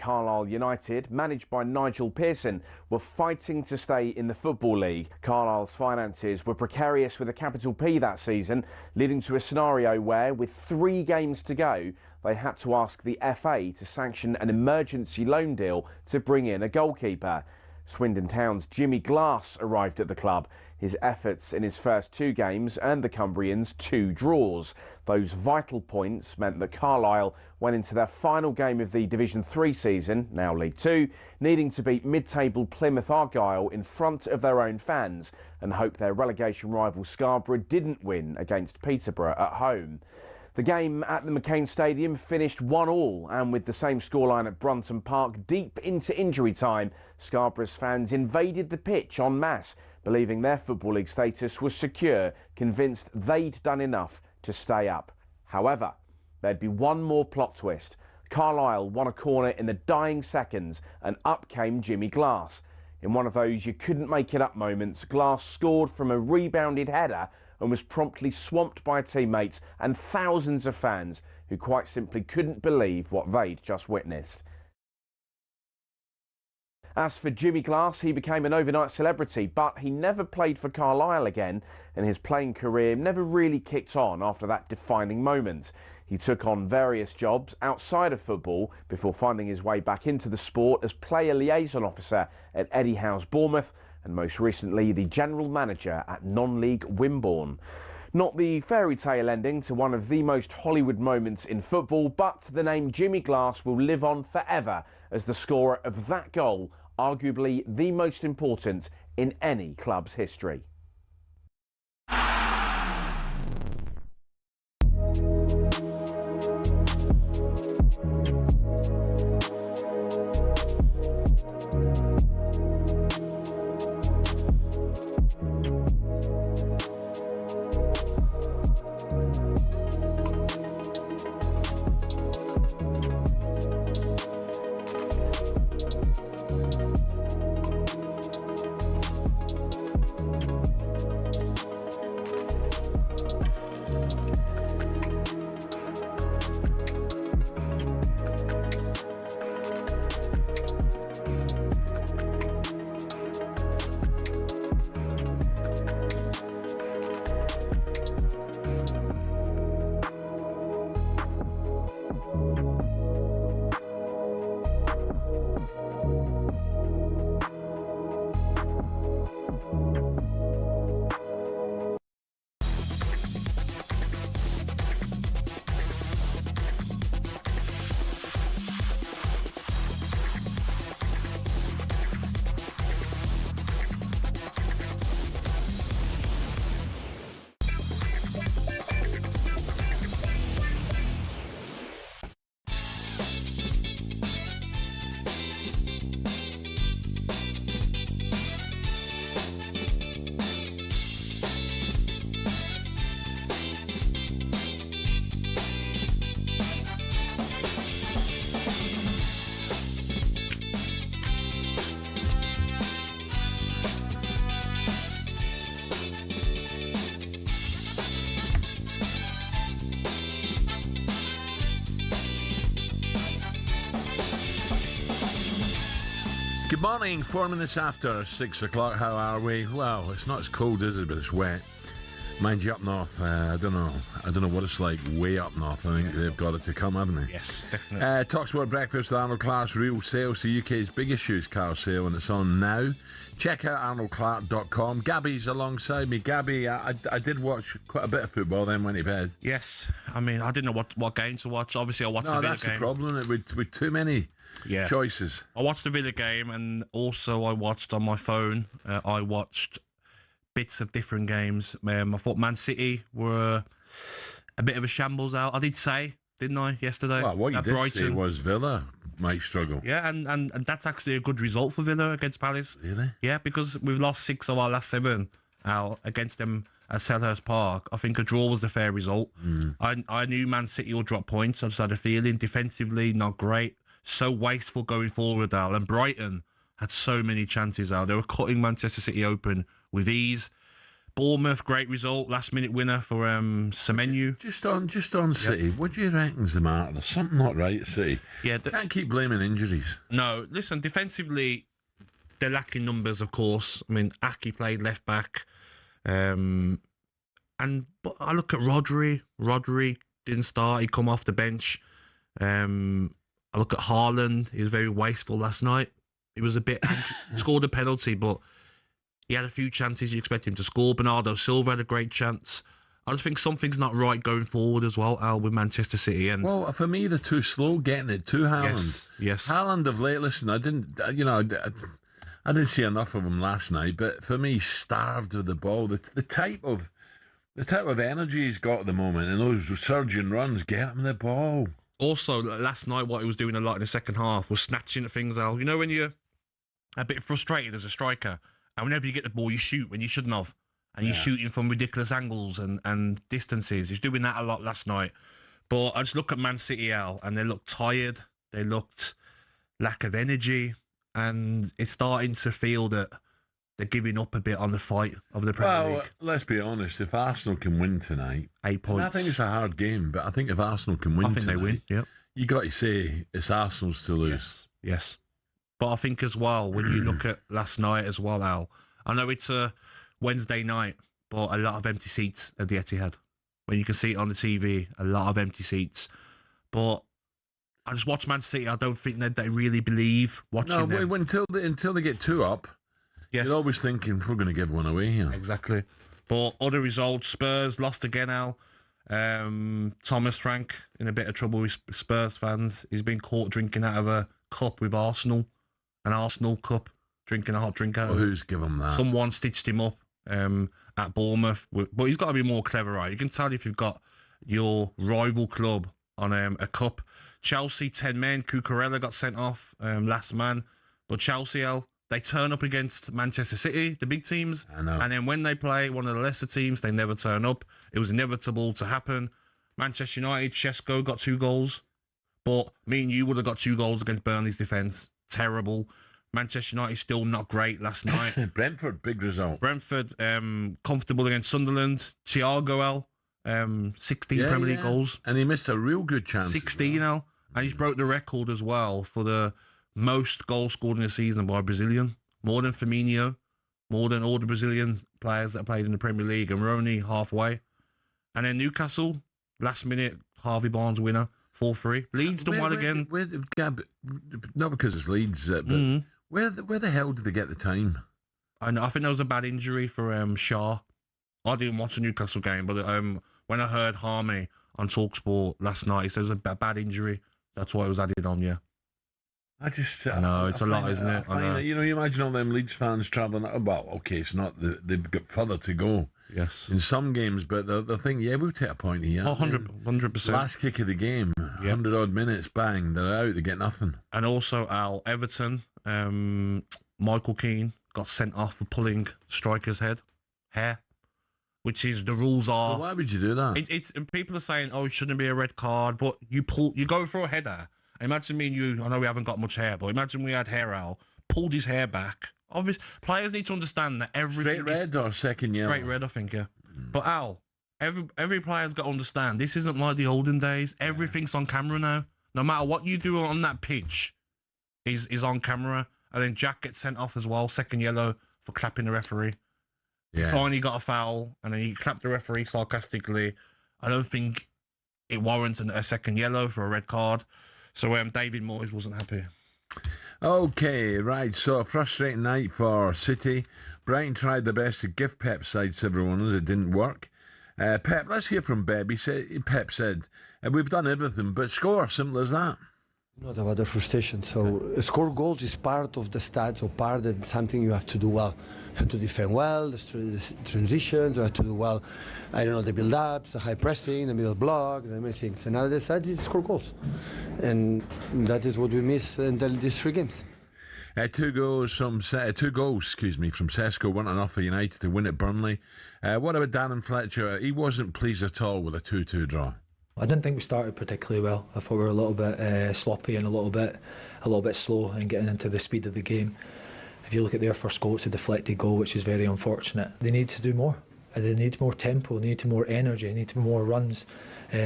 Carlisle United, managed by Nigel Pearson, were fighting to stay in the Football League. Carlisle's finances were precarious with a capital P that season, leading to a scenario where, with 3 games to go, they had to ask the FA to sanction an emergency loan deal to bring in a goalkeeper. Swindon Town's Jimmy Glass arrived at the club. His efforts in his first 2 games earned the Cumbrians 2 draws. Those vital points meant that Carlisle went into their final game of the Division 3 season, now League 2, needing to beat mid-table Plymouth Argyle in front of their own fans and hope their relegation rival Scarborough didn't win against Peterborough at home. The game at the McCain Stadium finished 1-1, and with the same scoreline at Brunton Park deep into injury time, Scarborough's fans invaded the pitch en masse, believing their Football League status was secure, convinced they'd done enough to stay up. However, there'd be one more plot twist. Carlisle won a corner in the dying seconds, and up came Jimmy Glass. In one of those you couldn't make it up moments, Glass scored from a rebounded header and was promptly swamped by teammates and thousands of fans who quite simply couldn't believe what they'd just witnessed. As for Jimmy Glass, he became an overnight celebrity, but he never played for Carlisle again, and his playing career never really kicked on after that defining moment. He took on various jobs outside of football before finding his way back into the sport as player liaison officer at Eddie Howe's Bournemouth, and most recently the general manager at non-league Wimborne. Not the fairy tale ending to one of the most Hollywood moments in football, but the name Jimmy Glass will live on forever as the scorer of that goal, arguably the most important in any club's history. Good morning, 4 minutes after 6 o'clock. How are we? Well, it's not as cold, is it? But it's wet. Mind you, up north, I don't know what it's like way up north. I think they've got it to come, haven't they? Yes. talkSPORT Breakfast with Arnold Clark's Real Sales, the UK's biggest used car sale, and it's on now. Check out arnoldclark.com. Gabby's alongside me. Gabby, I did watch quite a bit of football, then went to bed. Yes. I mean, I didn't know what game to watch. Obviously, I watched the Villa game. No, that's the problem, with too many choices. I watched the Villa game, and also I watched on my phone. I watched bits of different games. I thought Man City were a bit of a shambles out. I did say, didn't I, yesterday? Well, what you did say was Villa might struggle. Yeah, and that's actually a good result for Villa against Palace. Really? Yeah, because we've lost 6 of our last 7 out against them at Selhurst Park. I think a draw was the fair result. I knew Man City would drop points. I just had a feeling. Defensively, not great. So wasteful going forward, Al. And Brighton had so many chances, Al. They were cutting Manchester City open with ease. Bournemouth, great result, last-minute winner for Semenyo. Just on City, what do you reckon's the matter? There's something not right at City. Yeah, Can't keep blaming injuries. No, listen, defensively, they're lacking numbers, of course. I mean, Aki played left-back. But I look at Rodri. Rodri didn't start. He come off the bench. I look at Haaland. He was very wasteful last night. He was a bit... scored a penalty, but he had a few chances you expect him to score. Bernardo Silva had a great chance. I just think something's not right going forward as well, Al, with Manchester City. And well, for me, they're too slow getting it to Haaland. Yes. Haaland of late, listen, I didn't see enough of him last night, but for me, starved of the ball. The type of energy he's got at the moment and those resurging runs, get him the ball. Also, last night, what he was doing a lot in the second half was snatching at things, Al. You know when you're a bit frustrated as a striker, and whenever you get the ball, you shoot when you shouldn't have. And you're shooting from ridiculous angles and distances. He's doing that a lot last night. But I just look at Man City, Al, and they looked tired. They looked lack of energy. And it's starting to feel that they're giving up a bit on the fight of the Premier League. Let's be honest. If Arsenal can win tonight... 8 points. I think it's a hard game, but I think if Arsenal can win tonight... I think they win, yep. You got to say it's Arsenal's to lose. Yes. But I think as well, when you look at last night as well, Al, I know it's a Wednesday night, but a lot of empty seats at the Etihad. When you can see it on the TV, a lot of empty seats. But I just watch Man City. I don't think that they really believe watching them. No, until they get 2 up, you're always thinking, we're going to give one away here. Exactly. But other results, Spurs lost again, Al. Thomas Frank in a bit of trouble with Spurs fans. He's been caught drinking out of a cup with Arsenal, an Arsenal cup, drinking a hot drink out of it. Who's given that? Someone stitched him up at Bournemouth. But he's got to be more clever, right? You can tell if you've got your rival club on a cup. Chelsea, 10 men. Cucurella got sent off, last man. But Chelsea, they turn up against Manchester City, the big teams. I know. And then when they play one of the lesser teams, they never turn up. It was inevitable to happen. Manchester United, Shesko got 2 goals. But me and you would have got 2 goals against Burnley's defence. Terrible. Manchester United still not great last night. Brentford, big result. Brentford, comfortable against Sunderland. Thiago, 16 Premier League goals. And he missed a real good chance. 16 now. And he's broke the record as well for the most goals scored in a season by a Brazilian. More than Firmino. More than all the Brazilian players that played in the Premier League. And we're only halfway. And then Newcastle, last minute, Harvey Barnes winner, 4-3. Leeds done one again. Not because it's Leeds, but where the hell did they get the time? I know. I think there was a bad injury for Shaw. I didn't watch the Newcastle game, but when I heard Harmy on talkSPORT last night, he said it was a bad injury. That's why it was added on, yeah. I know, it's a lot, isn't it? I know. You imagine all them Leeds fans travelling. Well, okay, it's not. They've got further to go. Yes. In some games, but they think, we'll take a point here. 100%. Last kick of the game, 100-odd minutes, bang, they're out, they get nothing. And also, Al, Everton, Michael Keane got sent off for pulling striker's hair, which is, the rules are... Well, why would you do that? It's people are saying, it shouldn't be a red card, but you go for a header. Imagine me and you, I know we haven't got much hair, but imagine we had hair, Al, pulled his hair back. Obviously, players need to understand that everything... Straight red or second yellow? Straight red, I think, yeah. But Al, every player's got to understand, this isn't like the olden days. Everything's on camera now. No matter what you do on that pitch is on camera. And then Jack gets sent off as well, second yellow for clapping the referee. Yeah. Finally got a foul, and then he clapped the referee sarcastically. I don't think it warrants a second yellow for a red card. So David Moyes wasn't happy. Okay, right. So a frustrating night for City. Brighton tried their best to give Pep side several runners. It didn't work. Pep, let's hear from Pep. Pep said, we've done everything, but score, simple as that. Not about the frustration. So score goals is part of the stats, or part of something you have to do well. You have to defend well, the transitions, you have to do well, the build-ups, the high pressing, the middle block, the many things. And now the stats is score goals. And that is what we miss in these 3 games. 2 goals from Sesko weren't enough for United to win at Burnley. What about Darren Fletcher? He wasn't pleased at all with a 2-2 draw. I didn't think we started particularly well. I thought we were a little bit sloppy and a little bit slow in getting into the speed of the game. If you look at their first goal, it's a deflected goal, which is very unfortunate. They need to do more. They need more tempo, they need more energy, they need more runs,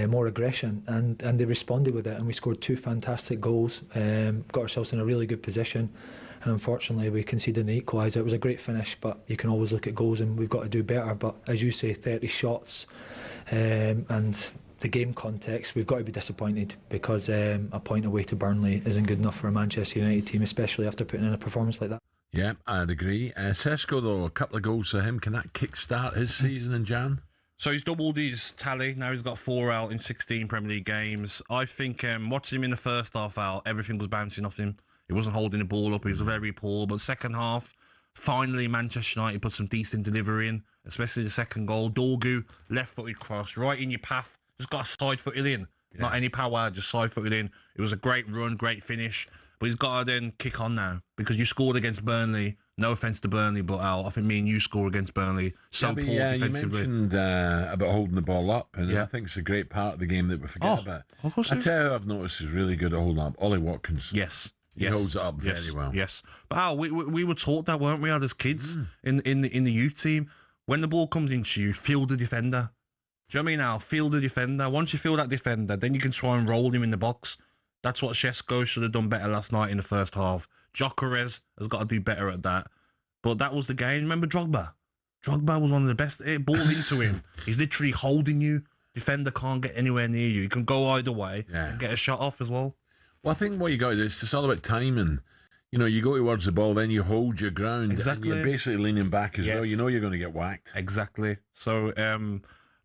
more aggression, and they responded with it, and we scored 2 fantastic goals, got ourselves in a really good position, and unfortunately we conceded an equaliser. It was a great finish, but you can always look at goals and we've got to do better. But as you say, 30 shots, and the game context, we've got to be disappointed, because a point away to Burnley isn't good enough for a Manchester United team, especially after putting in a performance like that. Yeah, I'd agree. Sesko, though, a couple of goals for him. Can that kick-start his season in Jan? So he's doubled his tally. Now he's got 4 out in 16 Premier League games. I think watching him in the first half out, everything was bouncing off him. He wasn't holding the ball up. He was very poor. But second half, finally Manchester United put some decent delivery in, especially the second goal. Dorgu, left-footed cross, right in your path. Just got a side-footed in. Yeah. Not any power, just side-footed in. It was a great run, great finish. But he's got to then kick on now, because you scored against Burnley. No offence to Burnley, but Al, I think me and you score against Burnley poor defensively. You mentioned about holding the ball up, and I think it's a great part of the game that we forget about. Of course, I tell you who I've noticed is really good at holding up. Ollie Watkins. Yes. He holds it up very well. Yes. But Al, we were taught that, weren't we, as kids in the youth team? When the ball comes into you, feel the defender. Do you know what I mean, Al? Feel the defender. Once you feel that defender, then you can try and roll him in the box. That's what Sesko should have done better last night in the first half. Gyökeres has got to do better at that. But that was the game. Remember Drogba? Drogba was one of the best. Ball into him. He's literally holding you. Defender can't get anywhere near you. You can go either way and get a shot off as well. Well, I think what you got to do is it's all about timing. You know, you go towards the ball, then you hold your ground. Exactly. And you're basically leaning back as well. You know you're going to get whacked. Exactly. So,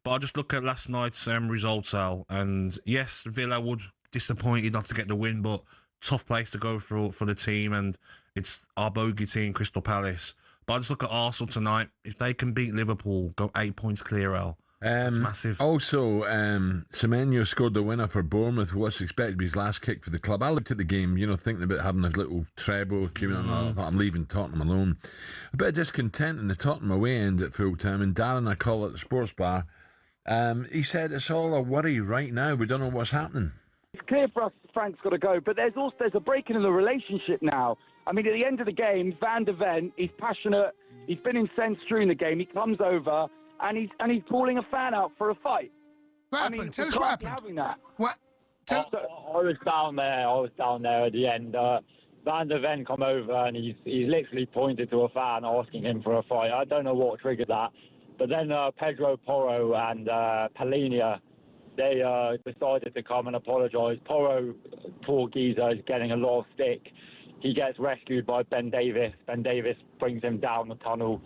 but I just look at last night's results, Al, and yes, Villa would disappointed not to get the win, but tough place to go for the team, and it's our bogey team, Crystal Palace. But I just look at Arsenal tonight. If they can beat Liverpool, go 8 points clear, Al. That's massive. Also, Semenyo scored the winner for Bournemouth, what's expected to be his last kick for the club. I looked at the game, thinking about having a little treble. I thought I'm leaving Tottenham alone. A bit of discontent in the Tottenham away end at full time, and Darren, I call it the sports bar, he said it's all a worry right now. We don't know what's happening. It's clear for us Frank's got to go, but there's a break in the relationship now. I mean, at the end of the game, Van der Ven, he's passionate. He's been incensed during the game. He comes over and he's calling a fan out for a fight. What happened? Tell us what happened. Having that. What? I was down there at the end. Van der Ven come over and he's literally pointed to a fan asking him for a fight. I don't know what triggered that, but then Pedro Porro and Palhinha, they decided to come and apologise. Porro, poor geezer, is getting a lot of stick. He gets rescued by Ben Davis. Ben Davis brings him down the tunnel.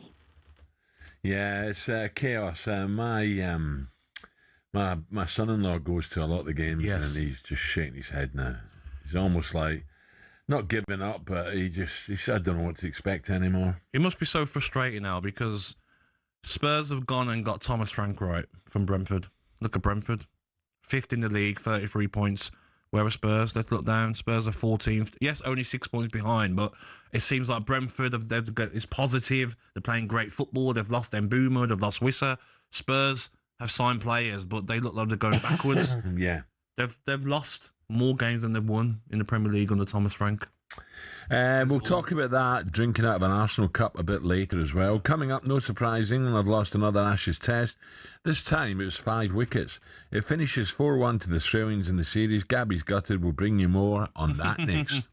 Yeah, it's chaos. My son-in-law goes to a lot of the games, and he's just shaking his head now. He's almost like not giving up, but he said, I don't know what to expect anymore. It must be so frustrating now, because Spurs have gone and got Thomas Frank right from Brentford. Look at Brentford. 5th in the league, 33 points. Where are Spurs? Let's look down. Spurs are 14th. Yes, only 6 points behind, but it seems like Brentford, it's positive. They're playing great football. They've lost Mbeumo. They've lost Wissa. Spurs have signed players, but they look like they're going backwards. Yeah. They've lost more games than they've won in the Premier League under Thomas Frank. We'll talk about that, drinking out of an Arsenal Cup a bit later as well. Coming up, no surprising, I've lost another Ashes test. This time it was 5 wickets. It finishes 4-1 to the Australians in the series. Gabby's gutted. We'll bring you more on that next.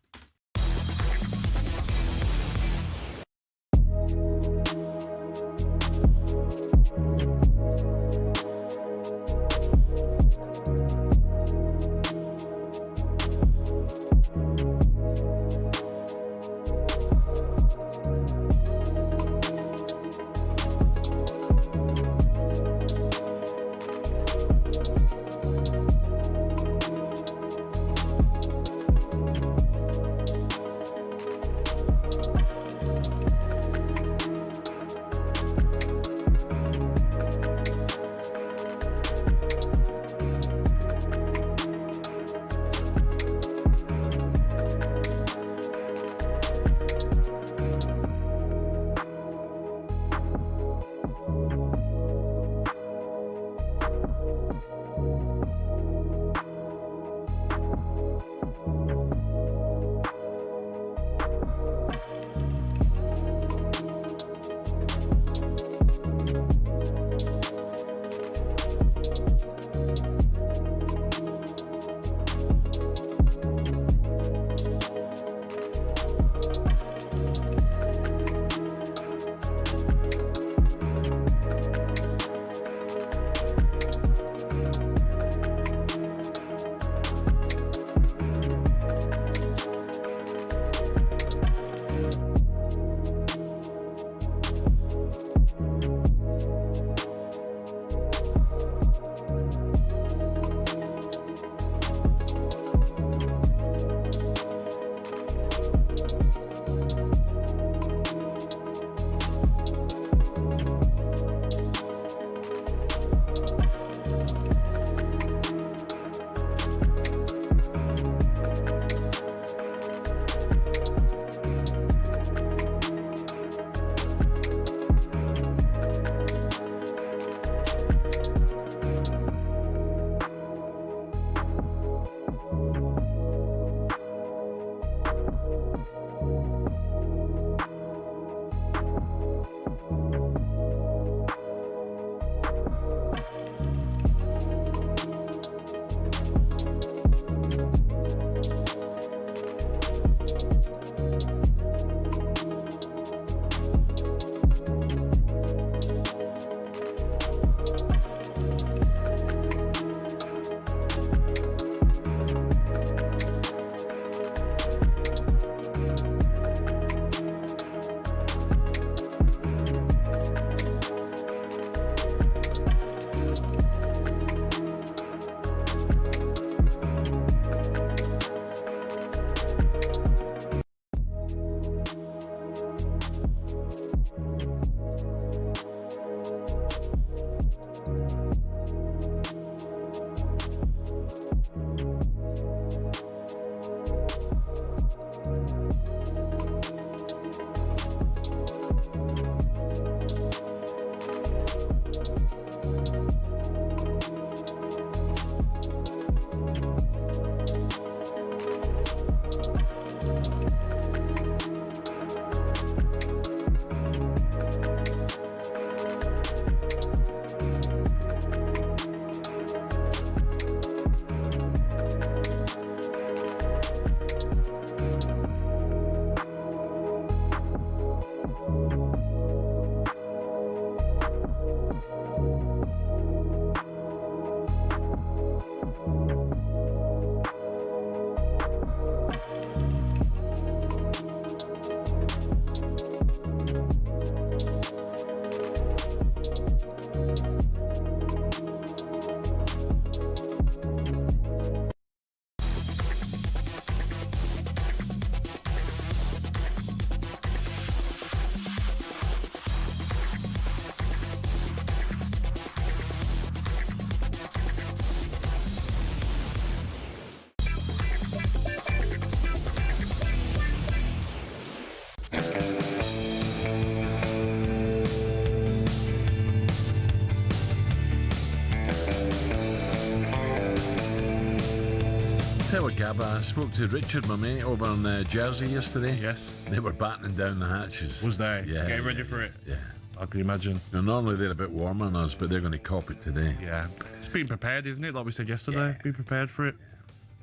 tell you what, Gab, I spoke to Richard, my mate, over in Jersey yesterday. Yes. They were battening down the hatches. Was they? Yeah. Getting ready for it? Yeah. I can imagine. Now, normally they're a bit warmer than us, but they're going to cop it today. Yeah. It's being prepared, isn't it? Like we said yesterday. Yeah. Be prepared for it.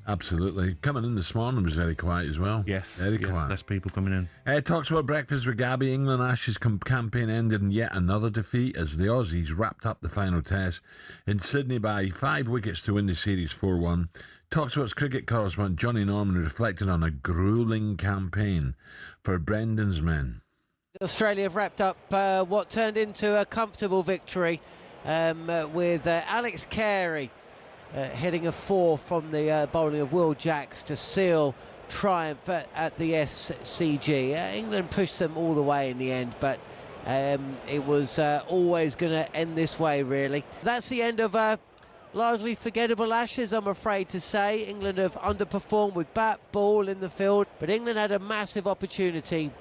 Absolutely. Coming in this morning was very quiet as well. Yes. Very quiet. Less people coming in. talkSPORT Breakfast with Gabby. England Ashes campaign ended in yet another defeat as the Aussies wrapped up the final test in Sydney by 5 wickets to win the series 4-1. talkSPORT's cricket correspondent Johnny Norman reflected on a gruelling campaign for Brendan's men. Australia have wrapped up what turned into a comfortable victory with Alex Carey hitting a 4 from the bowling of Will Jacks to seal triumph at the SCG. England pushed them all the way in the end, but it was always going to end this way, really. That's the end of largely forgettable Ashes, I'm afraid to say. England have underperformed with bat, ball in the field, but England had a massive opportunity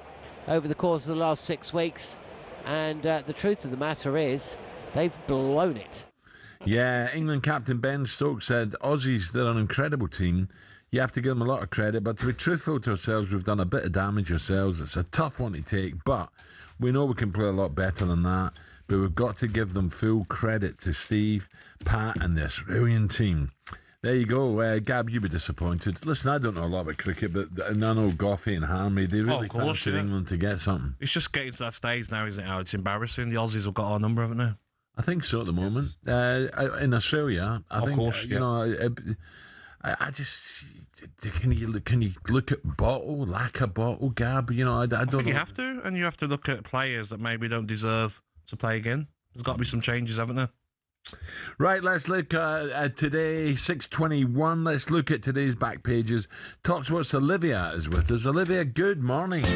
over the course of the last 6 weeks, and the truth of the matter is they've blown it. Yeah, England captain Ben Stokes said, Aussies, they're an incredible team. You have to give them a lot of credit, but to be truthful to ourselves, we've done a bit of damage ourselves. It's a tough one to take, but we know we can play a lot better than that. But we've got to give them full credit to Steve, Pat and the Australian team. There you go. Gab, you be disappointed. Listen, I don't know a lot about cricket, but I know Goffey and Harmy, they really fancied England to get something. It's just getting to that stage now, isn't it? It's embarrassing. The Aussies have got our number, haven't they? I think so at the moment. In Australia, I think, you know, I just can you look at lack of bottle, Gab? You know, I don't think you have to, and you have to look at players that maybe don't deserve to play again. There's got to be some changes, haven't there? Right, let's look at today, 6:21. Let's look at today's back pages. talkSPORT's Olivia is with us. Olivia, good morning.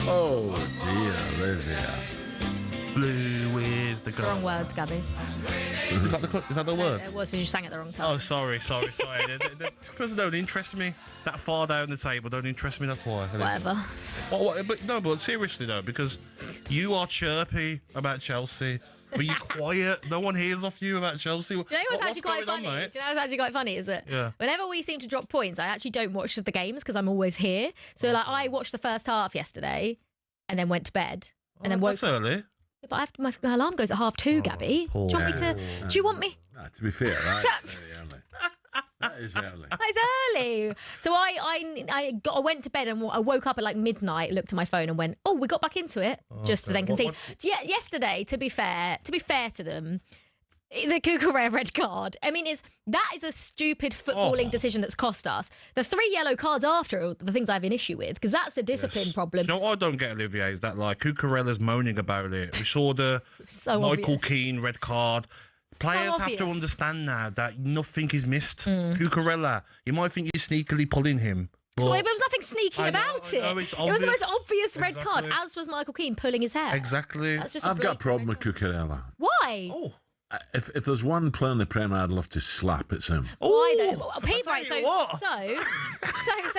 Oh dear, Olivia. Blue is the colour. Wrong words, Gabby. Is that the word? It was, so you sang at the wrong time. Oh, sorry. Because it don't interest me. That far down the table don't interest me, that's why. Whatever. But seriously though, because you are chirpy about Chelsea, but you're quiet. No one hears off you about Chelsea. Do you know what's actually quite funny? Is that whenever we seem to drop points, I actually don't watch the games because I'm always here. So like I watched the first half yesterday and then went to bed and then woke up. That's early. But my alarm goes at 2:30, Gabby. Do you want me to? Do you want me? To be fair, right? Very early. That is early. That is early. So I went to bed and I woke up at like midnight, looked at my phone and went, oh, we got back into it, just to then concede. Yesterday, to be fair to them, the Cucurella red card. I mean, that is a stupid footballing decision that's cost us. The 3 yellow cards after are the things I have an issue with, because that's a discipline problem. Do you know what I don't get, Olivier, is that like Cucurella's moaning about it. We saw the Michael Keane red card. Players have to understand now that nothing is missed. Cucurella, you might think you're sneakily pulling him. So there was nothing sneaky about it. It was the most obvious red card, as was Michael Keane pulling his hair. Exactly. I've got a problem with Cucurella. Why? If there's one player in the Premier, I'd love to slap at him. Why though? So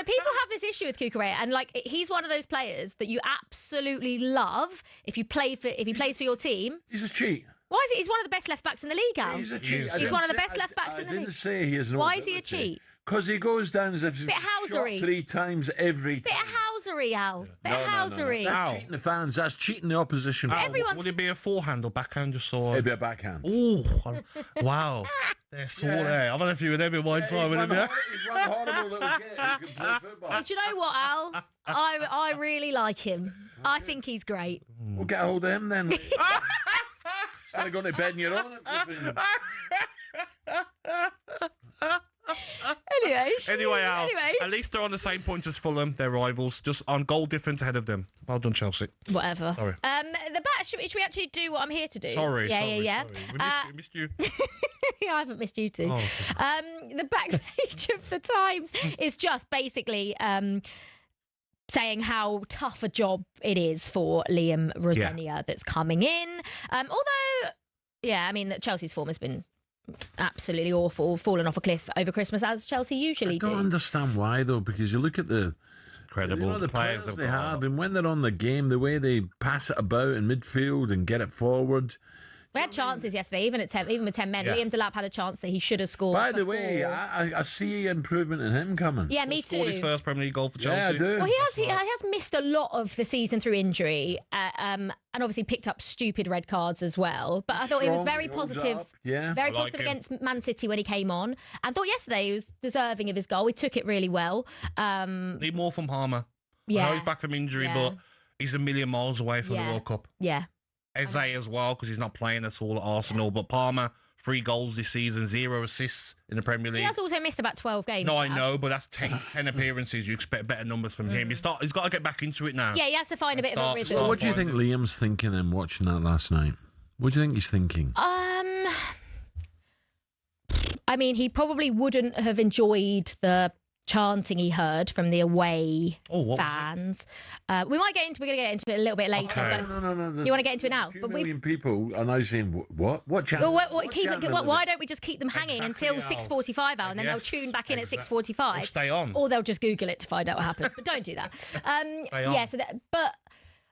people have this issue with Cucurella, and like he's one of those players that you absolutely love if he plays for your team. He's a cheat. Why is he? He's one of the best left backs in the league, Al. He's a cheat. He's one of the best left backs in the league. I didn't say he is no. Why is he a cheat? Because he goes down as if he's shot 3 times every time. Bit of housery, Al. Bit of housery. That's cheating the fans. That's cheating the opposition. Would it be a forehand or backhand? Just saw. It'd be a backhand. Oh, wow. They're sore there. I don't know if you were there with my time. He's one horrible little kid who can play football. But you know what, Al? I really like him. I think he's great. We'll get a hold of him then. Instead of going to bed on your own. Anyway, Al, at least they're on the same point as Fulham. They're rivals, just on goal difference ahead of them. Well done, Chelsea. Whatever. Sorry. Should we actually do what I'm here to do? Sorry. Yeah. We missed you. I haven't missed you too. The back page of the Times is just basically saying how tough a job it is for Liam Rosenior that's coming in. Although, I mean, Chelsea's form has been absolutely awful, fallen off a cliff over Christmas, as Chelsea usually do. I don't understand why, though, because you look at the incredible. You know, the players players they've they got. have, and when they're on the game, the way they pass it about in midfield and get it forward. We had chances yesterday, even with 10 men. Yeah. Liam Delap had a chance that he should have scored. By the before. way, I see improvement in him coming. Yeah, me Scored his too. first Premier League goal for Chelsea. Yeah, I do. Well, he has missed a lot of the season through injury, and obviously picked up stupid red cards as well. But I thought he was Strong, very he holds positive. up. Yeah. Very I like positive him. against Man City when he came on. And thought yesterday he was deserving of his goal. He took it really well. Need more from Palmer. I Yeah. know he's back from injury, Yeah. but he's a million miles away from Yeah. the World Cup. Yeah. Eze as well, because he's not playing at all at Arsenal. But Palmer, 3 goals this season, 0 assists in the Premier He League. has also missed about 12 games. No, I now. know, but that's 10 appearances. You expect better numbers from him. He's got to get back into it now. Yeah, he has to find a bit of a Start- rhythm. start- So what do you think Liam's thinking and watching that last night? What do you think he's thinking? I mean, he probably wouldn't have enjoyed the chanting he heard from the away what was it? fans. We're going to get into it a little bit later. Okay. But No. You wanna get into it now? A few But we've- million people are now saying, what? What chance? Well, why chance don't we just keep them hanging Exactly until how. 6:45 hour, and then Yes, they'll tune back in at exact- 6:45, Or stay on. or they'll just Google it to find out what happened. But don't do that. Stay on. Yeah. But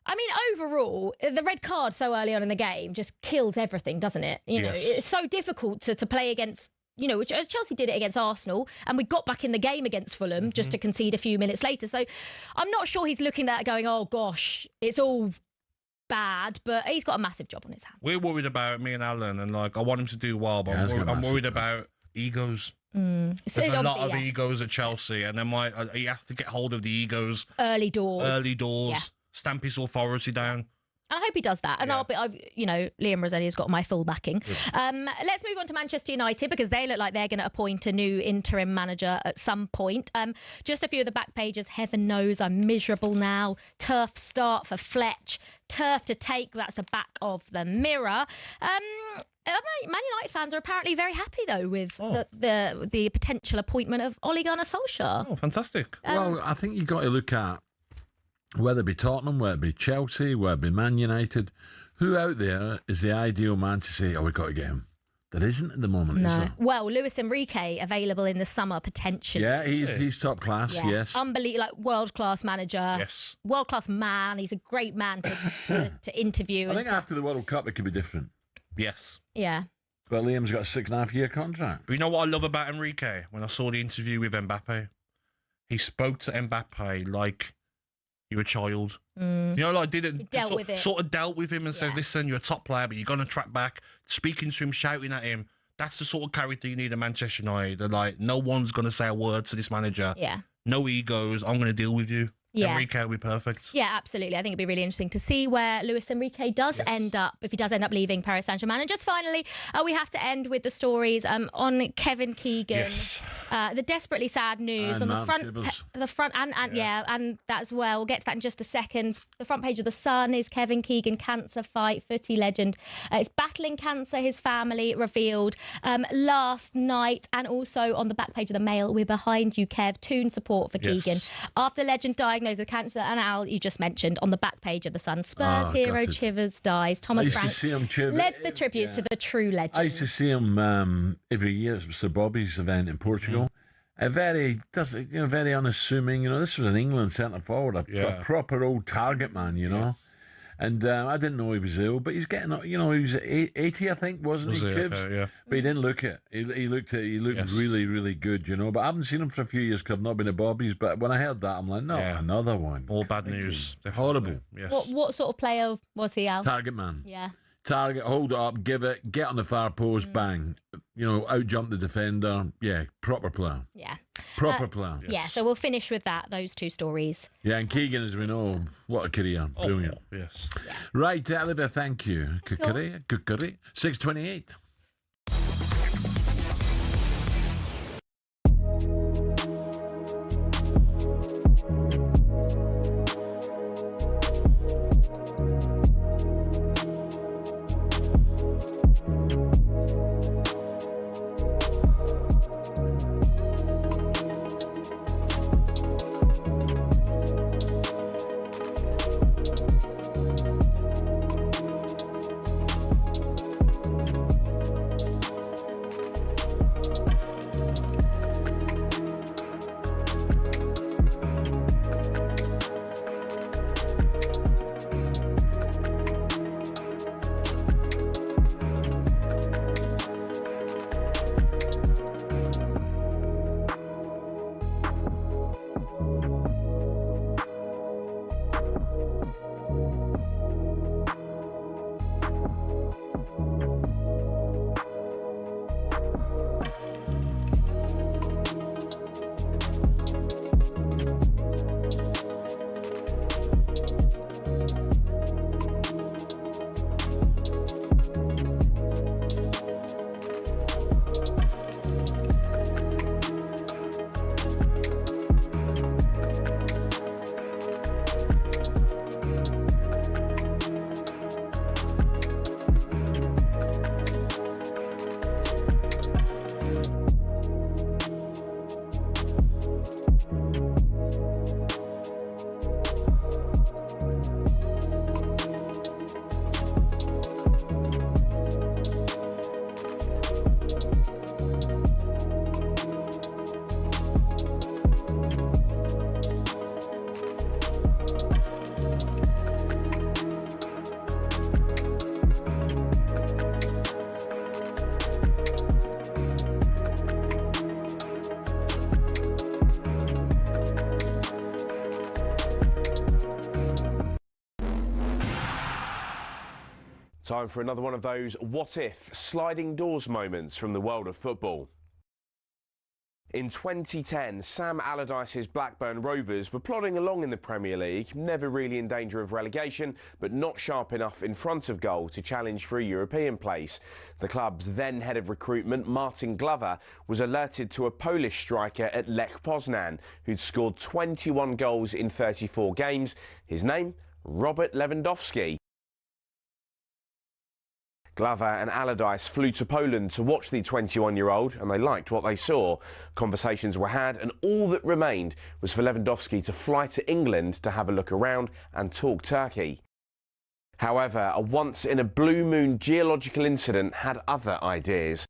I mean, overall, the red card so early on in the game just kills everything, doesn't it? You know, Yes. it's so difficult to play against. You know, Chelsea did it against Arsenal, and we got back in the game against Fulham just to concede a few minutes later. So I'm not sure he's looking at it going, oh gosh, it's all bad, but he's got a massive job on his hands. We're worried about me and Alan, and I want him to do well, but Yeah, I'm worried about egos. So There's a lot obviously, of yeah, egos at Chelsea, and then he has to get hold of the egos early doors. yeah. Stamp his authority down. And I hope he does that. And Yeah. Liam Rosselli's got my full backing. Let's move on to Manchester United, because they look like they're going to appoint a new interim manager at some point. Just a few of the back pages. Heaven knows I'm miserable now. Turf start for Fletch. Turf to take. That's the back of the Mirror. Man United fans are apparently very happy, though, with the potential appointment of Ole Gunnar Solskjaer. Oh, fantastic. Well, I think you've got to look at whether it be Tottenham, whether it be Chelsea, whether it be Man United, who out there is the ideal man to say, we've got to get him. There isn't at the moment, is there? Well, Luis Enrique available in the summer potentially. Yeah, he's top class, yes. Unbelievable, like world-class manager. Yes. World-class man. He's a great man to interview. I think after the World Cup, it could be different. Yes. Yeah. But Liam's got a 6.5-year contract. But you know what I love about Enrique? When I saw the interview with Mbappe, he spoke to Mbappe like you're a child. You know, like sort of dealt with him and says, listen, you're a top player, but you're going to track back. Speaking to him, shouting at him. That's the sort of character you need at Manchester United. They're like, no one's going to say a word to this manager. Yeah. No egos. I'm going to deal with you. Yeah. Enrique will be perfect. Yeah, absolutely. I think it'd be really interesting to see where Luis Enrique does end up, if he does end up leaving Paris Saint-Germain. And just finally, we have to end with the stories on Kevin Keegan. Yes. The desperately sad news And on the front, and that as well. We'll get to that in just a second. The front page of The Sun is Kevin Keegan cancer fight, footy legend. It's battling cancer, his family revealed last night. And also on the back page of The Mail, we're behind you, Kev. Tune support for Keegan. After legend diagnosed with cancer, and Al, you just mentioned on the back page of The Sun, Spurs hero gutted. Chivers dies. Thomas Frank led the tributes to the true legend. I used to see him every year at Sir Bobby's event in Portugal. Very unassuming. You know, this was an England centre forward, a proper old target man. You know, and I didn't know he was ill, but he's getting. You know, he was 80, I think, wasn't he, Chibs? Okay, yeah. But he didn't look it. He looked really, really good. You know, but I haven't seen him for a few years because I've not been at Bobby's. But when I heard that, I'm like, no, another one. All bad news. Horrible. Yes. What sort of player was he, Al? Target man. Yeah. Target, hold it up, give it, get on the far post, bang. You know, out jump the defender. Yeah, proper player. Yeah. Proper player. Yeah, so we'll finish with those two stories. Yeah, and Keegan, as we know, what a career. Brilliant. Yes. Right, Olivia, thank you. Good career. 6:28. Time for another one of those what-if sliding doors moments from the world of football. In 2010, Sam Allardyce's Blackburn Rovers were plodding along in the Premier League, never really in danger of relegation, but not sharp enough in front of goal to challenge for a European place. The club's then head of recruitment, Martin Glover, was alerted to a Polish striker at Lech Poznan, who'd scored 21 goals in 34 games. His name? Robert Lewandowski. Glover and Allardyce flew to Poland to watch the 21-year-old, and they liked what they saw. Conversations were had, and all that remained was for Lewandowski to fly to England to have a look around and talk Turkey. However, a once-in-a-blue-moon geological incident had other ideas.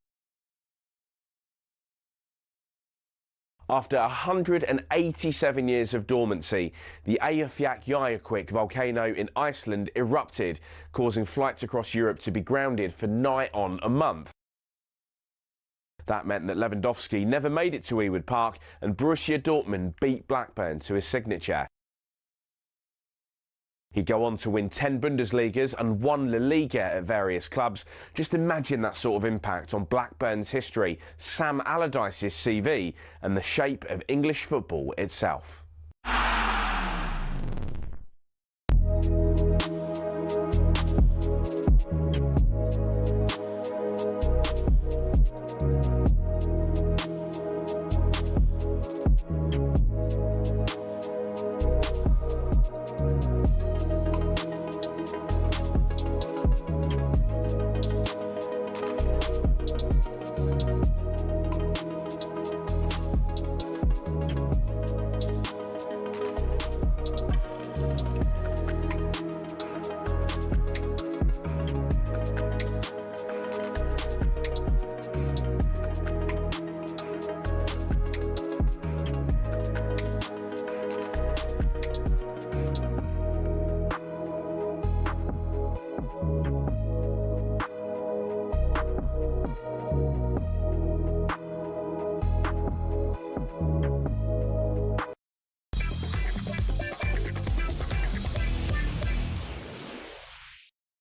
After 187 years of dormancy, the Eyjafjallajökull volcano in Iceland erupted, causing flights across Europe to be grounded for nigh on a month. That meant that Lewandowski never made it to Ewood Park, and Borussia Dortmund beat Blackburn to his signature. He'd go on to win 10 Bundesligas and 1 La Liga at various clubs. Just imagine that sort of impact on Blackburn's history, Sam Allardyce's CV, and the shape of English football itself.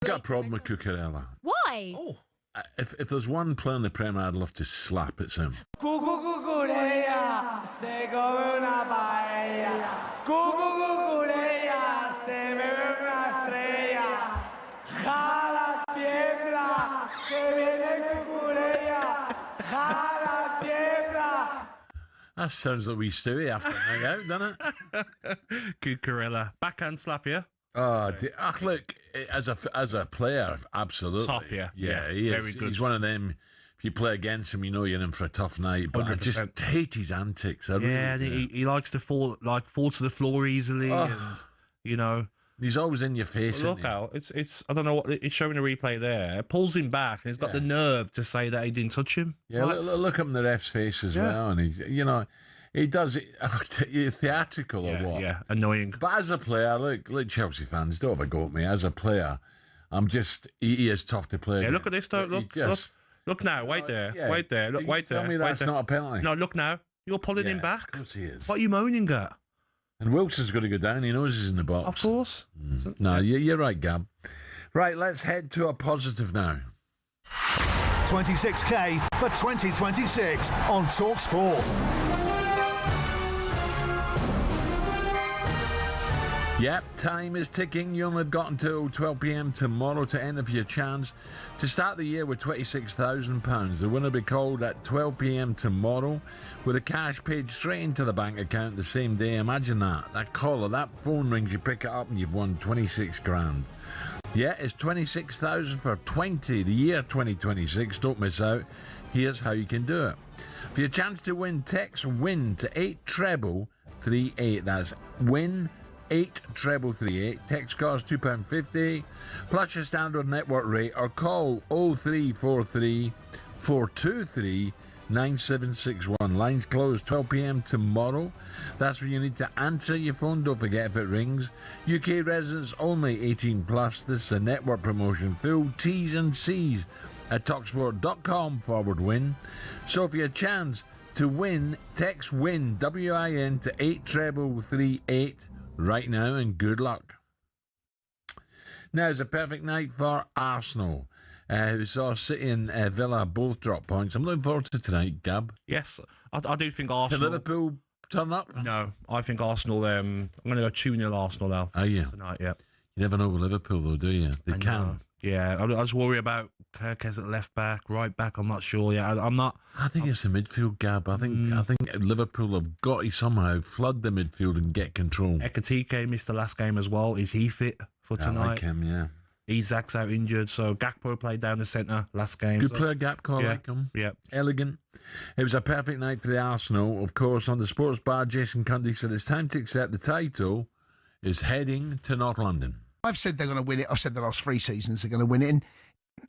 I've got a problem with Cucurella. Why? Oh. If there's one player in the Premier I'd love to slap, it's him. That sounds like we Stewie after a night out, doesn't it? Cucurella. Backhand slap, yeah? Oh, look, as a player, absolutely. Top, yeah. Yeah, he is. Very good. He's one of them, if you play against him, you know you're in for a tough night. But 100%. I just hate his antics. He likes to fall to the floor easily, and, you know. He's always in your face. Look out! It's I don't know what it's showing a replay there. It pulls him back, and he's got the nerve to say that he didn't touch him. Yeah, like, look up in the ref's face as well, and he does it. Theatrical or what? Yeah, annoying. But as a player, look, Chelsea fans, don't have a go at me. As a player, he is tough to play. Yeah, against. look at this though. Look now. Wait there. Yeah. Wait there. Look. Wait there. Tell me that's not a penalty. No, look now. You're pulling him back. Of course he is. What are you moaning at? And Wilson's got to go down. He knows he's in the box. Of course. No, you're right, Gab. Right, let's head to a positive now. 26k for 2026 on talkSPORT. Yep, time is ticking. You only have got until 12 p.m. tomorrow to enter for your chance to start the year with £26,000. The winner will be called at 12 p.m. tomorrow with a cash paid straight into the bank account the same day. Imagine that. That caller, that phone rings, you pick it up and you've won 26 grand. Yeah, it's 26,000 for the year 2026. Don't miss out. Here's how you can do it. For your chance to win, text WIN to 83838. That's WIN 83338. Text costs £2.50 plus your standard network rate, or call 0343 423 9761. Lines closed 12 p.m. tomorrow. That's when you need to answer your phone. Don't forget if it rings. UK residents only, 18 plus. This is a network promotion. Full T's and C's at talksport.com/win. So for your chance to win, text WIN, WIN, to 83338 right now, and good luck. Now is a perfect night for Arsenal. We saw City and Villa both drop points. I'm looking forward to tonight, Gab. Yes, I do think Arsenal. Can Liverpool turn up? No, I think Arsenal. I'm going to go 2-0 Arsenal now. Are you? Tonight, yeah. You never know with Liverpool, though, do you? They can. Yeah, I just worry about Kirkes at left back, right back. I'm not sure. Yeah, I'm not. I think it's the midfield, Gab. I think Liverpool have got to somehow flood the midfield and get control. Ekatike missed the last game as well. Is he fit for tonight? I like him, yeah. Isak's out injured, so Gakpo played down the centre last game. Good player, Gakpo, I like him. Yeah. Elegant. It was a perfect night for the Arsenal. Of course, on the sports bar, Jason Cundy said it's time to accept the title is heading to North London. I've said they're going to win it. I've said the last 3 seasons they're going to win it, and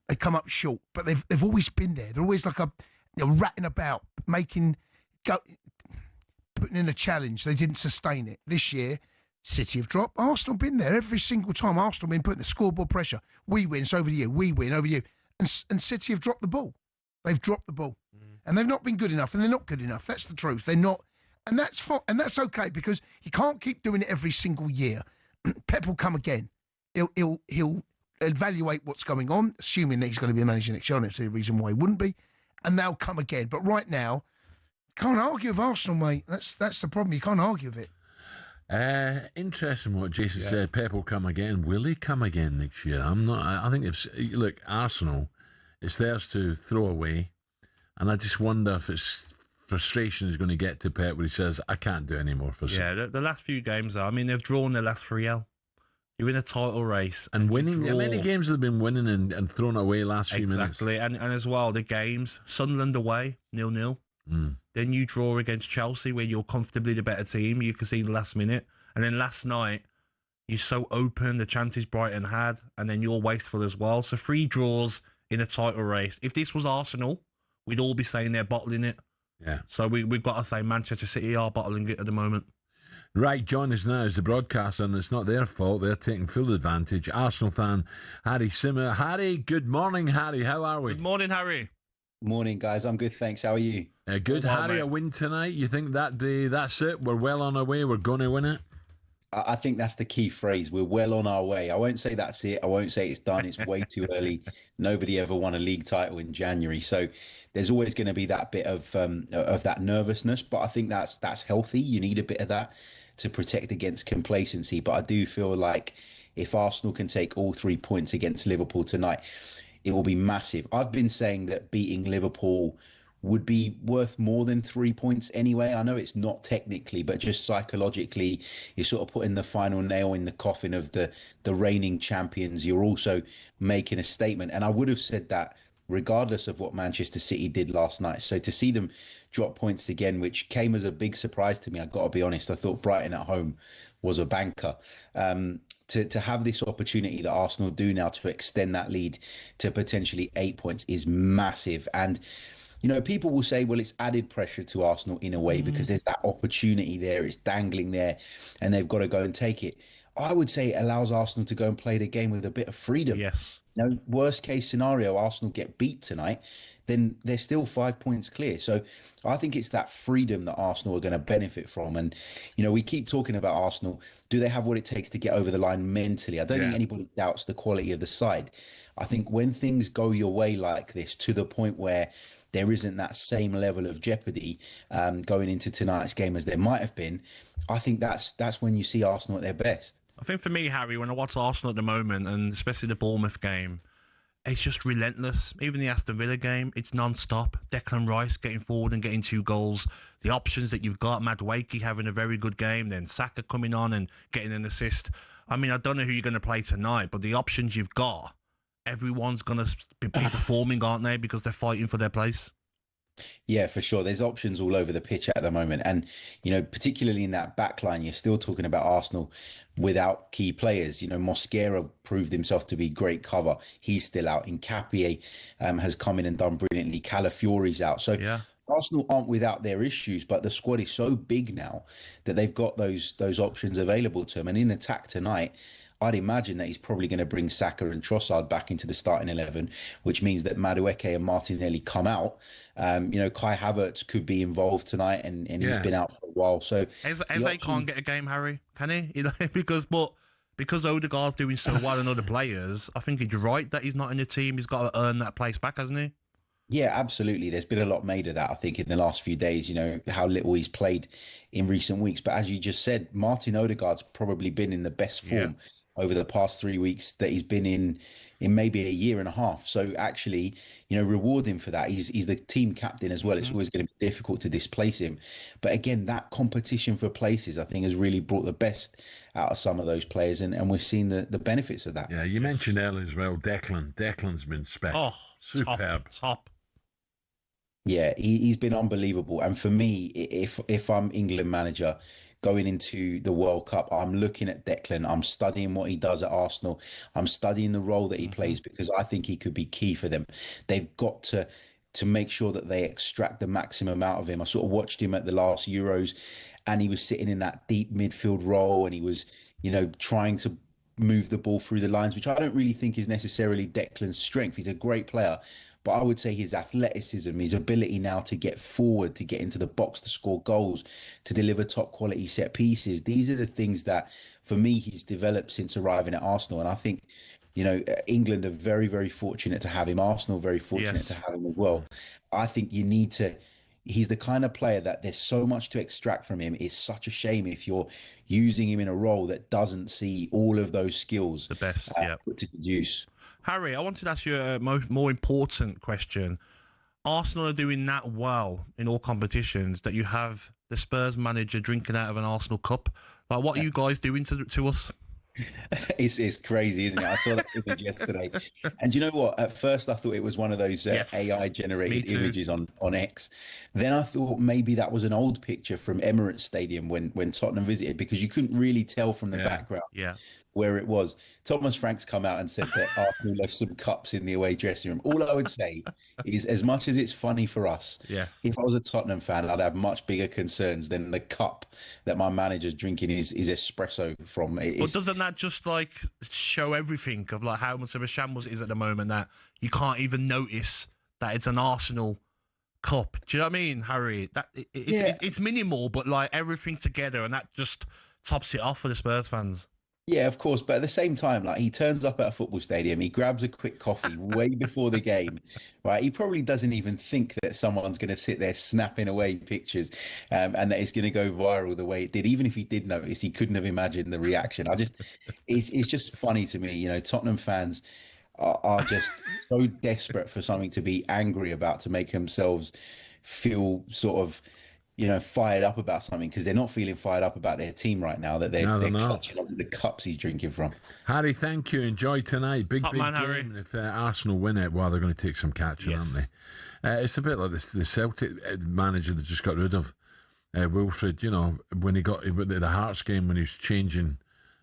they come up short. But they've always been there. They're always like ratting about, putting in a challenge. They didn't sustain it. This year, City have dropped. Arsenal been there every single time. Arsenal been putting the scoreboard pressure. We win, it's over to you. We win, over you. And City have dropped the ball. They've dropped the ball. And they've not been good enough, and they're not good enough. That's the truth. They're not. And that's fine, and that's okay, because you can't keep doing it every single year. Pep will come again. He'll evaluate what's going on, assuming that he's going to be a manager next year. I don't see a reason why he wouldn't be. And they'll come again. But right now, you can't argue with Arsenal, mate. That's the problem. You can't argue with it. Interesting what Jason said. Pep will come again. Will he come again next year? I'm not. I think look, Arsenal, it's theirs to throw away, and I just wonder if it's frustration is going to get to Pep where he says, "I can't do any more for." Yeah, the last few games, I mean, they've drawn their last 3-0. You're in a title race and winning. How many games have they been winning and thrown away last few minutes? Exactly, and as well the games. Sunderland away 0-0. Then you draw against Chelsea, where you're comfortably the better team. You can see the last minute, and then last night you're so open. The chances Brighton had, and then you're wasteful as well. So 3 draws in a title race. If this was Arsenal, we'd all be saying they're bottling it. Yeah. So we've got to say Manchester City are bottling it at the moment. Right, join us now as the broadcaster, and it's not their fault. They're taking full advantage. Arsenal fan Harry Simmer. Harry, good morning, Harry. How are we? Good morning, Harry. Morning, guys. I'm good, thanks. How are you? Good, Harry. A win tonight. You think that's it? We're well on our way. We're going to win it? I think that's the key phrase. We're well on our way. I won't say that's it. I won't say it's done. It's way too early. Nobody ever won a league title in January. So there's always going to be that bit of that nervousness. But I think that's healthy. You need a bit of that to protect against complacency. But I do feel like if Arsenal can take all 3 points against Liverpool tonight, it will be massive. I've been saying that beating Liverpool would be worth more than 3 points anyway. I know it's not technically, but just psychologically, you're sort of putting the final nail in the coffin of the reigning champions. You're also making a statement. And I would have said that regardless of what Manchester City did last night. So to see them drop points again, which came as a big surprise to me, I've got to be honest, I thought Brighton at home was a banker. To have this opportunity that Arsenal do now to extend that lead to potentially 8 points is massive. And you know, people will say, well, it's added pressure to Arsenal in a way because there's that opportunity there. It's dangling there and they've got to go and take it. I would say it allows Arsenal to go and play the game with a bit of freedom. Yes. You know, worst case scenario, Arsenal get beat tonight, then they're still 5 points clear. So I think it's that freedom that Arsenal are going to benefit from. And, you know, we keep talking about Arsenal. Do they have what it takes to get over the line mentally? I don't think anybody doubts the quality of the side. I think when things go your way like this, to the point where there isn't that same level of jeopardy going into tonight's game as there might have been, I think that's when you see Arsenal at their best. I think for me, Harry, when I watch Arsenal at the moment, and especially the Bournemouth game, it's just relentless. Even the Aston Villa game, it's non-stop. Declan Rice getting forward and getting 2 goals. The options that you've got, Madueke having a very good game, then Saka coming on and getting an assist. I mean, I don't know who you're going to play tonight, but the options you've got, everyone's going to be performing, aren't they? Because they're fighting for their place. Yeah, for sure. There's options all over the pitch at the moment. And, you know, particularly in that back line, you're still talking about Arsenal without key players. You know, Mosquera proved himself to be great cover. He's still out. Nketiah has come in and done brilliantly. Calafiori's out. So Arsenal aren't without their issues, but the squad is so big now that they've got those options available to them. And in attack tonight, I'd imagine that he's probably going to bring Saka and Trossard back into the starting 11, which means that Madueke and Martinelli come out. You know, Kai Havertz could be involved tonight, and he's been out for a while. So Eze can't get a game, Harry, can he? You know, because because Odegaard's doing so well and other players, I think he's right that he's not in the team. He's got to earn that place back, hasn't he? Yeah, absolutely. There's been a lot made of that, I think, in the last few days, how little he's played in recent weeks. But as you just said, Martin Odegaard's probably been in the best form over the past 3 weeks that he's been in maybe a year and a half. So actually, reward him for that. He's the team captain as well. It's always going to be difficult to displace him. But again, that competition for places, I think, has really brought the best out of some of those players. And we're seeing the benefits of that. Yeah, you mentioned earlier as well, Declan. Declan's been special. Oh, superb. Top. Yeah, he's been unbelievable. And for me, if I'm England manager going into the World Cup, I'm looking at Declan. I'm studying what he does at Arsenal. I'm studying the role that he plays because I think he could be key for them. They've got to make sure that they extract the maximum out of him. I sort of watched him at the last Euros and he was sitting in that deep midfield role and he was, trying to move the ball through the lines, which I don't really think is necessarily Declan's strength. He's a great player. But I would say his athleticism, his ability now to get forward, to get into the box, to score goals, to deliver top quality set pieces. These are the things that, for me, he's developed since arriving at Arsenal. And I think, England are very, very fortunate to have him. Arsenal very fortunate to have him as well. I think he's the kind of player that there's so much to extract from him. It's such a shame if you're using him in a role that doesn't see all of those skills put to good use. Harry, I wanted to ask you a more important question. Arsenal are doing that well in all competitions that you have the Spurs manager drinking out of an Arsenal cup. Like, what are you guys doing to us? It's crazy, isn't it? I saw that image yesterday. And you know what? At first, I thought it was one of those AI-generated images on X. Then I thought maybe that was an old picture from Emirates Stadium when Tottenham visited, because you couldn't really tell from the background where it was. Thomas Frank's come out and said that Arsenal left some cups in the away dressing room. All I would say is, as much as it's funny for us, if I was a Tottenham fan, I'd have much bigger concerns than the cup that my manager's drinking his espresso from. But doesn't that just show everything of how much of a shambles it is at the moment that you can't even notice that it's an Arsenal cup? Do you know what I mean, Harry? That it's minimal, but everything together, and that just tops it off for the Spurs fans. Yeah, of course. But at the same time, he turns up at a football stadium, he grabs a quick coffee way before the game, right? He probably doesn't even think that someone's going to sit there snapping away pictures and that it's going to go viral the way it did. Even if he did notice, he couldn't have imagined the reaction. It's just funny to me. Tottenham fans are just so desperate for something to be angry about, to make themselves feel sort of fired up about something, because they're not feeling fired up about their team right now, that they're clutching onto the cups he's drinking from. Harry, thank you. Enjoy tonight. Big man, game. Harry. And if Arsenal win it, they're going to take some catching, aren't they? It's a bit like the Celtic manager that just got rid of Wilfred. When he got the Hearts game, when he was changing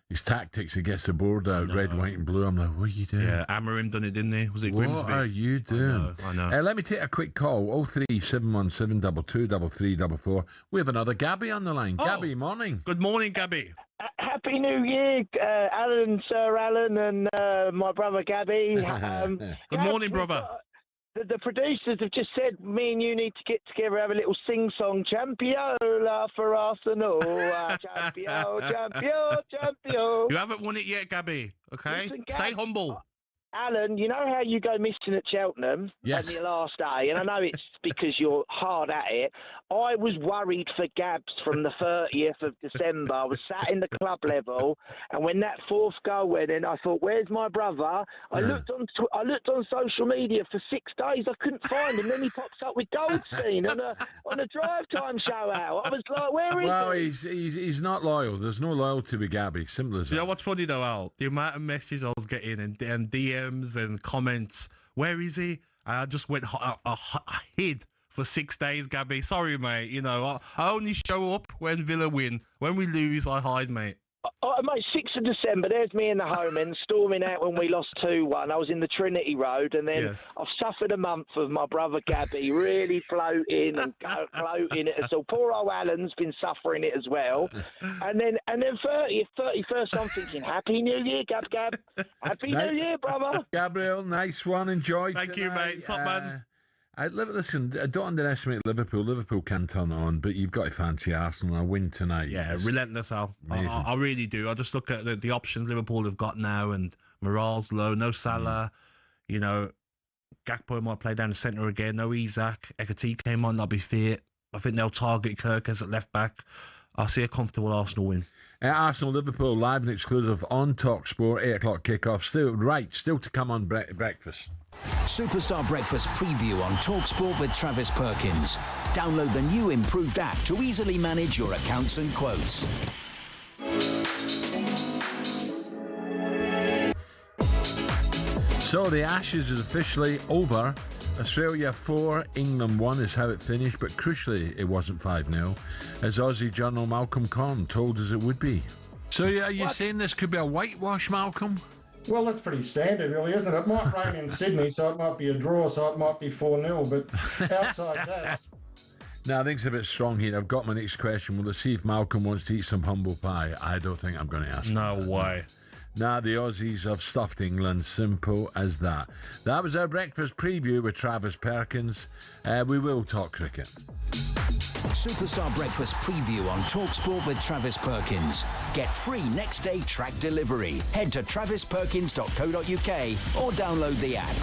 his tactics, he gets the board out, red, white and blue. I'm like, what are you doing? Yeah, Amorim done it, didn't he? Was it Grimsby? What are you doing? I know. Let me take a quick call. 03717 223344. We have another Gabby on the line. Gabby, morning. Good morning, Gabby. Happy New Year, Alan, Sir Alan, and my brother Gabby. Good morning, brother. The producers have just said me and you need to get together, have a little sing-song. Champiola for Arsenal. Champion. You haven't won it yet, Gabby. Okay? Listen, Stay humble. Alan, you know how you go missing at Cheltenham on your last day? And I know it's because you're hard at it. I was worried for Gabs from the 30th of December. I was sat in the club level, and when that fourth goal went in, I thought, where's my brother? I looked on social media for 6 days. I couldn't find him. Then he pops up with Goldstein on a drive time show out. I was like, where is he? Well, he's not loyal. There's no loyalty with Gabby. Simple as that. You know what's funny though, Al? The amount of messages I was getting and DMs and comments. Where is he? And I just went I hid for 6 days, Gabby. Sorry, mate. I only show up when Villa win. When we lose, I hide, mate. Mate, 6th of December, there's me in the home end, storming out when we lost 2-1. I was in the Trinity Road, and then I've suffered a month of my brother Gabby really floating and floating it. So poor old Alan's been suffering it as well. And then 30th, 31st, I'm thinking, Happy New Year, Gab. Happy New Year, brother. Gabriel, nice one. Enjoy Thank tonight. you, mate. Top man. Listen, don't underestimate Liverpool. Liverpool can turn on, but you've got to fancy Arsenal. A win tonight. Yeah, relentless, Al. I really do. I just look at the options Liverpool have got now, and morale's low. No Salah. You know, Gakpo might play down the centre again. No Isak. Ekatike might not be fit. I think they'll target Kirk as at left back. I see a comfortable Arsenal win. Arsenal-Liverpool live and exclusive on talkSPORT, 8 o'clock kickoff. Still to come on breakfast. Superstar Breakfast preview on talkSPORT with Travis Perkins. Download the new improved app to easily manage your accounts and quotes. So the Ashes is officially over. Australia 4, England 1 is how it finished, but crucially it wasn't 5-0, as Aussie journal Malcolm Conn told us it would be. So are you saying this could be a whitewash, Malcolm? Well, that's pretty standard, really, isn't it? It might rain in Sydney, so it might be a draw, so it might be 4-0, but outside that... No, I think it's a bit strong here. I've got my next question. Well, let's see if Malcolm wants to eat some humble pie. I don't think I'm going to ask him. No way. Nah, the Aussies have stuffed England. Simple as that. That was our breakfast preview with Travis Perkins. We will talk cricket. Superstar Breakfast preview on talkSPORT with Travis Perkins. Get free next day track delivery. Head to travisperkins.co.uk or download the app.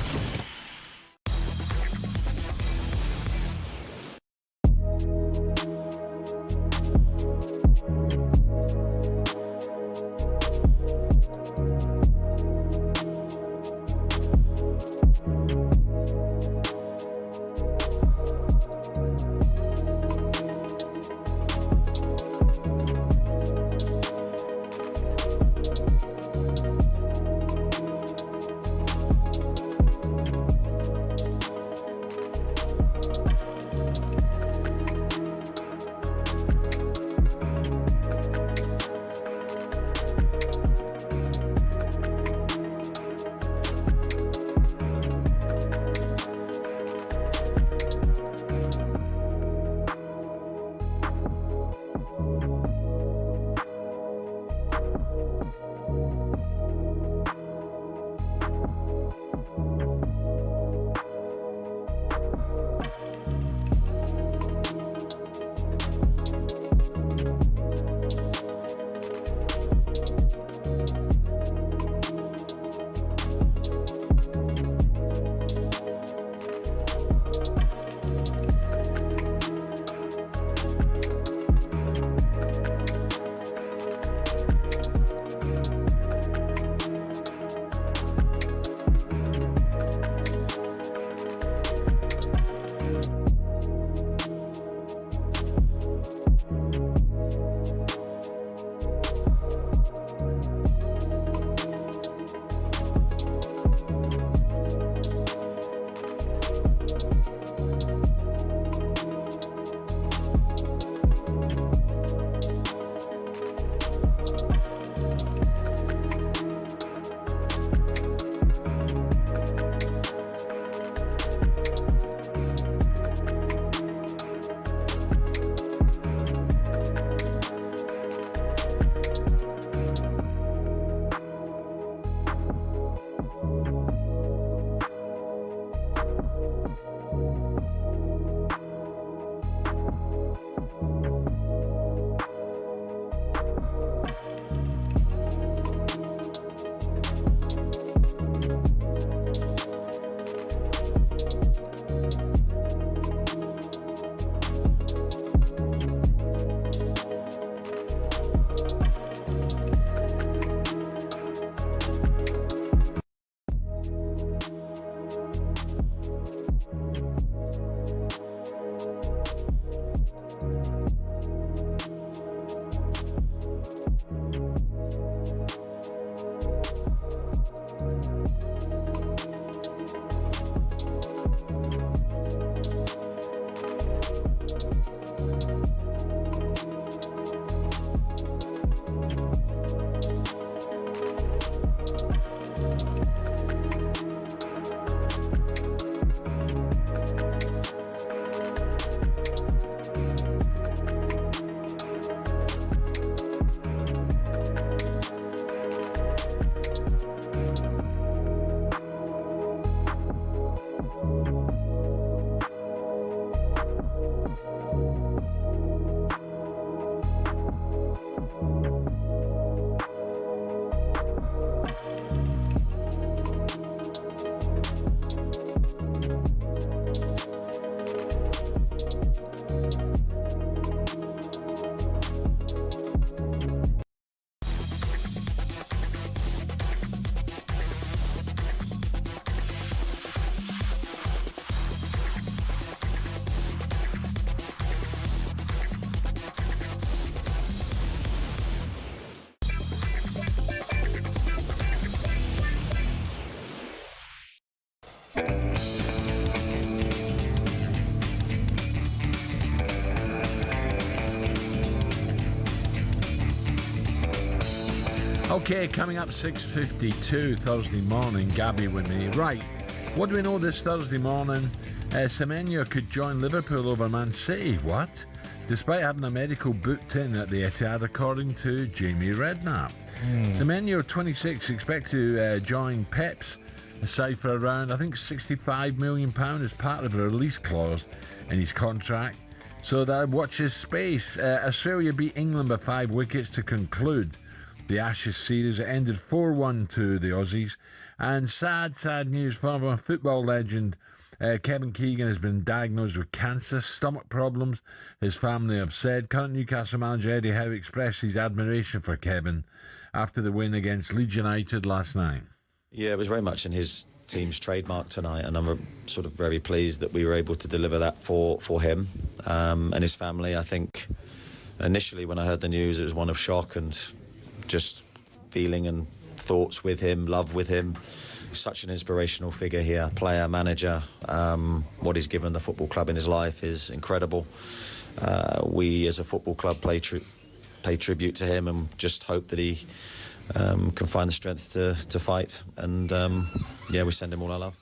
Okay, coming up 6:52 Thursday morning, Gabby with me. Right, what do we know this Thursday morning? Semenyo could join Liverpool over Man City. What? Despite having a medical booked in at the Etihad, according to Jamie Redknapp. Semenyo, 26, expect to join Pep's side for around, I think, £65 million as part of a release clause in his contract. So that watch his space. Australia beat England by 5 wickets to conclude the Ashes series. It ended 4-1 to the Aussies. And sad news from a football legend. Kevin Keegan has been diagnosed with cancer, stomach problems, his family have said. Current Newcastle manager Eddie Howe expressed his admiration for Kevin after the win against Leeds United last night. Yeah, it was very much in his team's trademark tonight, and I'm sort of very pleased that we were able to deliver that for him and his family. I think initially when I heard the news, it was one of shock and just feeling and thoughts with him, love with him. Such an inspirational figure here, player, manager. What he's given the football club in his life is incredible. We as a football club pay tribute to him and just hope that he can find the strength to fight. And we send him all our love.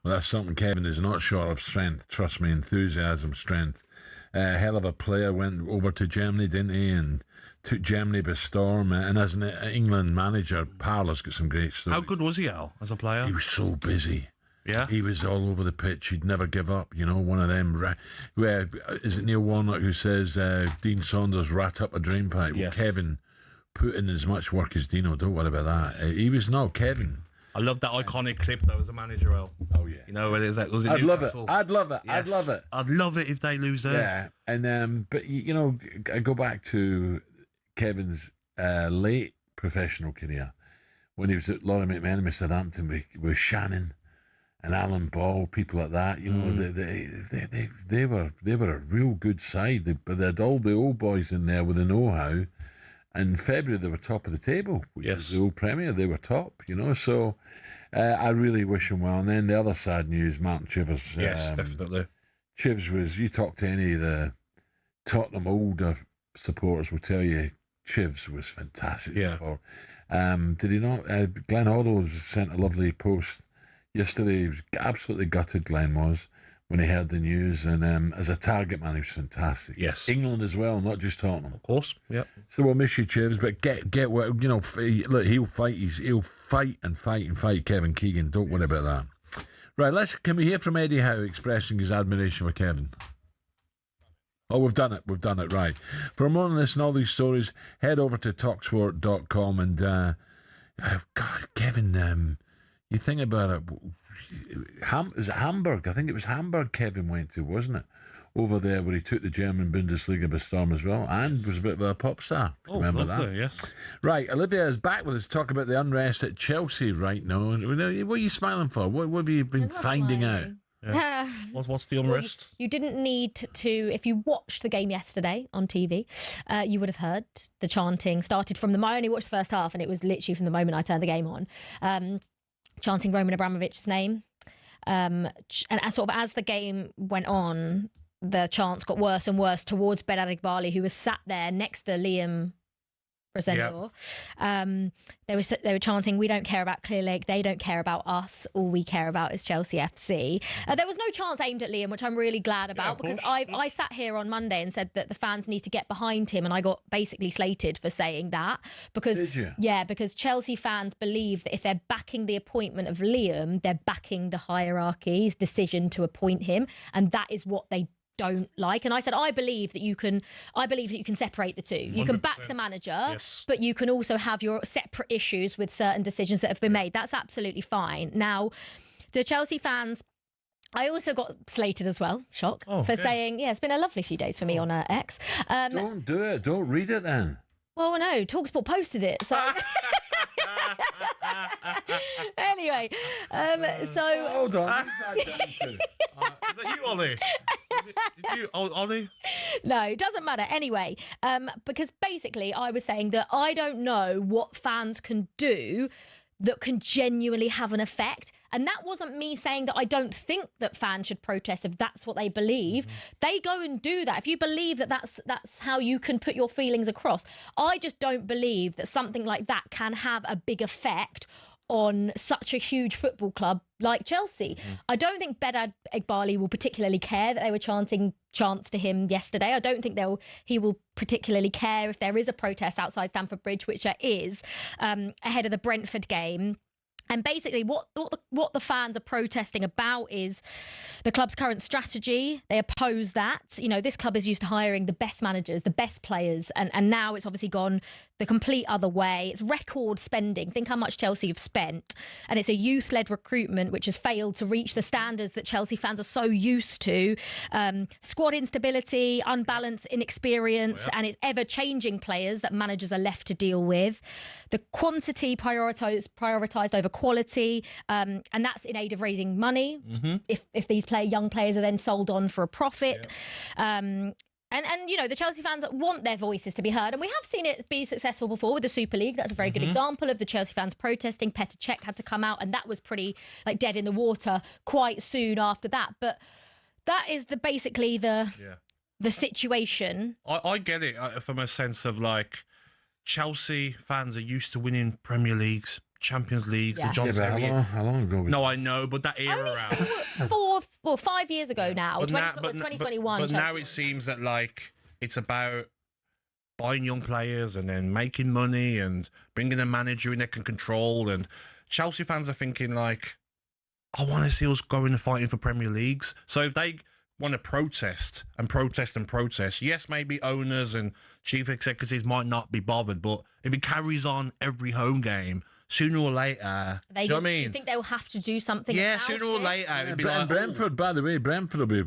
Well, that's something. Kevin is not short of strength. Trust me, enthusiasm, strength. Hell of a player, went over to Germany, didn't he, and took Germany by storm. And as an England manager, Parlour's got some great stories. How good was he, Al, as a player? He was so busy. Yeah? He was all over the pitch. He'd never give up. You know, one of them. Where is it Neil Warnock who says Dean Saunders rat up a drain pipe? Yes. Well, Kevin put in as much work as Dino. Don't worry about that. He was Kevin. I love that iconic clip though as a Managerial. Oh yeah, you know what is that? Was it I'd Newcastle? love it. Yes. I'd love it. I'd love it if they lose there. Yeah, and but you know, I go back to Kevin's late professional career when he was at Laurie McMenamin, Southampton with Shannon and Alan Ball, people like that. You know, they were a real good side. They had all the old boys in there with the know-how. In February, they were top of the table, which was the old Premier. They were top, you know. So I really wish him well. And then the other sad news, Martin Chivers. Yes, definitely. Chivers was, you talk to any of the Tottenham older supporters will tell you, Chivs was fantastic. Yeah. Did he not? Glenn Hoddle sent a lovely post yesterday. He was absolutely gutted, Glenn was, when he heard the news. And as a target man, he was fantastic. Yes. England as well, not just Tottenham. Of course, yep. So we'll miss you, Chivs, but get well. You know, look, he'll fight and fight Kevin Keegan. Don't worry about that. Right, can we hear from Eddie Howe expressing his admiration for Kevin? Oh, we've done it, right. For more on this and all these stories, head over to talksport.com and God, Kevin, you think about it, is it Hamburg? I think it was Hamburg Kevin went to, wasn't it? Over there where he took the German Bundesliga by storm as well and was a bit of a pop star. Oh, remember lovely, that? Yes. Right, Olivia is back with us to talk about the unrest at Chelsea right now. What are you smiling for? What have you been finding out? Yeah. What's the unrest? Well, you didn't need to, if you watched the game yesterday on TV, you would have heard the chanting started from I only watched the first half and it was literally from the moment I turned the game on, chanting Roman Abramovich's name. And sort of as the game went on, the chants got worse and worse towards Ben Adigbali, who was sat there next to Liam Rosenor. They were chanting, "We don't care about Clear Lake, they don't care about us, all we care about is Chelsea FC." There was no chants aimed at Liam, which I'm really glad about, because I sat here on Monday and said that the fans need to get behind him, and I got basically slated for saying that. Because, Did you? Yeah, because Chelsea fans believe that if they're backing the appointment of Liam, they're backing the hierarchy's decision to appoint him, and that is what they don't like. And I said, I believe that you can separate the two. You can back the manager, but you can also have your separate issues with certain decisions that have been made. That's absolutely fine. Now, the Chelsea fans, I also got slated as well, shock, for saying, it's been a lovely few days for me on X. Don't do it. Don't read it then. Well, no, talkSPORT posted it, so... Anyway, so... Hold on. Who's that down to? Is that you, Ollie? Did you, Ollie? No, it doesn't matter. Anyway, because basically I was saying that I don't know what fans can do that can genuinely have an effect. And that wasn't me saying that I don't think that fans should protest if that's what they believe. They go and do that. If you believe that that's how you can put your feelings across. I just don't believe that something like that can have a big effect on such a huge football club like Chelsea. I don't think Bedad Egbali will particularly care that they were chanting chants to him yesterday. I don't think he will particularly care if there is a protest outside Stamford Bridge, which there is, ahead of the Brentford game. And basically what the fans are protesting about is the club's current strategy. They oppose that. You know, this club is used to hiring the best managers, the best players, and now it's obviously gone the complete other way. It's record spending. Think how much Chelsea have spent. And it's a youth-led recruitment which has failed to reach the standards that Chelsea fans are so used to. Squad instability, unbalanced inexperience, and it's ever-changing players that managers are left to deal with. The quantity prioritised over quality, and that's in aid of raising money. If these young players are then sold on for a profit. And you know, the Chelsea fans want their voices to be heard. And we have seen it be successful before with the Super League. That's a very good example of the Chelsea fans protesting. Petr Cech had to come out, and that was pretty dead in the water quite soon after that. But that is basically the situation. I get it from a sense of Chelsea fans are used to winning Premier Leagues, Champions Leagues, and John how long ago? No, I know, but that era only 5 years ago now, 2021. But now it seems that it's about buying young players and then making money and bringing a manager in that can control. And Chelsea fans are thinking I want to see us going and fighting for Premier Leagues. So if they want to protest, yes, maybe owners and chief executives might not be bothered, but if it carries on every home game, sooner or later, do you know what I mean? Do you think they'll have to do something? Yeah, about sooner or later. It'd be Brentford, by the way, Brentford will be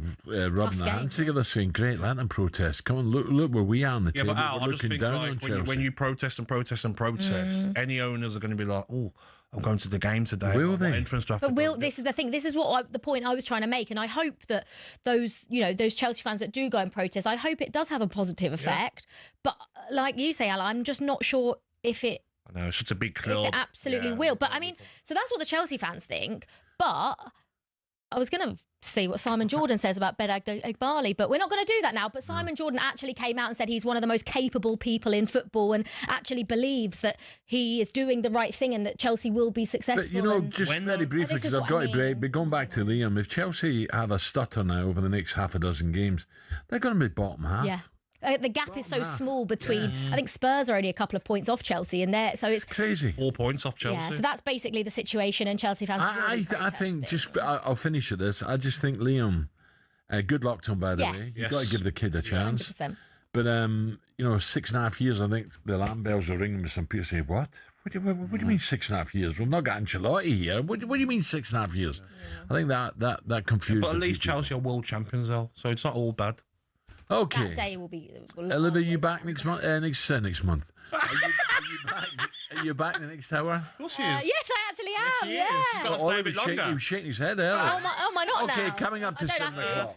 rubbing their hands together saying, great, let them protest. Come on, look where we are on the table. But Al, we're looking down on Chelsea. When you protest, any owners are going to be like, oh, I'm going to the game today. Will they? Entrance to But this is the thing. This is the point I was trying to make, and I hope that those Chelsea fans that do go and protest, I hope it does have a positive effect. But like you say, Al, I'm just not sure if it. I know, it's such a big club. If it absolutely will. But I mean, so that's what the Chelsea fans think. But I was going to see what Simon Jordan says about Bedad Egbali, but we're not going to do that now. But Simon Jordan actually came out and said he's one of the most capable people in football and actually believes that he is doing the right thing and that Chelsea will be successful. But, you know, just very briefly, because I've got to break, but going back to Liam, if Chelsea have a stutter now over the next half a dozen games, they're going to be bottom half. Yeah. The gap is so small between. I think Spurs are only a couple of points off Chelsea, and so it's crazy. 4 points off Chelsea. Yeah, so that's basically the situation, and Chelsea fans. I think I'll finish at this. I just think Liam, good luck to him, by the way. You've got to give the kid a chance. 100%. But 6.5 years. I think the alarm bells are ringing with some people saying, "What? What do you mean 6.5 years? We've not got Ancelotti here. What do you mean 6.5 years?" I think that confused. But at least Chelsea are world champions, though, so it's not all bad. Okay. That day will be. Olivia, you back next month? Next month. Are you back the next hour? Of course she is. Yes, I actually am. Yes, she's got to stay a bit longer. He was shaking his head earlier. Oh my, not okay, now. coming up to 7 o'clock.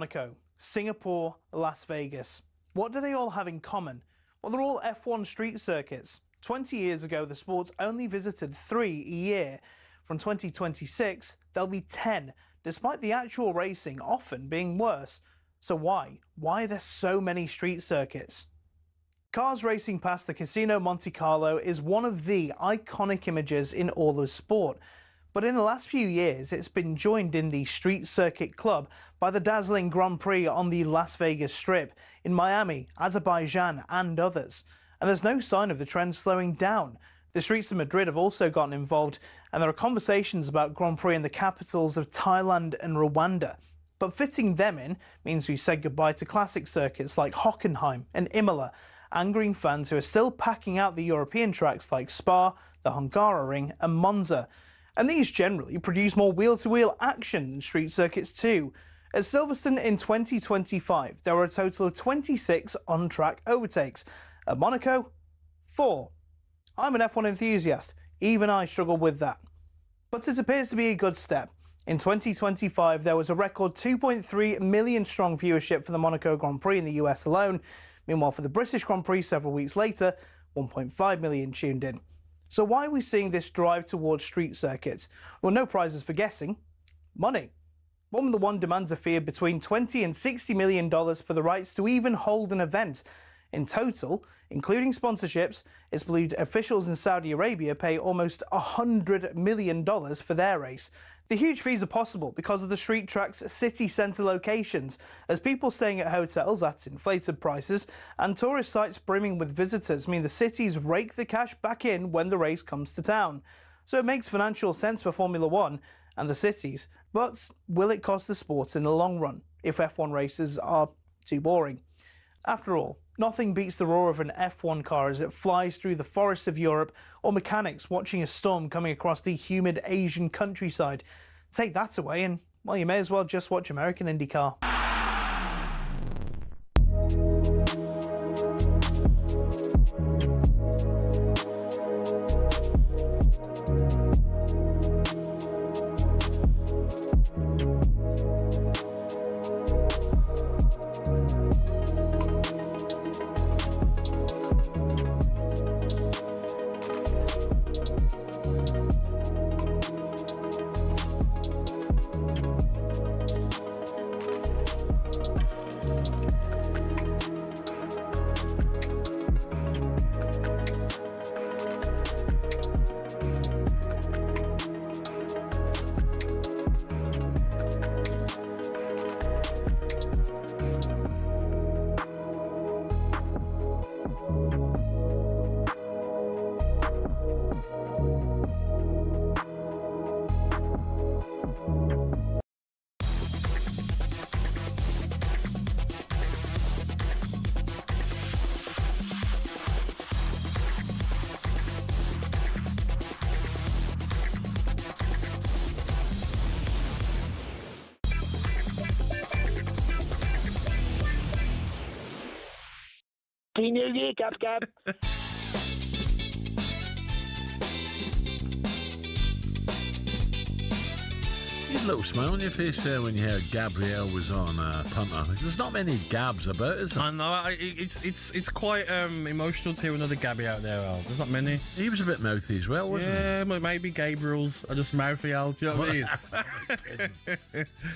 Monaco, Singapore, Las Vegas. What do they all have in common? Well, they're all F1 street circuits. 20 years ago, the sports only visited 3 a year. From 2026, there'll be 10, despite the actual racing often being worse. So why? Why are there so many street circuits? Cars racing past the Casino Monte Carlo is one of the iconic images in all of sport. But in the last few years, it's been joined in the Street Circuit Club by the dazzling Grand Prix on the Las Vegas Strip, in Miami, Azerbaijan and others. And there's no sign of the trend slowing down. The streets of Madrid have also gotten involved, and there are conversations about Grand Prix in the capitals of Thailand and Rwanda. But fitting them in means we said goodbye to classic circuits like Hockenheim and Imola, angering fans who are still packing out the European tracks like Spa, the Hungaroring and Monza. And these generally produce more wheel-to-wheel action than street circuits too. At Silverstone in 2025, there were a total of 26 on-track overtakes. At Monaco, 4. I'm an F1 enthusiast. Even I struggle with that. But it appears to be a good step. In 2025, there was a record 2.3 million strong viewership for the Monaco Grand Prix in the US alone. Meanwhile, for the British Grand Prix several weeks later, 1.5 million tuned in. So why are we seeing this drive towards street circuits? Well, no prizes for guessing. Money. Formula One demands a fee of between $20 and $60 million for the rights to even hold an event. In total, including sponsorships, it's believed officials in Saudi Arabia pay almost $100 million for their race. The huge fees are possible because of the street track's city centre locations, as people staying at hotels at inflated prices and tourist sites brimming with visitors mean the cities rake the cash back in when the race comes to town. So it makes financial sense for Formula One and the cities, but will it cost the sport in the long run if F1 races are too boring? After all, nothing beats the roar of an F1 car as it flies through the forests of Europe, or mechanics watching a storm coming across the humid Asian countryside. Take that away and, well, you may as well just watch American IndyCar. Happy New Year, Gab. You had a little smile on your face there when you heard Gabrielle was on Punter. There's not many Gabs about, is there? I know. It's quite emotional to hear another Gabby out there, Al. There's not many. He was a bit mouthy as well, wasn't he? Yeah, maybe Gabriel's are just mouthy, Al. Do you know what I mean?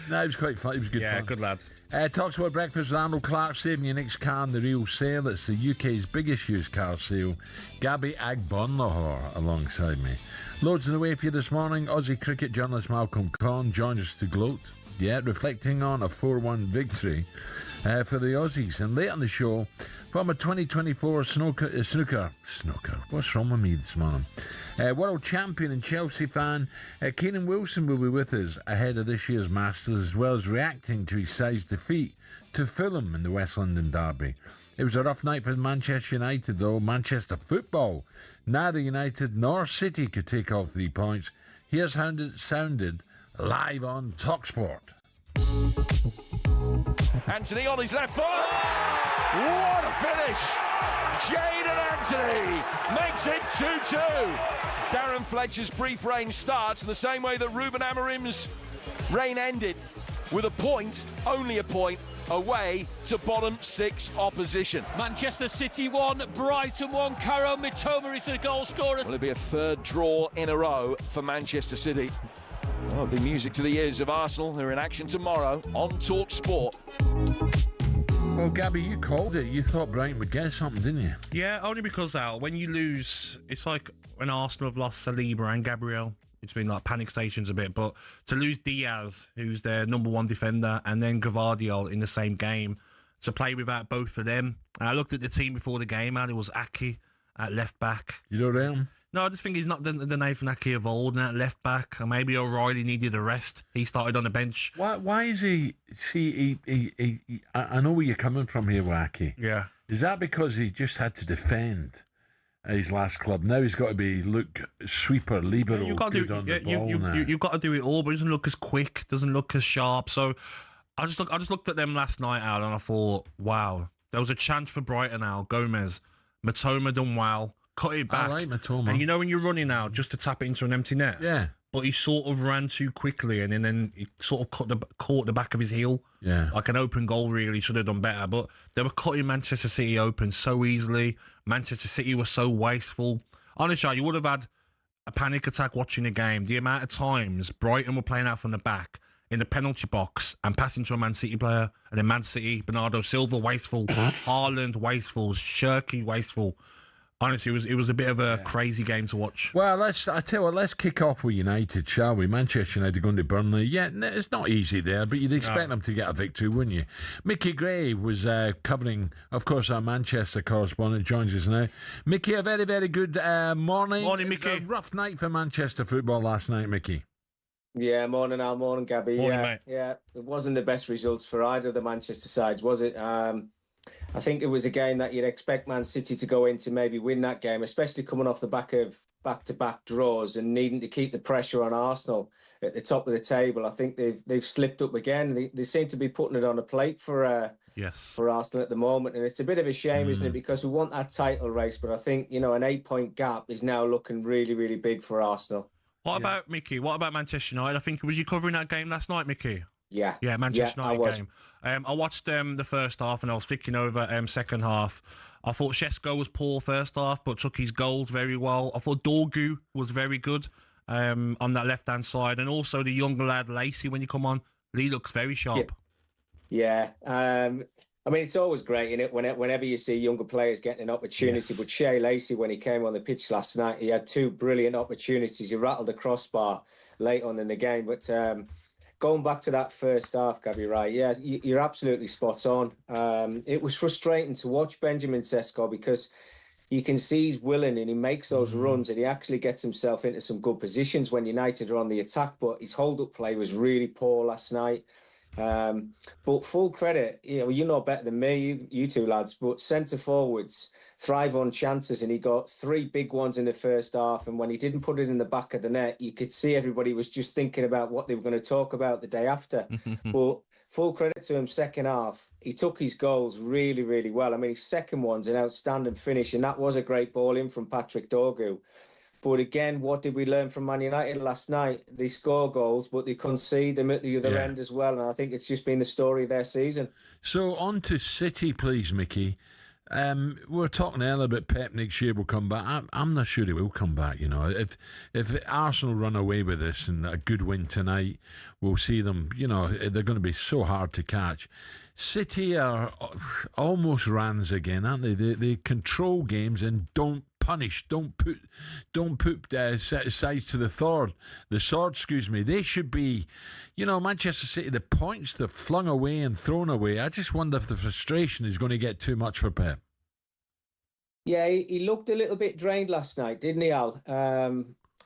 No, he was quite fun. He was good fun. Yeah, good lad. talkSPORT Breakfast with Arnold Clark, saving your next car in the real sale. It's the UK's biggest used car sale. Gabby Agbonlahor alongside me. Loads in the way for you this morning. Aussie cricket journalist Malcolm Conn joins us to gloat. Yeah, reflecting on a 4-1 victory for the Aussies. And late on the show, from a 2024 snooker. What's wrong with me this morning? World champion and Chelsea fan, Keenan Wilson will be with us ahead of this year's Masters, as well as reacting to his side's defeat to Fulham in the West London derby. It was a rough night for Manchester United, though. Manchester football. Neither United nor City could take all 3 points. Here's how it sounded live on talkSPORT. Anthony on his left foot. What a finish! Jadon Anthony makes it 2-2. Darren Fletcher's brief reign starts in the same way that Ruben Amorim's reign ended. with a point, only a point, away to bottom 6 opposition. Manchester City 1, Brighton 1. Karo Mitoma is the goal scorer. Will it be a third draw in a row for Manchester City? Well, it'll be music to the ears of Arsenal. They're in action tomorrow on talkSPORT. Well, Gabby, you called it. You thought Brighton would get something, didn't you? Yeah, only because, Al, when you lose, it's like when Arsenal have lost Saliba and Gabriel. It's been like panic stations a bit, but to lose Diaz, who's their number one defender, and then Gvardiol in the same game, to play without both of them. And I looked at the team before the game, and it was Aki at left back. You don't rate him? No, I just think he's not the Nathan Aki of old now at left back. And maybe O'Reilly needed a rest. He started on the bench. Why is he... See, I know where you're coming from here, Wacky. Yeah. Is that because he just had to defend his last club? Now he's got to be, sweeper, libero, you've got good on the ball now. You've got to do it all, but it doesn't look as quick, doesn't look as sharp. So I just looked at them last night, Al, and I thought, wow, there was a chance for Brighton, Al. Gomez. Matoma done well. Cut it back. I like Matoma. And you know when you're running out, just to tap it into an empty net? Yeah. But he sort of ran too quickly, and then he sort of caught the back of his heel. Yeah. Like an open goal, really. Should have done better. But they were cutting Manchester City open so easily. Manchester City was so wasteful. Honestly, you would have had a panic attack watching the game. The amount of times Brighton were playing out from the back in the penalty box and passing to a Man City player, and then Man City, Bernardo Silva, wasteful. Haaland, wasteful. Shirky, wasteful. Honestly, it was a bit of a crazy game to watch. Well, I tell you what, let's kick off with United, shall we? Manchester United going to Burnley. Yeah, it's not easy there, but you'd expect them to get a victory, wouldn't you? Mickey Gray was covering, of course, our Manchester correspondent, joins us now. Mickey, a very, very good morning. Morning, Mickey. It was a rough night for Manchester football last night, Mickey. Yeah, morning Al, morning Gabby. Morning, mate. Yeah, it wasn't the best results for either of the Manchester sides, was it? I think it was a game that you'd expect Man City to go into, maybe win that game, especially coming off the back of back-to-back draws and needing to keep the pressure on Arsenal at the top of the table. I think they've slipped up again. They seem to be putting it on a plate for Arsenal at the moment, and it's a bit of a shame, isn't it? Because we want that title race, but I think an 8-point gap is now looking really, really big for Arsenal. What about Mickey? What about Manchester United? I think was you covering that game last night, Mickey? Yeah, Manchester United I was. game. I watched the first half and I was thinking over second half. I thought Šeško was poor first half, but took his goals very well. I thought Dorgu was very good on that left-hand side. And also the younger lad, Lacey, when you come on, he looks very sharp. Yeah. I mean, it's always great, isn't it, whenever you see younger players getting an opportunity. But Shea Lacey, when he came on the pitch last night, he had two brilliant opportunities. He rattled the crossbar late on in the game. But going back to that first half, Gabby, right? Yeah, you're absolutely spot on. It was frustrating to watch Benjamin Sesko because you can see he's willing and he makes those runs and he actually gets himself into some good positions when United are on the attack. But his hold-up play was really poor last night. But full credit, you know better than me, you two lads, but centre forwards thrive on chances, and he got 3 big ones in the first half, and when he didn't put it in the back of the net, you could see everybody was just thinking about what they were going to talk about the day after. But full credit to him, second half, he took his goals really, really well. I mean, his second one's an outstanding finish, and that was a great ball in from Patrick Dorgu. But again, what did we learn from Man United last night? They score goals, but they concede them at the other end as well. And I think it's just been the story of their season. So on to City, please, Mickey. We were talking earlier about Pep next year will come back. I'm not sure he will come back. If Arsenal run away with this and a good win tonight, we'll see them. They're going to be so hard to catch. City are almost Rans again, aren't they? They control games and don't punish. Don't put sides to the sword. They should be, Manchester City. The points they've flung away and thrown away. I just wonder if the frustration is going to get too much for Pep. Yeah, he looked a little bit drained last night, didn't he, Al?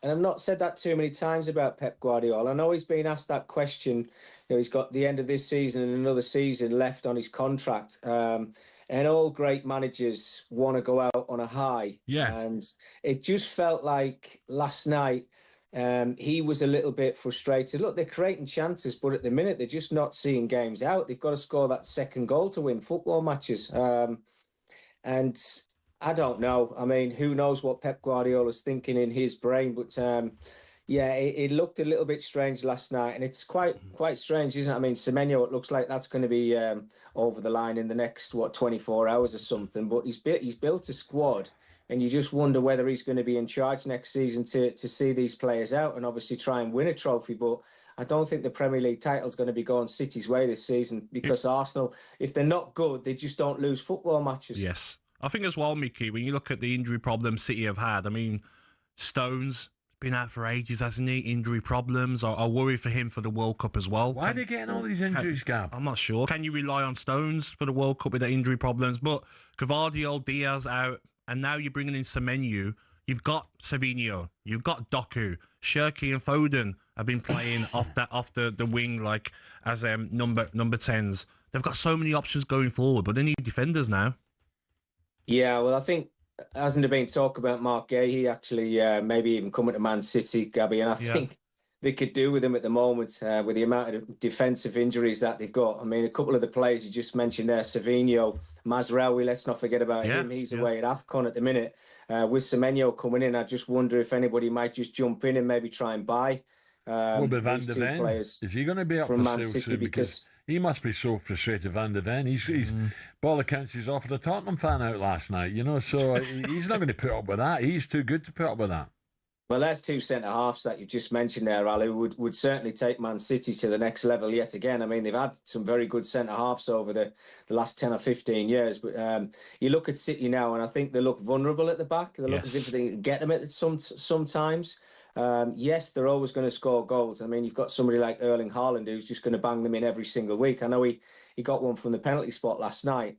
And I've not said that too many times about Pep Guardiola. I know he's been asked that question. He's got the end of this season and another season left on his contract. And all great managers want to go out on a high. Yeah. And it just felt like last night he was a little bit frustrated. Look, they're creating chances, but at the minute they're just not seeing games out. They've got to score that second goal to win football matches. And I don't know. I mean, who knows what Pep Guardiola's thinking in his brain, but Yeah, it looked a little bit strange last night, and it's quite strange, isn't it? I mean, Semenyo, it looks like that's going to be over the line in the next 24 hours or something. But he's built a squad, and you just wonder whether he's going to be in charge next season to see these players out and obviously try and win a trophy. But I don't think the Premier League title is going to be going City's way this season, because Arsenal, if they're not good, they just don't lose football matches. Yes, I think as well, Mickey. When you look at the injury problems City have had, I mean, Stones been out for ages, hasn't he? Injury problems. I worry for him for the World Cup as well. Why are they getting all these injuries, Gab? I'm not sure. Can you rely on Stones for the World Cup with the injury problems? But Gvardiol, Diaz out, and now you're bringing in Semenyo. You've got Savinho, you've got Doku, Shirky and Foden have been playing off the wing like as number 10s. They've got so many options going forward, but they need defenders now. Yeah, well, I think hasn't there been talk about Mark Gahey actually maybe even coming to Man City, Gabby? And I think they could do with him at the moment with the amount of defensive injuries that they've got. I mean, a couple of the players you just mentioned there, Savinho, Mazraoui, let's not forget about him. He's away at AFCON at the minute. With Semenyo coming in, I just wonder if anybody might just jump in and maybe try and buy these two players. Is he going to be up from for Man sale City? soon? Because he must be so frustrated, Van der Ven. He's by all accounts, he's offered a Tottenham fan out last night, so he's not going to put up with that. He's too good to put up with that. Well, there's two centre-halves that you've just mentioned there, Ali, who would certainly take Man City to the next level yet again. I mean, they've had some very good centre-halves over the last 10 or 15 years. But you look at City now, and I think they look vulnerable at the back. They look as if they can get them at sometimes. Yes, they're always going to score goals. I mean, you've got somebody like Erling Haaland who's just going to bang them in every single week. I know he got one from the penalty spot last night.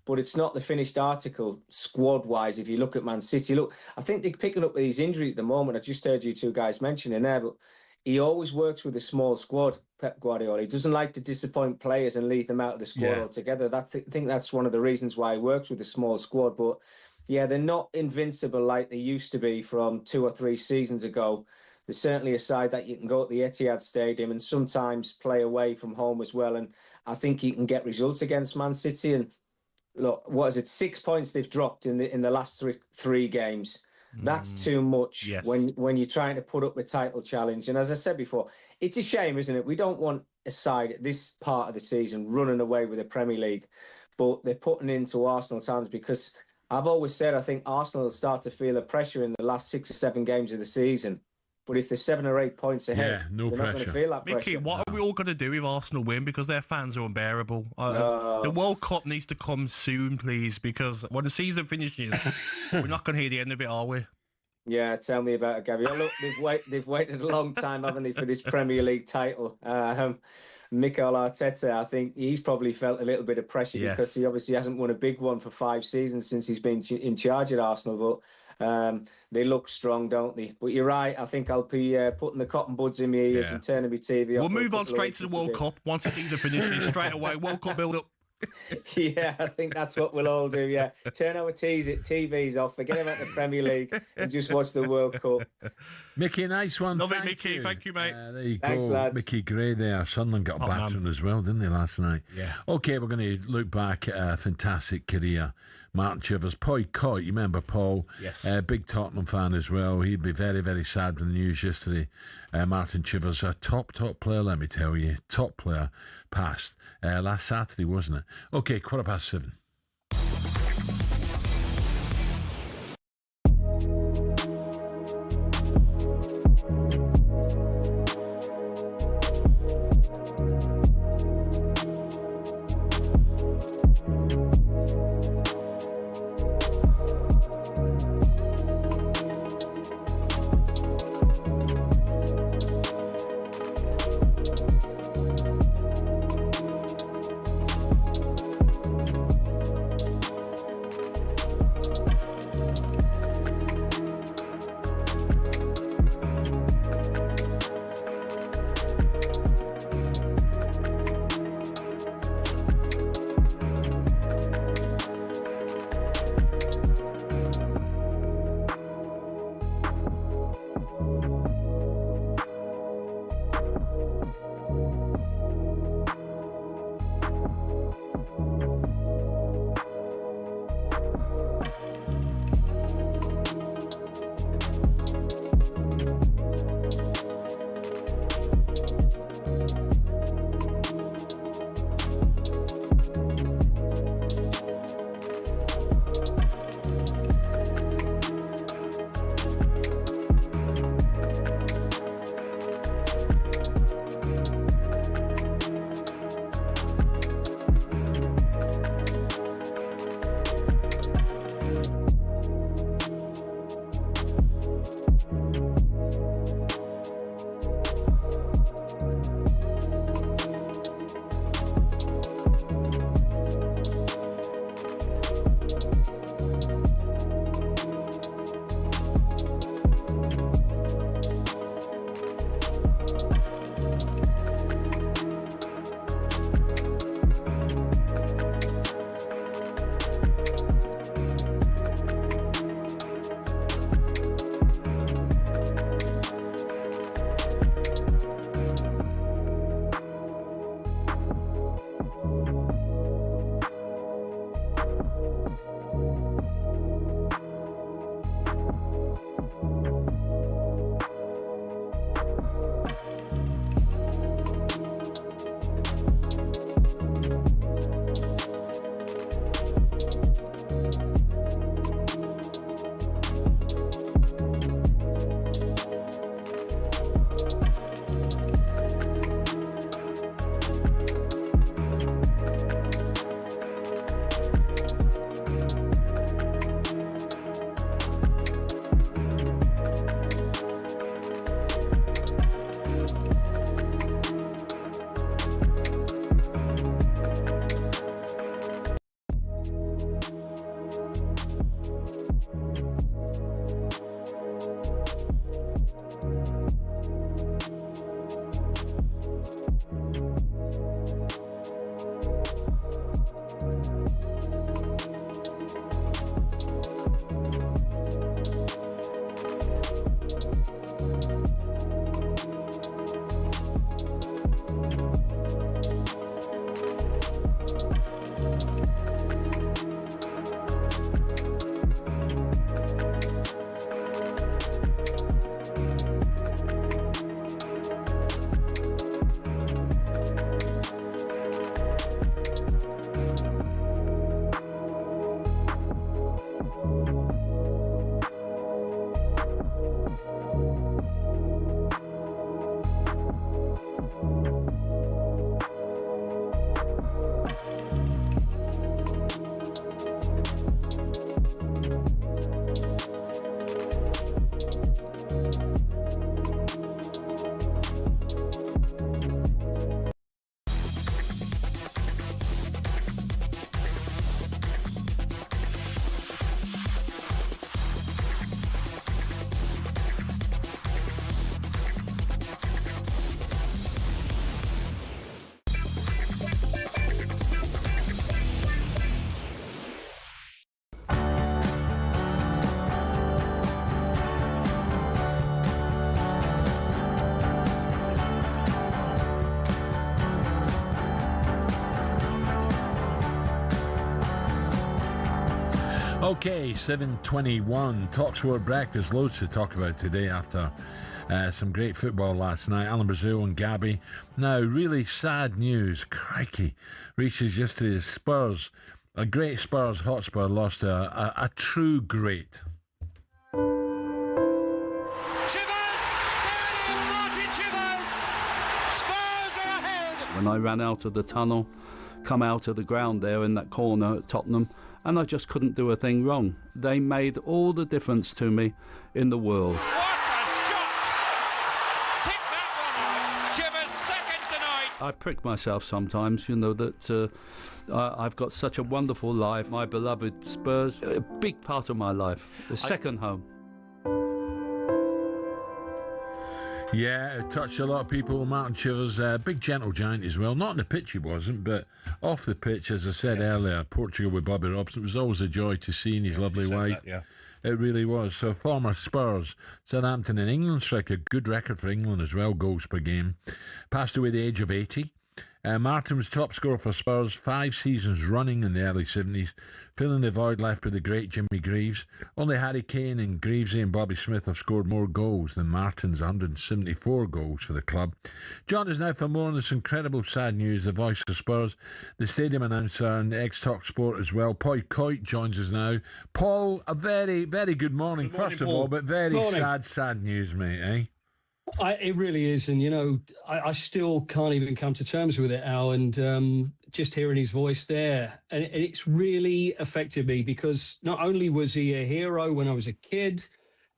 But it's not the finished article squad-wise. If you look at Man City, look, I think they're picking up these injuries at the moment. I just heard you two guys mentioning there, but he always works with a small squad, Pep Guardiola. He doesn't like to disappoint players and leave them out of the squad altogether. I think that's one of the reasons why he works with a small squad. But yeah, they're not invincible like they used to be from 2 or 3 seasons ago. There's certainly a side that you can go at the Etihad Stadium and sometimes play away from home as well. And I think you can get results against Man City. And look, what is it? 6 points they've dropped in the last three games. That's too much when you're trying to put up a title challenge. And as I said before, it's a shame, isn't it? We don't want a side at this part of the season running away with the Premier League, but they're putting into Arsenal's hands, because I've always said I think Arsenal will start to feel the pressure in the last 6 or 7 games of the season. But if they're 7 or 8 points ahead, they're not going to feel that pressure. Mickey, what are we all going to do if Arsenal win? Because their fans are unbearable. The World Cup needs to come soon, please, because when the season finishes, we're not going to hear the end of it, are we? Yeah, tell me about it, Gabby. Oh, look, they've waited a long time, haven't they, for this Premier League title. Mikel Arteta, I think he's probably felt a little bit of pressure because he obviously hasn't won a big one for 5 seasons since he's been in charge at Arsenal. But they look strong, don't they? But you're right. I think I'll be putting the cotton buds in my ears and turning my TV off. We'll move on straight to the World Cup once the season finishes. Straight away, World Cup build-up. Yeah, I think that's what we'll all do, yeah. Turn our TVs off, forget about the Premier League and just watch the World Cup. Mickey, nice one. Love it, Mickey. Thank you, mate. There you Thanks, go. lads. Mickey Gray there. Sunderland got a battering as well, didn't they, last night? Yeah. Okay, we're going to look back at a fantastic career. Martin Chivers, Paul Coy, you remember Paul? Yes. Big Tottenham fan as well. He'd be very, very sad with the news yesterday. Martin Chivers, a top player, let me tell you. Top player, passed last Saturday, wasn't it? Okay, 7:15. Okay, 7:21. talkSPORT breakfast. Loads to talk about today after some great football last night. Alan Brazil and Gabby. Now, really sad news. Crikey. Reaches yesterday's Spurs. A great Spurs Hotspur lost a true great. When I ran out of the tunnel, come out of the ground there in that corner at Tottenham, and I just couldn't do a thing wrong. They made all the difference to me in the world. What a shot! Pick that one out. Chivers second tonight. I prick myself sometimes, you know, that I've got such a wonderful life. My beloved Spurs, a big part of my life, a second home. Yeah, it touched a lot of people. Martin Chivers, big gentle giant as well. Not on the pitch he wasn't, but off the pitch, as I said earlier, Portugal with Bobby Robson. It was always a joy to see his lovely wife. It really was. So former Spurs, Southampton and England striker, good record for England as well, goals per game. Passed away at the age of 80. Martin was top scorer for Spurs 5 seasons running in the early 70s, filling the void left by the great Jimmy Greaves. Only Harry Kane and Greavesy and Bobby Smith have scored more goals than Martin's 174 goals for the club. Join us now for more on this incredible sad news, the voice of Spurs, the stadium announcer and ex-talkSPORT as well. Paul Coit joins us now. Paul, a very, very good morning, first of all, but very sad news, mate, eh? It really is, and you know, I still can't even come to terms with it, Al, and just hearing his voice there, and it's really affected me because not only was he a hero when I was a kid,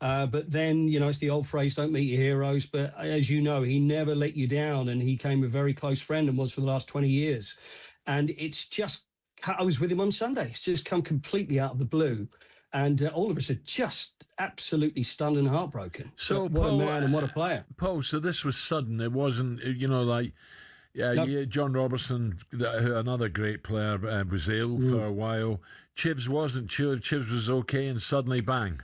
but then, you know, it's the old phrase, don't meet your heroes, but as you know, he never let you down, and he became a very close friend and was for the last 20 years. And it's just, I was with him on Sunday. It's just come completely out of the blue. And all of us are just absolutely stunned and heartbroken. So, what Paul, a man and what a player. Paul, so this was sudden. It wasn't, you know, like John Robertson, another great player, was ill for a while. Chivs wasn't. Chivs was okay, and suddenly, bang.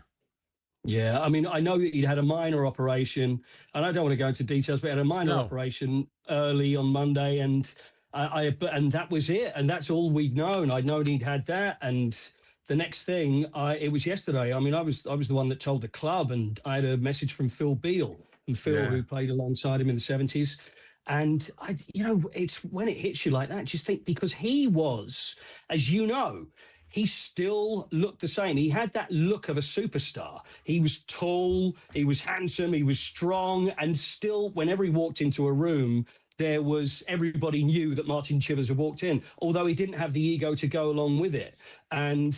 Yeah, I mean, I know that he'd had a minor operation, and I don't want to go into details, but he had a minor operation early on Monday, and and that was it. And that's all we'd known. I'd known he'd had that, and the next thing, it was yesterday. I mean, I was the one that told the club, and I had a message from Phil Beale, and Phil, who played alongside him in the 70s. And, you know, it's when it hits you like that, just think, because he was, as you know, he still looked the same. He had that look of a superstar. He was tall, he was handsome, he was strong, and still, whenever he walked into a room, everybody knew that Martin Chivers had walked in, although he didn't have the ego to go along with it. And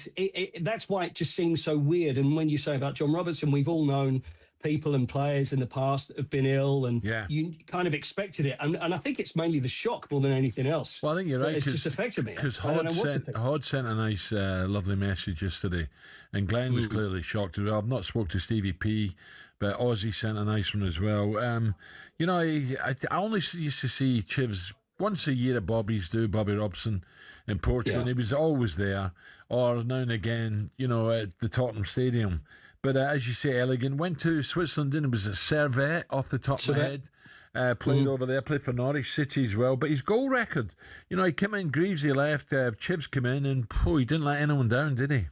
that's why it just seems so weird. And when you say about John Robertson, we've all known people and players in the past that have been ill, and you kind of expected it. And I think it's mainly the shock more than anything else. Well, I think you're right. It's just affected me. Because Hod sent a nice, lovely message yesterday, and Glenn was clearly shocked as well. I've not spoke to Stevie P, but Ozzy sent a nice one as well. You know, I only used to see Chivs once a year at Bobby Robson in Portugal, and he was always there, or now and again, you know, at the Tottenham Stadium. But as you say, elegant, went to Switzerland, and it was a Servette off the top of my head. Played over there, played for Norwich City as well. But his goal record, you know, he came in, Greavesy left, Chivs came in, and he didn't let anyone down, did he?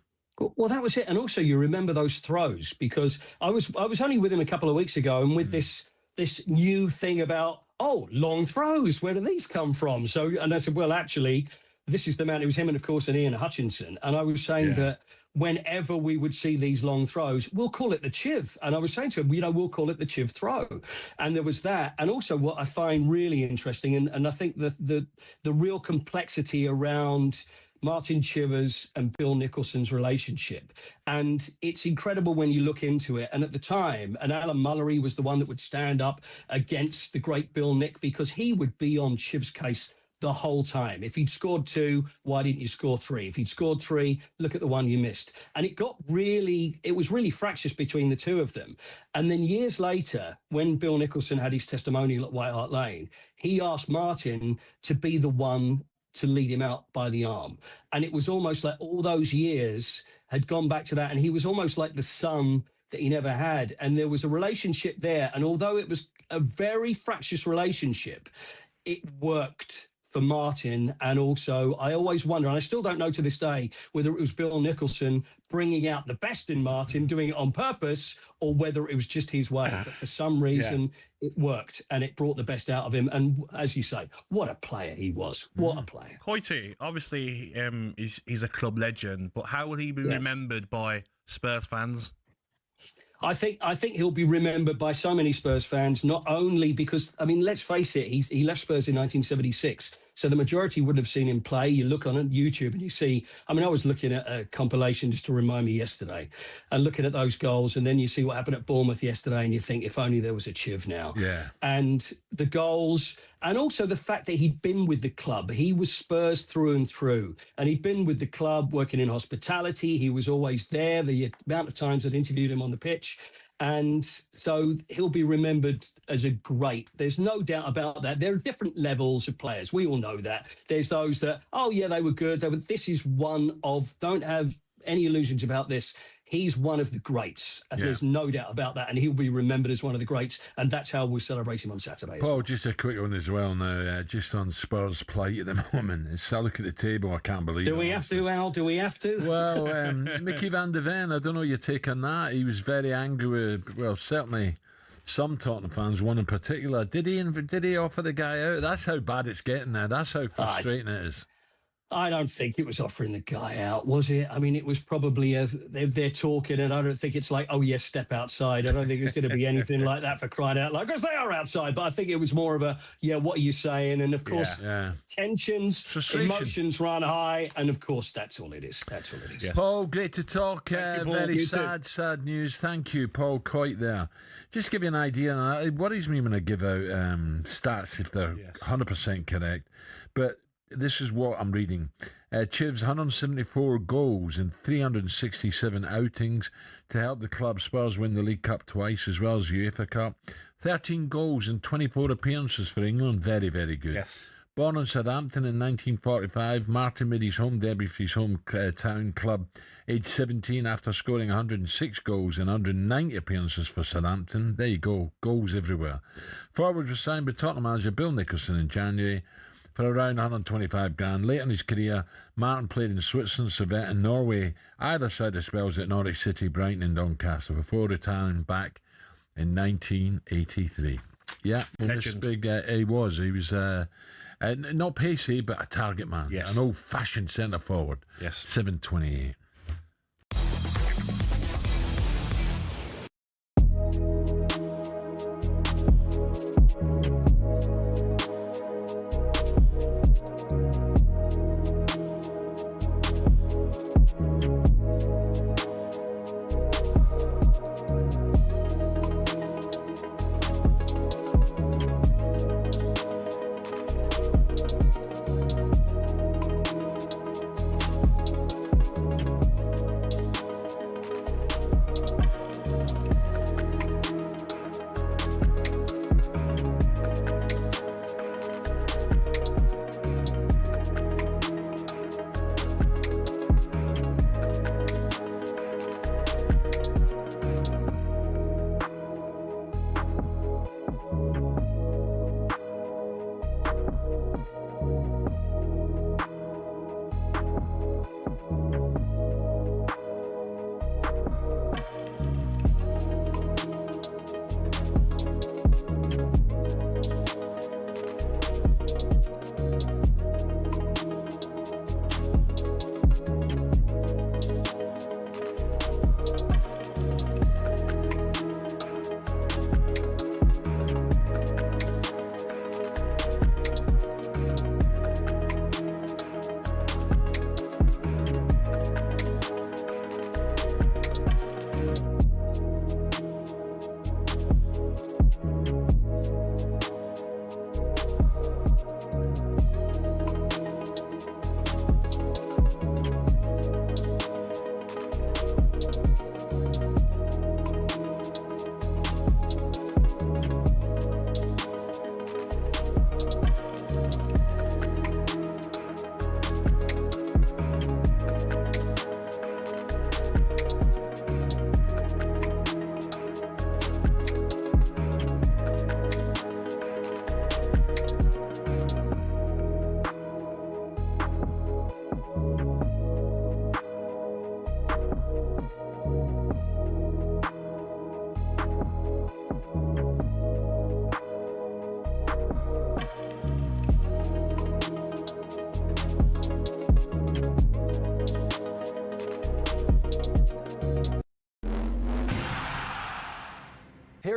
Well, that was it. And also, you remember those throws, because I was only with him a couple of weeks ago, and with this new thing about, long throws, where do these come from? So, and I said, well, actually, this is the man. It was him and, of course, and Ian Hutchinson. And I was saying that whenever we would see these long throws, we'll call it the Chiv. And I was saying to him, you know, we'll call it the Chiv throw. And there was that. And also what I find really interesting, and I think the real complexity around Martin Chivers and Bill Nicholson's relationship. And it's incredible when you look into it. And at the time, and Alan Mullery was the one that would stand up against the great Bill Nick, because he would be on Chiv's case the whole time. If he'd scored 2, why didn't you score 3? If he'd scored 3, look at the one you missed. And it was really fractious between the two of them. And then years later, when Bill Nicholson had his testimonial at White Hart Lane, he asked Martin to be the one to lead him out by the arm. And it was almost like all those years had gone back to that. And he was almost like the son that he never had. And there was a relationship there. And although it was a very fractious relationship, it worked for Martin, and also I always wonder, and I still don't know to this day, whether it was Bill Nicholson bringing out the best in Martin, doing it on purpose, or whether it was just his way. But for some reason, it worked, and it brought the best out of him. And as you say, what a player he was. What a player. Coity, obviously, he's a club legend, but how will he be remembered by Spurs fans? I think he'll be remembered by so many Spurs fans, not only because, I mean, let's face it, he left Spurs in 1976. So the majority wouldn't have seen him play. You look on YouTube and you see, I mean, I was looking at a compilation just to remind me yesterday and looking at those goals. And then you see what happened at Bournemouth yesterday and you think, if only there was a Chiv now. Yeah. And the goals, and also the fact that he'd been with the club. He was Spurs through and through. And he'd been with the club working in hospitality. He was always there. The amount of times I'd interviewed him on the pitch. And so he'll be remembered as a great. There's no doubt about that. There are different levels of players. We all know that. There's those that, oh, yeah, they were good. This is one of, don't have any illusions about this. He's one of the greats. And there's no doubt about that. And he'll be remembered as one of the greats. And that's how we'll celebrate him on Saturday. Paul, just a quick one as well now, just on Spurs' plight at the moment. As I look at the table, I can't believe it. Do we have to, Al? Do we have to? Well, Mickey van de Ven, I don't know your take on that. He was very angry with, well, certainly some Tottenham fans, one in particular. Did he offer the guy out? That's how bad it's getting now. That's how frustrating it is. I don't think it was offering the guy out, was it? I mean, it was probably they're talking, and I don't think it's like, oh, yes, step outside. I don't think it's going to be anything like that, for crying out loud, because they are outside. But I think it was more of a, what are you saying? And, of course, tensions, emotions run high. And, of course, that's all it is. That's all it is. Yes. Paul, great to talk. Very sad news. Thank you, Paul Coit there. Just give you an idea. It worries me when I give out stats if they're 100% correct. But this is what I'm reading. Chivs 174 goals in 367 outings to help the club. Spurs win the League Cup twice as well as the UEFA Cup. 13 goals in 24 appearances for England. Very, very good. Yes. Born in Southampton in 1945, Martin made his home debut for his hometown club aged 17 after scoring 106 goals in 190 appearances for Southampton. There you go, goals everywhere. Forward was signed by Tottenham manager Bill Nicholson in January for around 125 grand. Later in his career, Martin played in Switzerland, Servette and Norway, either side of spells at Norwich City, Brighton and Doncaster, before retiring back in 1983. Yeah, well, this big, he was not pacey, but a target man. Yes. An old-fashioned centre-forward. Yes. 728.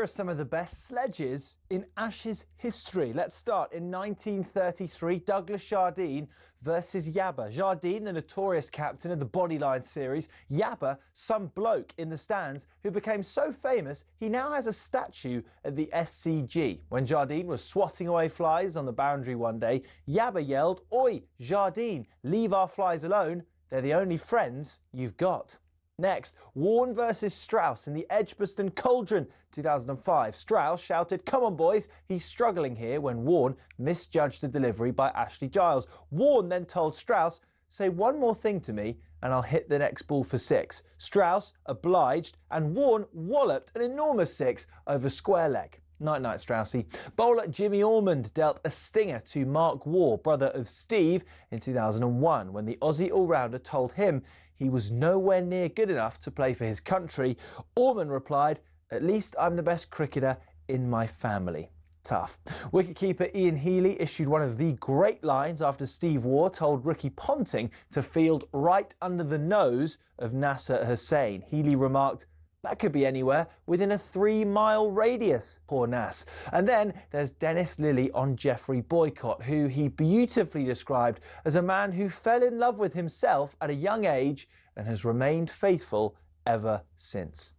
here are some of the best sledges in Ashes history. Let's start in 1933, Douglas Jardine versus Yabba. Jardine, the notorious captain of the Bodyline series. Yabba, some bloke in the stands who became so famous he now has a statue at the SCG. When Jardine was swatting away flies on the boundary one day, Yabba yelled, "Oi, Jardine, leave our flies alone. They're the only friends you've got." Next, Warne versus Strauss in the Edgbaston Cauldron 2005. Strauss shouted, "Come on boys, he's struggling here," when Warne misjudged the delivery by Ashley Giles. Warne then told Strauss, "Say one more thing to me and I'll hit the next ball for 6. Strauss obliged and Warne walloped an enormous 6 over square leg. Night-night, Straussy. Bowler Jimmy Ormond dealt a stinger to Mark Waugh, brother of Steve, in 2001 when the Aussie all-rounder told him he was nowhere near good enough to play for his country. Ormond replied, "At least I'm the best cricketer in my family." Tough. Wicketkeeper Ian Healy issued one of the great lines after Steve Waugh told Ricky Ponting to field right under the nose of Nasser Hussain. Healy remarked, "That could be anywhere within a 3-mile radius, poor Nas." And then there's Dennis Lilly on Geoffrey Boycott, who he beautifully described as a man who fell in love with himself at a young age and has remained faithful ever since.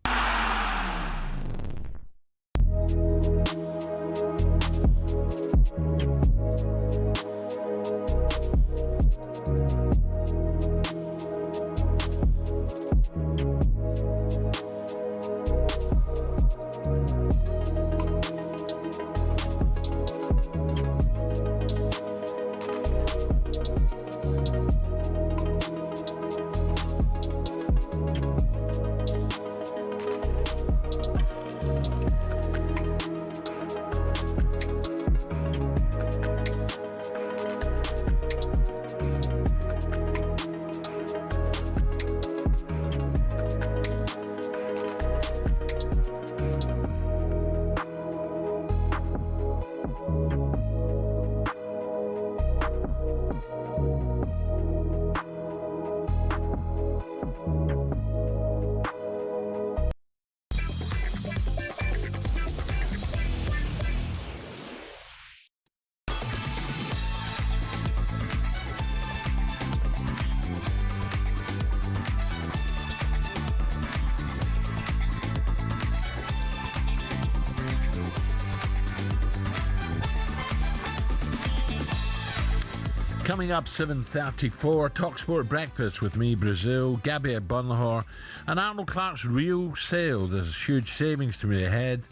Coming up, 7:34, talkSPORT Breakfast with me, Brazil, Gabby Agbonlahor, and Arnold Clark's real sale. There's huge savings to be ahead,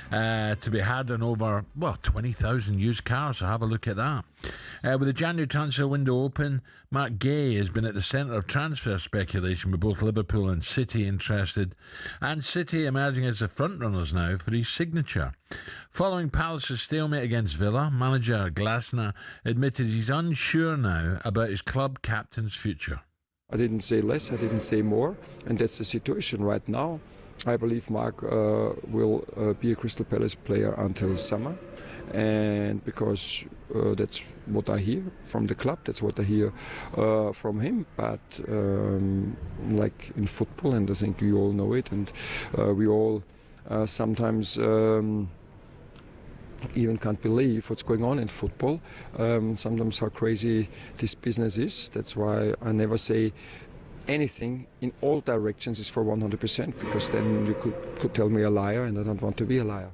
to be had on over, 20,000 used cars, so have a look at that. With the January transfer window open, Mark Gay has been at the centre of transfer speculation with both Liverpool and City interested, and City emerging as the front-runners now for his signature. Following Palace's stalemate against Villa, manager Glasner admitted he's unsure now about his club captain's future. I didn't say less, I didn't say more, and that's the situation right now. I believe Mark will be a Crystal Palace player until summer, and because that's what I hear from the club, that's what I hear from him. But like in football, and I think you all know it, and we all sometimes even can't believe what's going on in football. Sometimes how crazy this business is. That's why I never say anything in all directions is for 100%, because then you could tell me a liar, and I don't want to be a liar.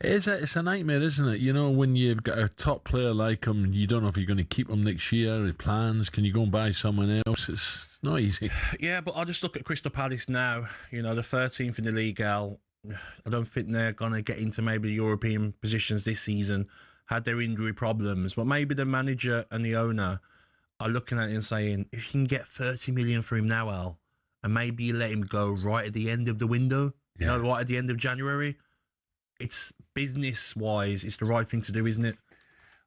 It's a nightmare, isn't it? You know, when you've got a top player like him, you don't know if you're going to keep him next year, his plans, can you go and buy someone else? It's not easy. Yeah, but I just look at Crystal Palace now, you know, the 13th in the league, Al. I don't think they're going to get into maybe the European positions this season, had their injury problems, but maybe the manager and the owner are looking at it and saying, if you can get 30 million for him now, Al, and maybe you let him go right at the end of the window, you know, right at the end of January, it's business-wise, it's the right thing to do, isn't it?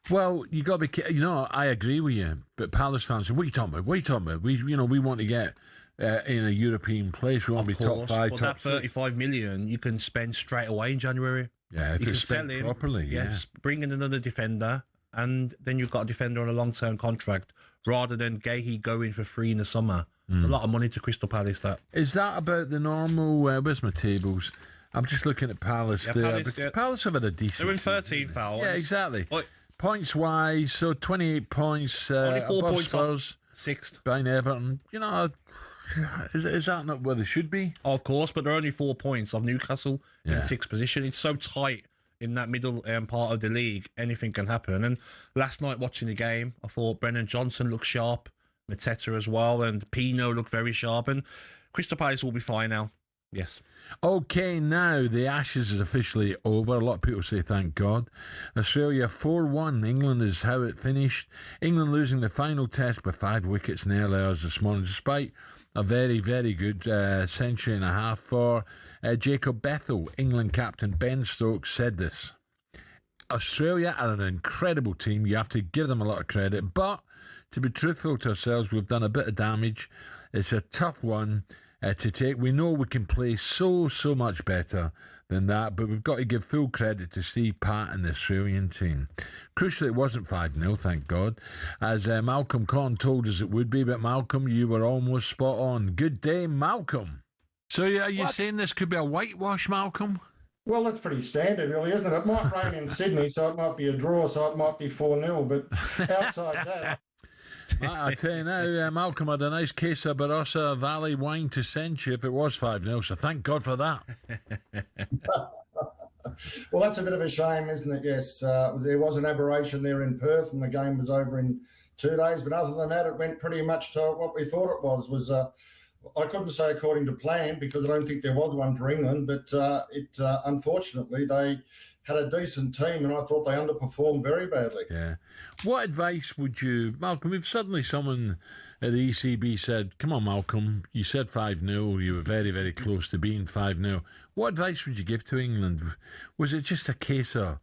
Well, you got to be, you know, I agree with you, but Palace fans say, what are you talking about? What are you talking about? We want to get in a European place. We want to be top 5, but top that 35 million you can spend straight away in January. Yeah, if you it's spent properly, yeah. Bring in another defender, and then you've got a defender on a long-term contract, rather than Gahey going for free in the summer. It's a lot of money to Crystal Palace, that. Is that about the normal, where's my tables? I'm just looking at Palace there. Palace have had a decent. They're in 13 fouls. Yeah, exactly. Points wise, so 28 points. Only 4 above points Spurs, sixth. Behind Everton. You know, is that not where they should be? Of course, but they're only 4 points of Newcastle in sixth position. It's so tight in that middle part of the league. Anything can happen. And last night watching the game, I thought Brennan Johnson looked sharp, Mateta as well, and Pino looked very sharp. And Crystal Palace will be fine now. Yes. Okay, now the Ashes is officially over. A lot of people say thank God. Australia 4-1. England is how it finished. England losing the final test by 5 wickets in early hours this morning, despite a very, very good century and a half for Jacob Bethel. England captain Ben Stokes said this. Australia are an incredible team. You have to give them a lot of credit. But to be truthful to ourselves, we've done a bit of damage. It's a tough one to take. We know we can play so much better than that, but we've got to give full credit to Steve Pat and the Australian team. Crucially, it wasn't 5-0, thank God, as Malcolm Conn told us it would be, but Malcolm, you were almost spot on. Good day, Malcolm. So are you saying this could be a whitewash, Malcolm? Well, that's pretty standard, really, isn't it? It might rain in Sydney, so it might be a draw, so it might be 4-0, but outside that... I tell you now, Malcolm had a nice case of Barossa Valley wine to send you if it was 5-0, so thank God for that. Well, that's a bit of a shame, isn't it? Yes, there was an aberration there in Perth and the game was over in 2 days, but other than that, it went pretty much to what we thought it was I couldn't say according to plan because I don't think there was one for England, but unfortunately, they had a decent team and I thought they underperformed very badly. Yeah. What advice would you, Malcolm, if suddenly someone at the ECB said, come on, Malcolm, you said 5-0, you were very, very close to being 5-0. What advice would you give to England? Was it just a case of,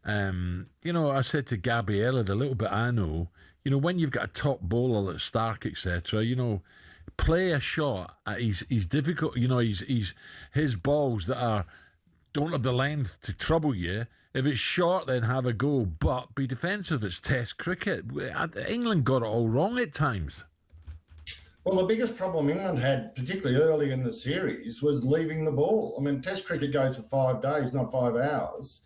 I said to Gabby earlier, the little bit I know, when you've got a top bowler like Stark, etc., play a shot. He's difficult. His balls that don't have the length to trouble you. If it's short, then have a go, but be defensive. It's Test cricket. England got it all wrong at times. Well, the biggest problem England had, particularly early in the series, was leaving the ball. I mean, Test cricket goes for 5 days, not 5 hours,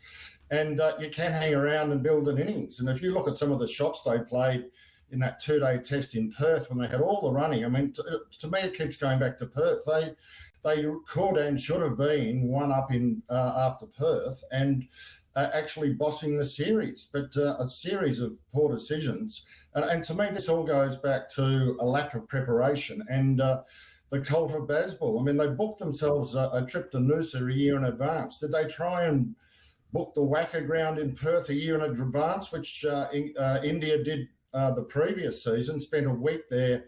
and you can hang around and build an innings. And if you look at some of the shots they played in that 2-day test in Perth when they had all the running, I mean, to me, it keeps going back to Perth. They could and should have been one up in after Perth and actually bossing the series, but a series of poor decisions. And to me, this all goes back to a lack of preparation and the cult of Bazball. I mean, they booked themselves a trip to Noosa a year in advance. Did they try and book the Wacker ground in Perth a year in advance, which India did the previous season, spent a week there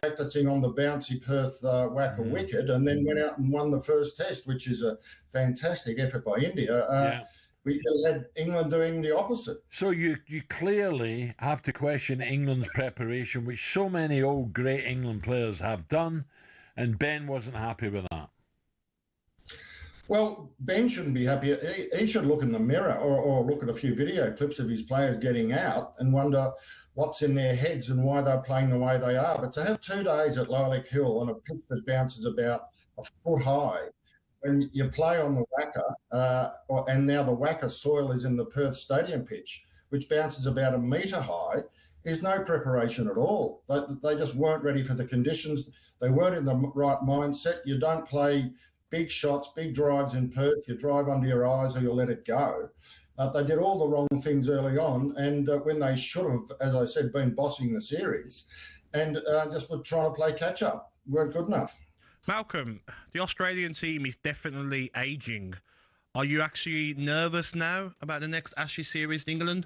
practicing on the bouncy Perth Wacker wicket, and then went out and won the first test, which is a fantastic effort by India. We had England doing the opposite. So you clearly have to question England's preparation, which so many old great England players have done, and Ben wasn't happy with that. Well, Ben shouldn't be happy. He should look in the mirror or look at a few video clips of his players getting out and wonder what's in their heads and why they're playing the way they are. But to have 2 days at Lilac Hill on a pitch that bounces about a foot high, when you play on the Wacker, and now the Wacker soil is in the Perth Stadium pitch, which bounces about 1 metre high, is no preparation at all. They just weren't ready for the conditions. They weren't in the right mindset. You don't play big shots, big drives in Perth. You drive under your eyes or you let it go. They did all the wrong things early on, and when they should have, as I said, been bossing the series and just were trying to play catch-up, weren't good enough. Malcolm, the Australian team is definitely ageing. Are you actually nervous now about the next Ashes series in England?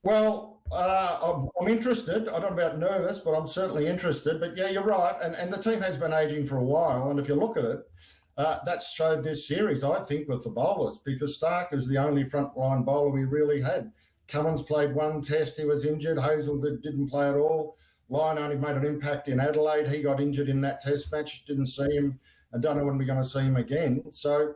Well, I'm interested. I don't know about nervous, but I'm certainly interested. But yeah, you're right. And the team has been ageing for a while. And if you look at it, that showed this series, I think, with the bowlers, because Stark is the only frontline bowler we really had. Cummins played 1 test. He was injured. Hazel didn't play at all. Lyon only made an impact in Adelaide. He got injured in that test match. Didn't see him and don't know when we're going to see him again. So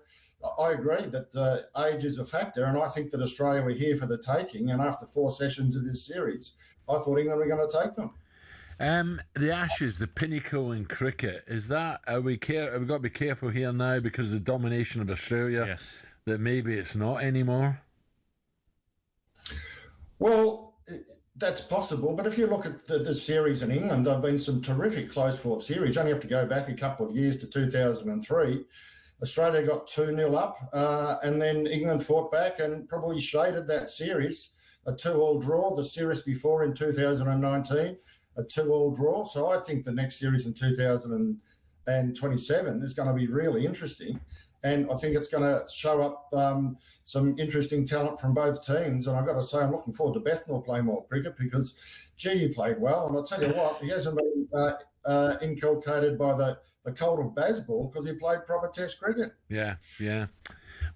I agree that age is a factor, and I think that Australia were here for the taking. And after 4 sessions of this series, I thought England were going to take them. The Ashes, the pinnacle in cricket, is that? Have we got to be careful here now because of the domination of Australia? Yes. That maybe it's not anymore. Well, that's possible, but if you look at the series in England, there have been some terrific close-fought series. You only have to go back a couple of years to 2003. Australia got 2-0 up, and then England fought back and probably shaded that series. A 2-2 draw. The series before in 2019, a 2-2 draw. So I think the next series in 2027 is going to be really interesting. And I think it's going to show up some interesting talent from both teams. And I've got to say, I'm looking forward to Bethnal playing more cricket because, gee, he played well. And I'll tell you what, he hasn't been inculcated by the cult of baseball because he played proper Test cricket. Yeah.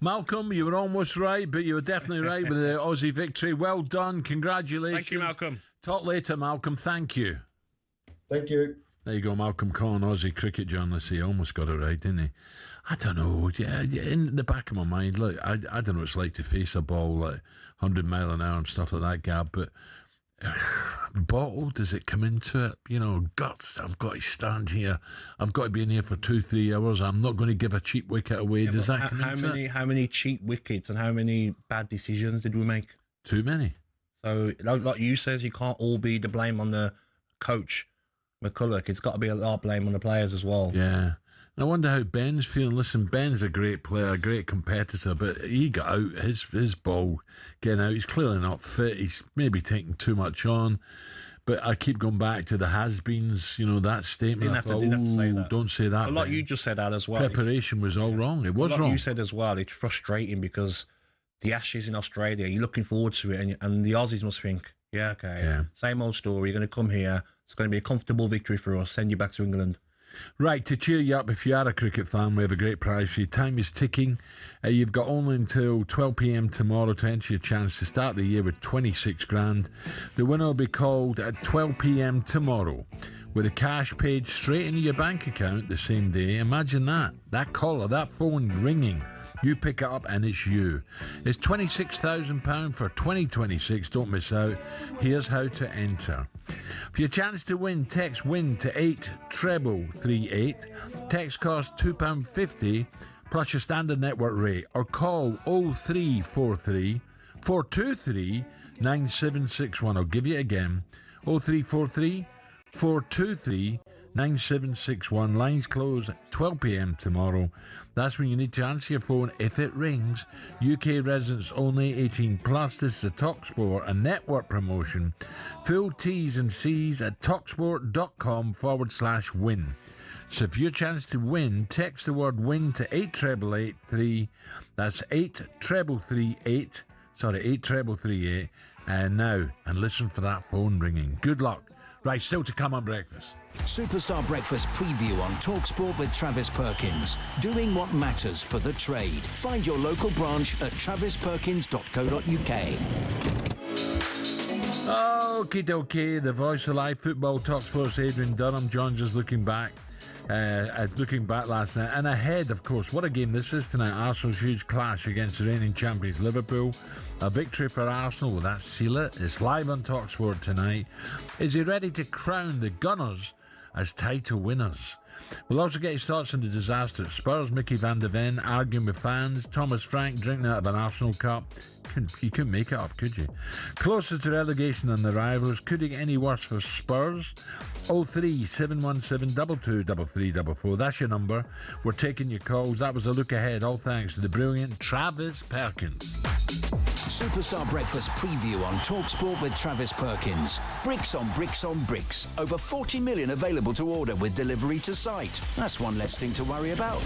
Malcolm, you were almost right, but you were definitely right with the Aussie victory. Well done. Congratulations. Thank you, Malcolm. Talk later, Malcolm. Thank you. Thank you. There you go, Malcolm Conn, Aussie cricket journalist. He almost got it right, didn't he? I don't know. Yeah, in the back of my mind, look, I don't know what it's like to face a ball like 100 mile an hour and stuff like that, Gab, but bottle, does it come into it? You know, guts, I've got to stand here. I've got to be in here for 2-3 hours. I'm not going to give a cheap wicket away. Yeah, does that come into it? How many cheap wickets and how many bad decisions did we make? Too many. So, like you says, you can't all be the blame on the coach, McCulloch. It's got to be a lot of blame on the players as well. Yeah. I wonder how Ben's feeling. Listen, Ben's a great player, a great competitor, but he got out, his ball getting out. He's clearly not fit. He's maybe taking too much on. But I keep going back to the has-beens, that statement. Didn't have to say that. Don't say that. But like you just said that as well. Preparation was all wrong. It was like wrong. You said as well, it's frustrating because the Ashes in Australia, you're looking forward to it, and the Aussies must think, same old story. You're going to come here. It's going to be a comfortable victory for us. Send you back to England. Right, to cheer you up, if you are a cricket fan, we have a great prize for you. Time is ticking. You've got only until 12 p.m. tomorrow to enter your chance to start the year with 26 grand. The winner will be called at 12 p.m. tomorrow with a cash paid straight into your bank account the same day. Imagine that caller, that phone ringing. You pick it up and it's you. It's £26,000 for 2026. Don't miss out. Here's how to enter. For your chance to win, text WIN to 83338. Text costs £2.50 plus your standard network rate, or call 0343 423 9761. I'll give you it again. 0343 423 9761. Lines close at 12 p.m. tomorrow. That's when you need to answer your phone if it rings. UK residents only, 18 plus. This is a talkSPORT, a network promotion. Full T's and C's at talksport.com/win. So if your chance to win, text the word WIN to 88883. That's 83338. Sorry, 83338. And now, and listen for that phone ringing. Good luck. Right, still to come on breakfast. Superstar Breakfast preview on talkSPORT with Travis Perkins. Doing what matters for the trade. Find your local branch at travisperkins.co.uk. Okie dokie, the voice of live football, talkSPORT's Adrian Durham joins us looking back last night. And ahead, of course, what a game this is tonight. Arsenal's huge clash against the reigning champions Liverpool. A victory for Arsenal, will that seal it? It's live on talkSPORT tonight. Is he ready to crown the Gunners as title winners? We'll also get his thoughts on the disaster at Spurs. Mickey van der Ven arguing with fans. Thomas Frank drinking out of an Arsenal cup. You couldn't make it up, could you? Closer to relegation than the rivals. Could it get any worse for Spurs? 03717223344. That's your number. We're taking your calls. That was a look ahead. All thanks to the brilliant Travis Perkins. Superstar Breakfast preview on talkSPORT with Travis Perkins. Bricks on bricks on bricks. Over 40 million available to order with delivery to site. That's one less thing to worry about.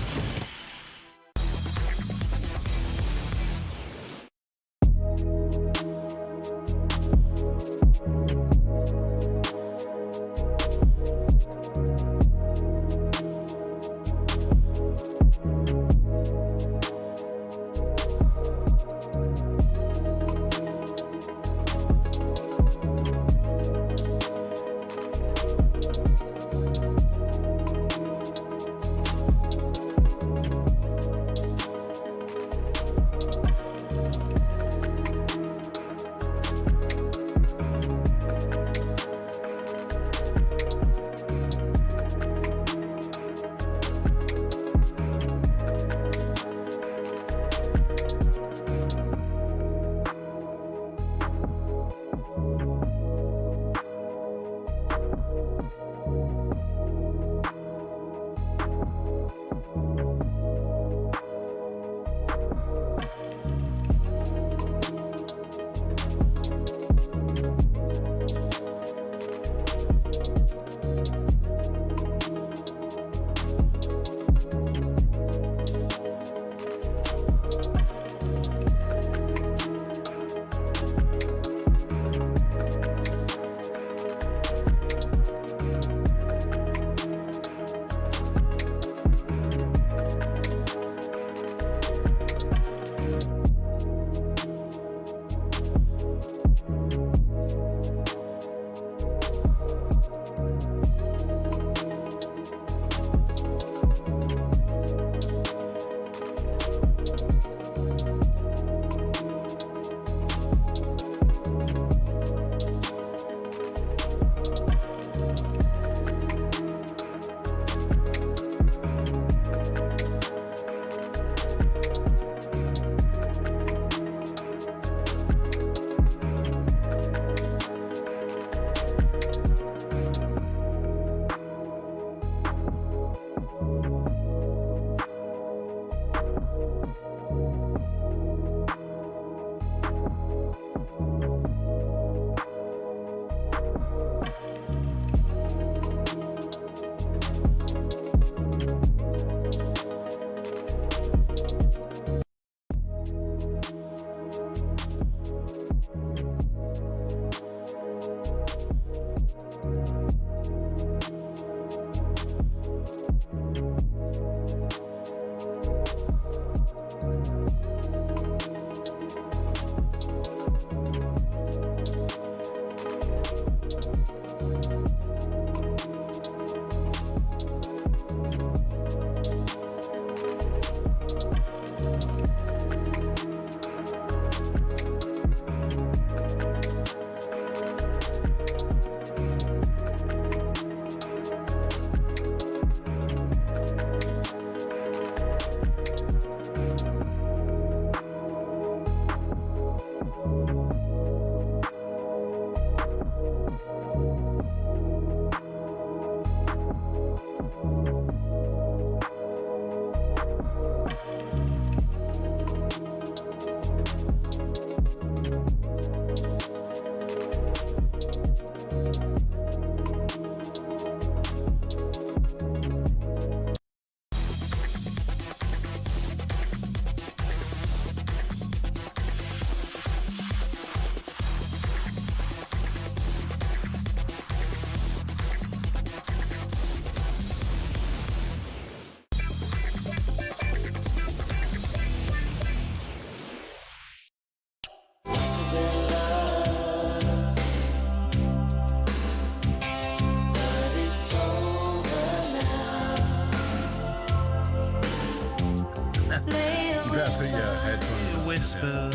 put your headphones on. Whisper.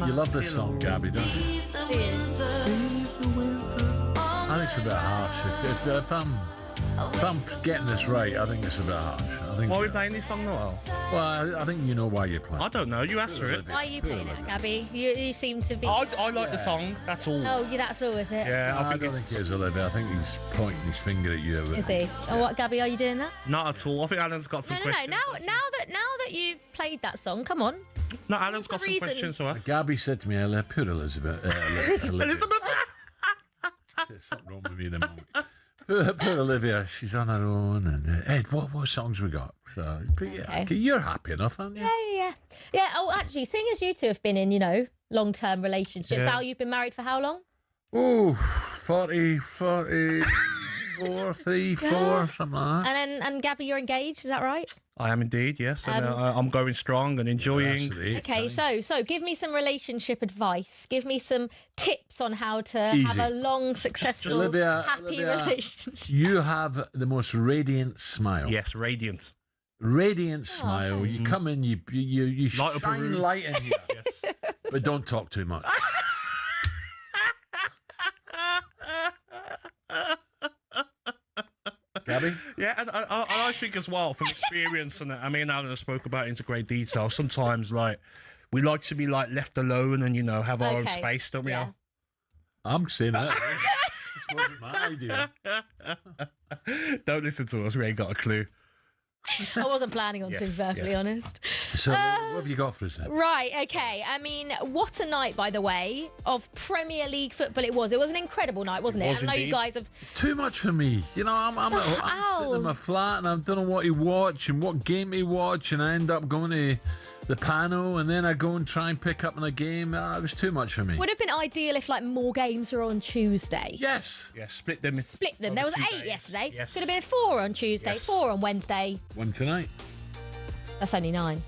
You love this song, Gabby, don't you? I think it's a bit harsh. If I'm getting this right, I think it's a bit harsh. Why are we playing this song now? Well, I think you know why you're playing. I don't know. You asked for it. Why are you playing it, Gabby? You seem to be. I like the song. That's all. Oh, yeah, that's all, is it? Yeah, I don't think it is, Olivia. I think he's pointing his finger at you. Is he? Oh, what, Gabby? Are you doing that? Not at all. I think Alan's got some questions. No. Now that you've played that song, come on. No, Alan's got some reason? questions to ask. Gabby said to me earlier, "Put Elizabeth." Elizabeth. There's something wrong with me at the moment. Poor Olivia, she's on her own. And Ed, what songs we got? So, okay, you're happy enough, aren't you? Yeah. Oh, actually, seeing as you two have been in, long-term relationships, Al, you've been married for how long? Oh, 40, 44, 3, 4, something like that. And Gabby, you're engaged, is that right? I am indeed, yes. And I'm going strong and enjoying. Okay, so give me some relationship advice. Give me some tips on how to have a long, successful, happy relationship. You have the most radiant smile. Yes, radiant. Radiant smile. You come in, you light up a shine room. light in here. Yes. But don't talk too much. Gabby? Yeah, and I think as well, from experience, and me and Alan spoke about it into great detail, sometimes, we like to be, left alone and, have our own space, don't we, Al? I'm saying that. This wasn't my idea. Don't listen to us, we ain't got a clue. I wasn't planning on to, be perfectly honest. So, what have you got for us then? Right, okay. I mean, what a night, by the way, of Premier League football it was. It was an incredible night, wasn't it? I know you guys have... Too much for me. I'm sitting in my flat and I don't know what to watch and what game to watch, and I end up going to the panel and then I go and try and pick up on a game. It was too much for me. Would have been ideal if more games were on Tuesday. Yes. Yeah, split them. There was 8 yesterday. Yes. Could have been 4 on Tuesday, Yes. 4 on Wednesday. 1 tonight. That's only 9.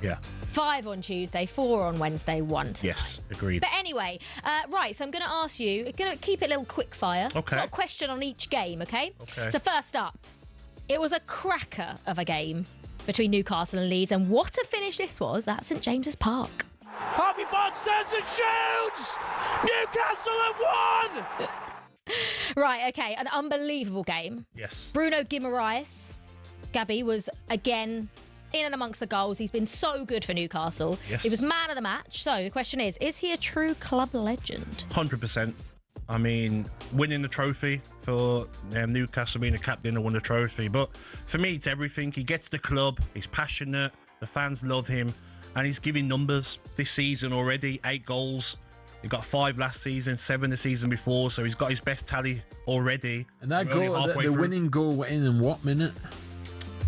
Yeah. 5 on Tuesday, 4 on Wednesday, 1 tonight. Yes, agreed. But anyway, right, so I'm going to ask you, going to keep it a little quick fire. Okay. Got a question on each game, okay? Okay. So first up, it was a cracker of a game between Newcastle and Leeds, and what a finish this was at St James's Park. Harvey Barnes turns and shoots! Newcastle have won! Right, okay, an unbelievable game. Yes. Bruno Guimaraes, Gabby, was again in and amongst the goals. He's been so good for Newcastle. Yes. He was man of the match. So the question is he a true club legend? 100%. I mean, winning the trophy for Newcastle, being a captain and won the trophy. But for me, it's everything. He gets the club. He's passionate. The fans love him. And he's giving numbers this season already. 8 goals. He got 5 last season, 7 the season before. So he's got his best tally already. And that We're only goal, halfway the through. winning goal went in what minute?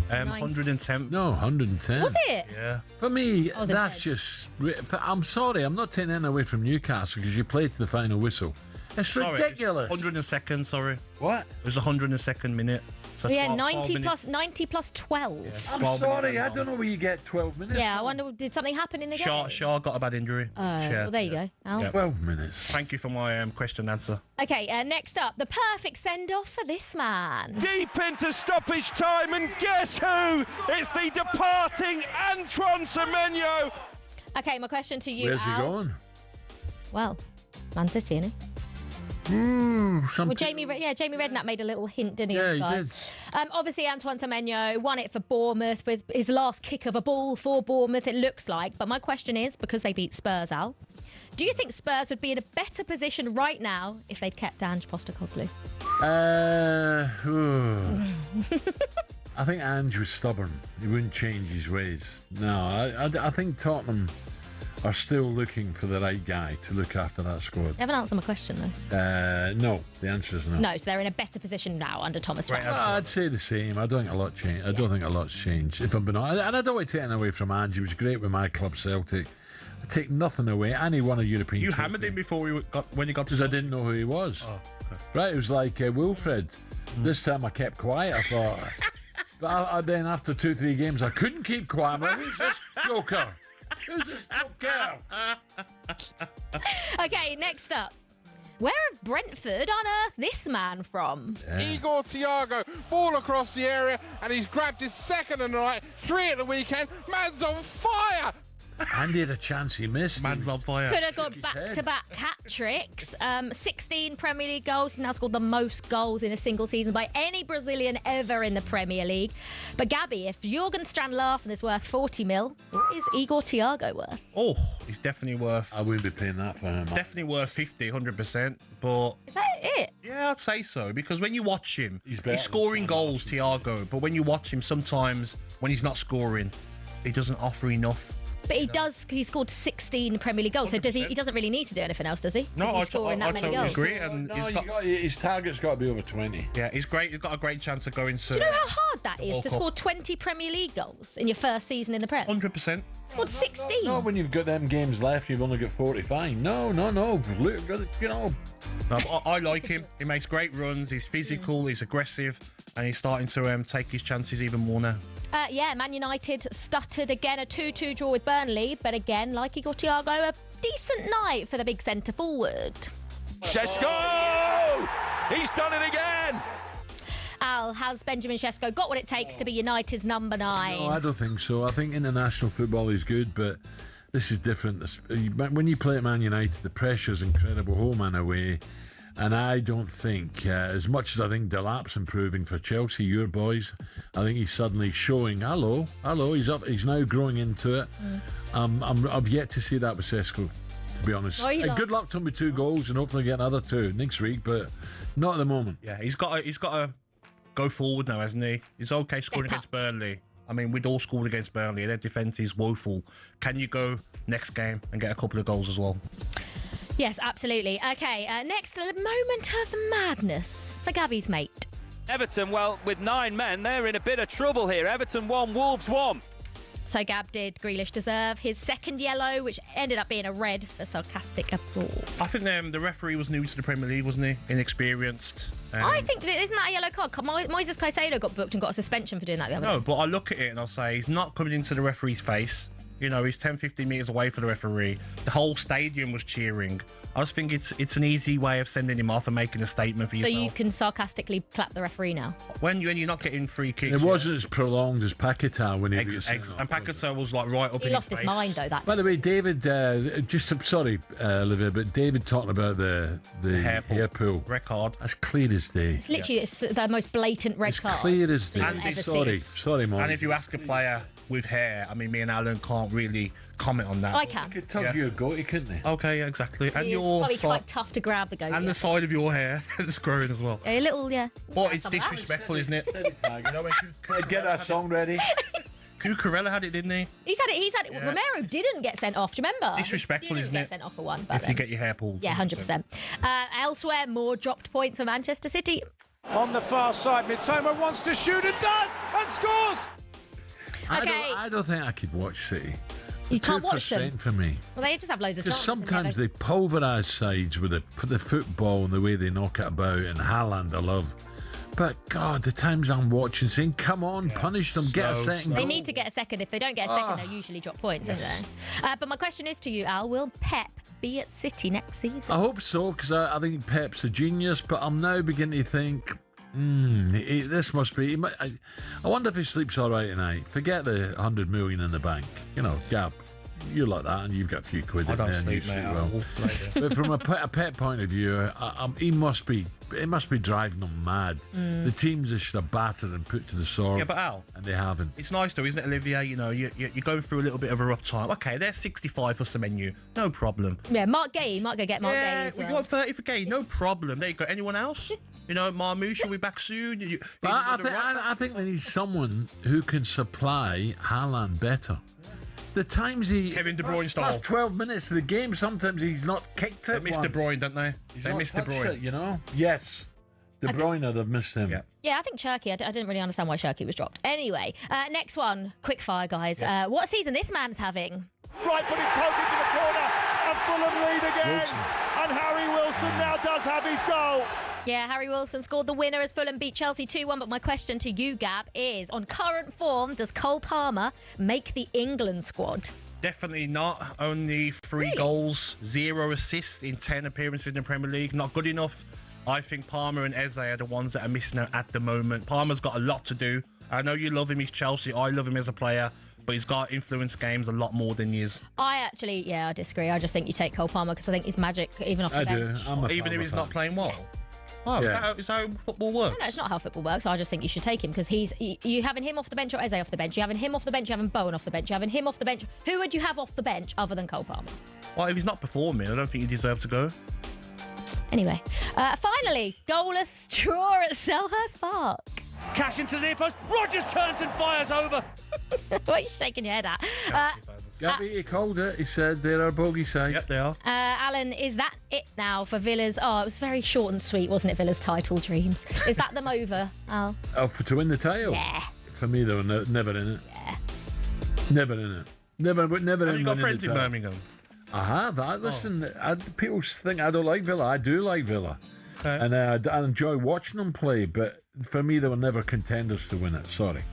110. No, 110. Was it? Yeah. For me, was it that's bad? just... I'm sorry, I'm not taking anything away from Newcastle because you played to the final whistle. It's ridiculous. 102nd, sorry. What? It was 102nd minute. So Yeah, 12 90 minutes. plus 12. I'm 12 sorry, minutes I don't know where you get 12 minutes Yeah, I from. wonder, did something happen in the game? Shaw got a bad injury. Well, there you go, Al. Yeah. 12 minutes. Thank you for my question and answer. Okay, next up, the perfect send-off for this man. Deep into stoppage time, and guess who? It's the departing Antoine Semenyo. Okay, my question to you, Where's he Al. going? Well, Man City, innit? Well, Jamie Redknapp made a little hint, didn't he? Yeah, on he Sky? did. Obviously, Antoine Semenyo won it for Bournemouth with his last kick of a ball for Bournemouth, it looks like. But my question is, because they beat Spurs, Al, do you think Spurs would be in a better position right now if they'd kept Ange Postecoglou? I think Ange was stubborn. He wouldn't change his ways. No, I think Tottenham are still looking for the right guy to look after that squad. You haven't answered my question, though. No, the answer is no. No, so they're in a better position now under Thomas Frank. I'd say the same. I don't think a lot changed. I don't think a lot's changed. If I'm being honest, and I don't want to take anything away from Ange. He was great with my club, Celtic. I take nothing away. And he won a European. You trophy. hammered him before when you got to. Because I didn't know who he was. Oh, okay. Right, it was like Wilfred. This time I kept quiet. I thought, but then after 2-3 games, I couldn't keep quiet. I'm like, who's this joker? Who's this joker? Okay, next up. Where have Brentford unearthed this man from? Igor Thiago, ball across the area, and he's grabbed his second of the night, 3 at the weekend. Man's on fire! And he had a chance he missed. Man's on fire. Could have got back-to-back hat-tricks. 16 Premier League goals. He's now scored the most goals in a single season by any Brazilian ever in the Premier League. But Gabby, if Jurgen Strand-Larsen is worth 40 mil, what is Igor Thiago worth? Oh, he's definitely worth... I wouldn't be paying that for him. Definitely worth 50, 100%. But... Is that it? Yeah, I'd say so. Because when you watch him, he's scoring goals, Thiago. But when you watch him, sometimes when he's not scoring, he doesn't offer enough. But he does. He scored 16 Premier League goals, so does he? He doesn't really need to do anything else, does he? No, I totally agree. And his target's got to be over 20. Yeah, he's great. He's got a great chance of going to. Do you know how hard that is to score 20 Premier League goals in your first season in the Prem? 100%. Scored 16. No, when you've got them games left, you've only got 45. No. Look, you know. No, I like him. He makes great runs. He's physical. He's aggressive, and he's starting to take his chances even more now. Yeah, Man United stuttered again, a 2-2 draw with Burnley, but again, like Igor Thiago, a decent night for the big centre forward. Šeško! He's done it again! Al, has Benjamin Šeško got what it takes to be United's number 9? No, I don't think so. I think international football is good, but this is different. When you play at Man United, the pressure's incredible, home and away. And I don't think, as much as I think Delap's improving for Chelsea, your boys, I think he's suddenly showing, hello, he's up, he's now growing into it. I've yet to see that with Šeško, to be honest. Good luck to him with 2 goals and hopefully get another 2 next week, but not at the moment. Yeah, he's got to go forward now, hasn't he? He's okay scoring against Burnley. I mean, we'd all scored against Burnley. Their defence is woeful. Can you go next game and get a couple of goals as well? Yes, absolutely. Okay, next, a moment of madness for Gabby's mate. Everton, well, with 9 men, they're in a bit of trouble here. Everton 1, Wolves 1. So Gab, did Grealish deserve his second yellow, which ended up being a red for sarcastic applause? I think the referee was new to the Premier League, wasn't he? Inexperienced. I think isn't that a yellow card? Moises Caicedo got booked and got a suspension for doing that the other day. No, but I look at it and I'll say he's not coming into the referee's face. You know, he's 10, 15 metres away from the referee. The whole stadium was cheering. I just think it's an easy way of sending him off and making a statement for yourself. So you can sarcastically clap the referee now? When you're not getting free kicks. It wasn't as prolonged as Paquetá when he and Paquetá was like right up in his face. He lost his mind though. That. By the way, David, sorry, Olivia, but David talking about the hair pull. Red card. That's clear as day. It's literally it's the most blatant red card. Clear as day. Sorry, Mike. And if you ask a player with hair, I mean, me and Alan can't really comment on that. I can. You could tug your goatee, couldn't they? Okay, exactly. And it's probably quite tough to grab the goatee. And the side of your hair is growing as well. A little, yeah. But it's disrespectful, isn't it? You know, when get that song ready. Cucurella had it, didn't he? He's had it. Yeah. Romero didn't get sent off. Do you remember? Disrespectful, isn't it? Get sent off for one. If you get your hair pulled. Yeah, 100%. Elsewhere, more dropped points for Manchester City. On the far side, Mitoma wants to shoot and does and scores. Okay. I don't think I could watch City. You can't watch them. For me. Well, they just have loads of chances. Sometimes they pulverise sides with the football and the way they knock it about, and Haaland I love. But God, the times I'm watching, saying, "Come on, punish them, get a second." They need to get a second. If they don't get a second, they usually drop points, don't they? But my question is to you, Al: will Pep be at City next season? I hope so, because I think Pep's a genius. But I'm now beginning to think. This must be. I wonder if he sleeps all right tonight. Forget the 100 million in the bank. You know, Gab, you're like that, and you've got a few quid in there. I don't sleep, mate. Well. But from a Pep point of view, he must be. It must be driving them mad. The teams they should have battered and put to the sword. Yeah, but Al, and they haven't. It's nice though, isn't it, Olivia? You know, you're going through a little bit of a rough time. Okay, there's 65 for Semenyo, no problem. Yeah, Mark Gay, might go get Mark Gay as well. We got 30 for Gay, no problem. There you go. Anyone else? You know, Marmouche will be back soon. I think they need someone who can supply Haaland better. The times Kevin De Bruyne style. Last 12 minutes of the game, sometimes he's not kicked it. They missed De Bruyne, don't they? They missed De Bruyne. It, you know? Yes. De Bruyne, they've missed him. Yeah, I think Cherky, I didn't really understand why Cherky was dropped. Anyway, next one. Quick fire, guys. Yes. What season this man's having? Right, but it's poked into the corner. And Fulham lead again. Wilson. And Harry Wilson now does have his goal. Yeah, Harry Wilson scored the winner as Fulham beat Chelsea 2-1. But my question to you, Gab, is on current form, does Cole Palmer make the England squad? Definitely not. Only 3 goals, 0 assists in 10 appearances in the Premier League. Not good enough. I think Palmer and Eze are the ones that are missing out at the moment. Palmer's got a lot to do. I know you love him, he's Chelsea. I love him as a player, but he's got influence games a lot more than he is. I disagree. I just think you take Cole Palmer because I think he's magic even off the bench. Even if he's not playing well. Oh, Yeah. is that how football works? No, it's not how football works. I just think you should take him because you having him off the bench or Eze off the bench. You're having him off the bench, you're having Bowen off the bench, you're having him off the bench. Who would you have off the bench other than Cole Palmer? Well, if he's not performing, I don't think he deserves to go. Anyway, finally, goalless draw at Selhurst Park. Cash into the near post. Rodgers turns and fires over. What are you shaking your head at? Gabby, he called it. He said they're our bogey side. Yep, they are. Alan, is that it now for Villa's? Oh, it was very short and sweet, wasn't it, Villa's title dreams? Is that them over, Al? Oh, to win the title? Yeah. For me, they were never in it. Yeah. Never in it. Never Have in you got winning friends the in title. Birmingham? I have. Listen, people think I don't like Villa. I do like Villa. And I enjoy watching them play, but for me, they were never contenders to win it. Sorry.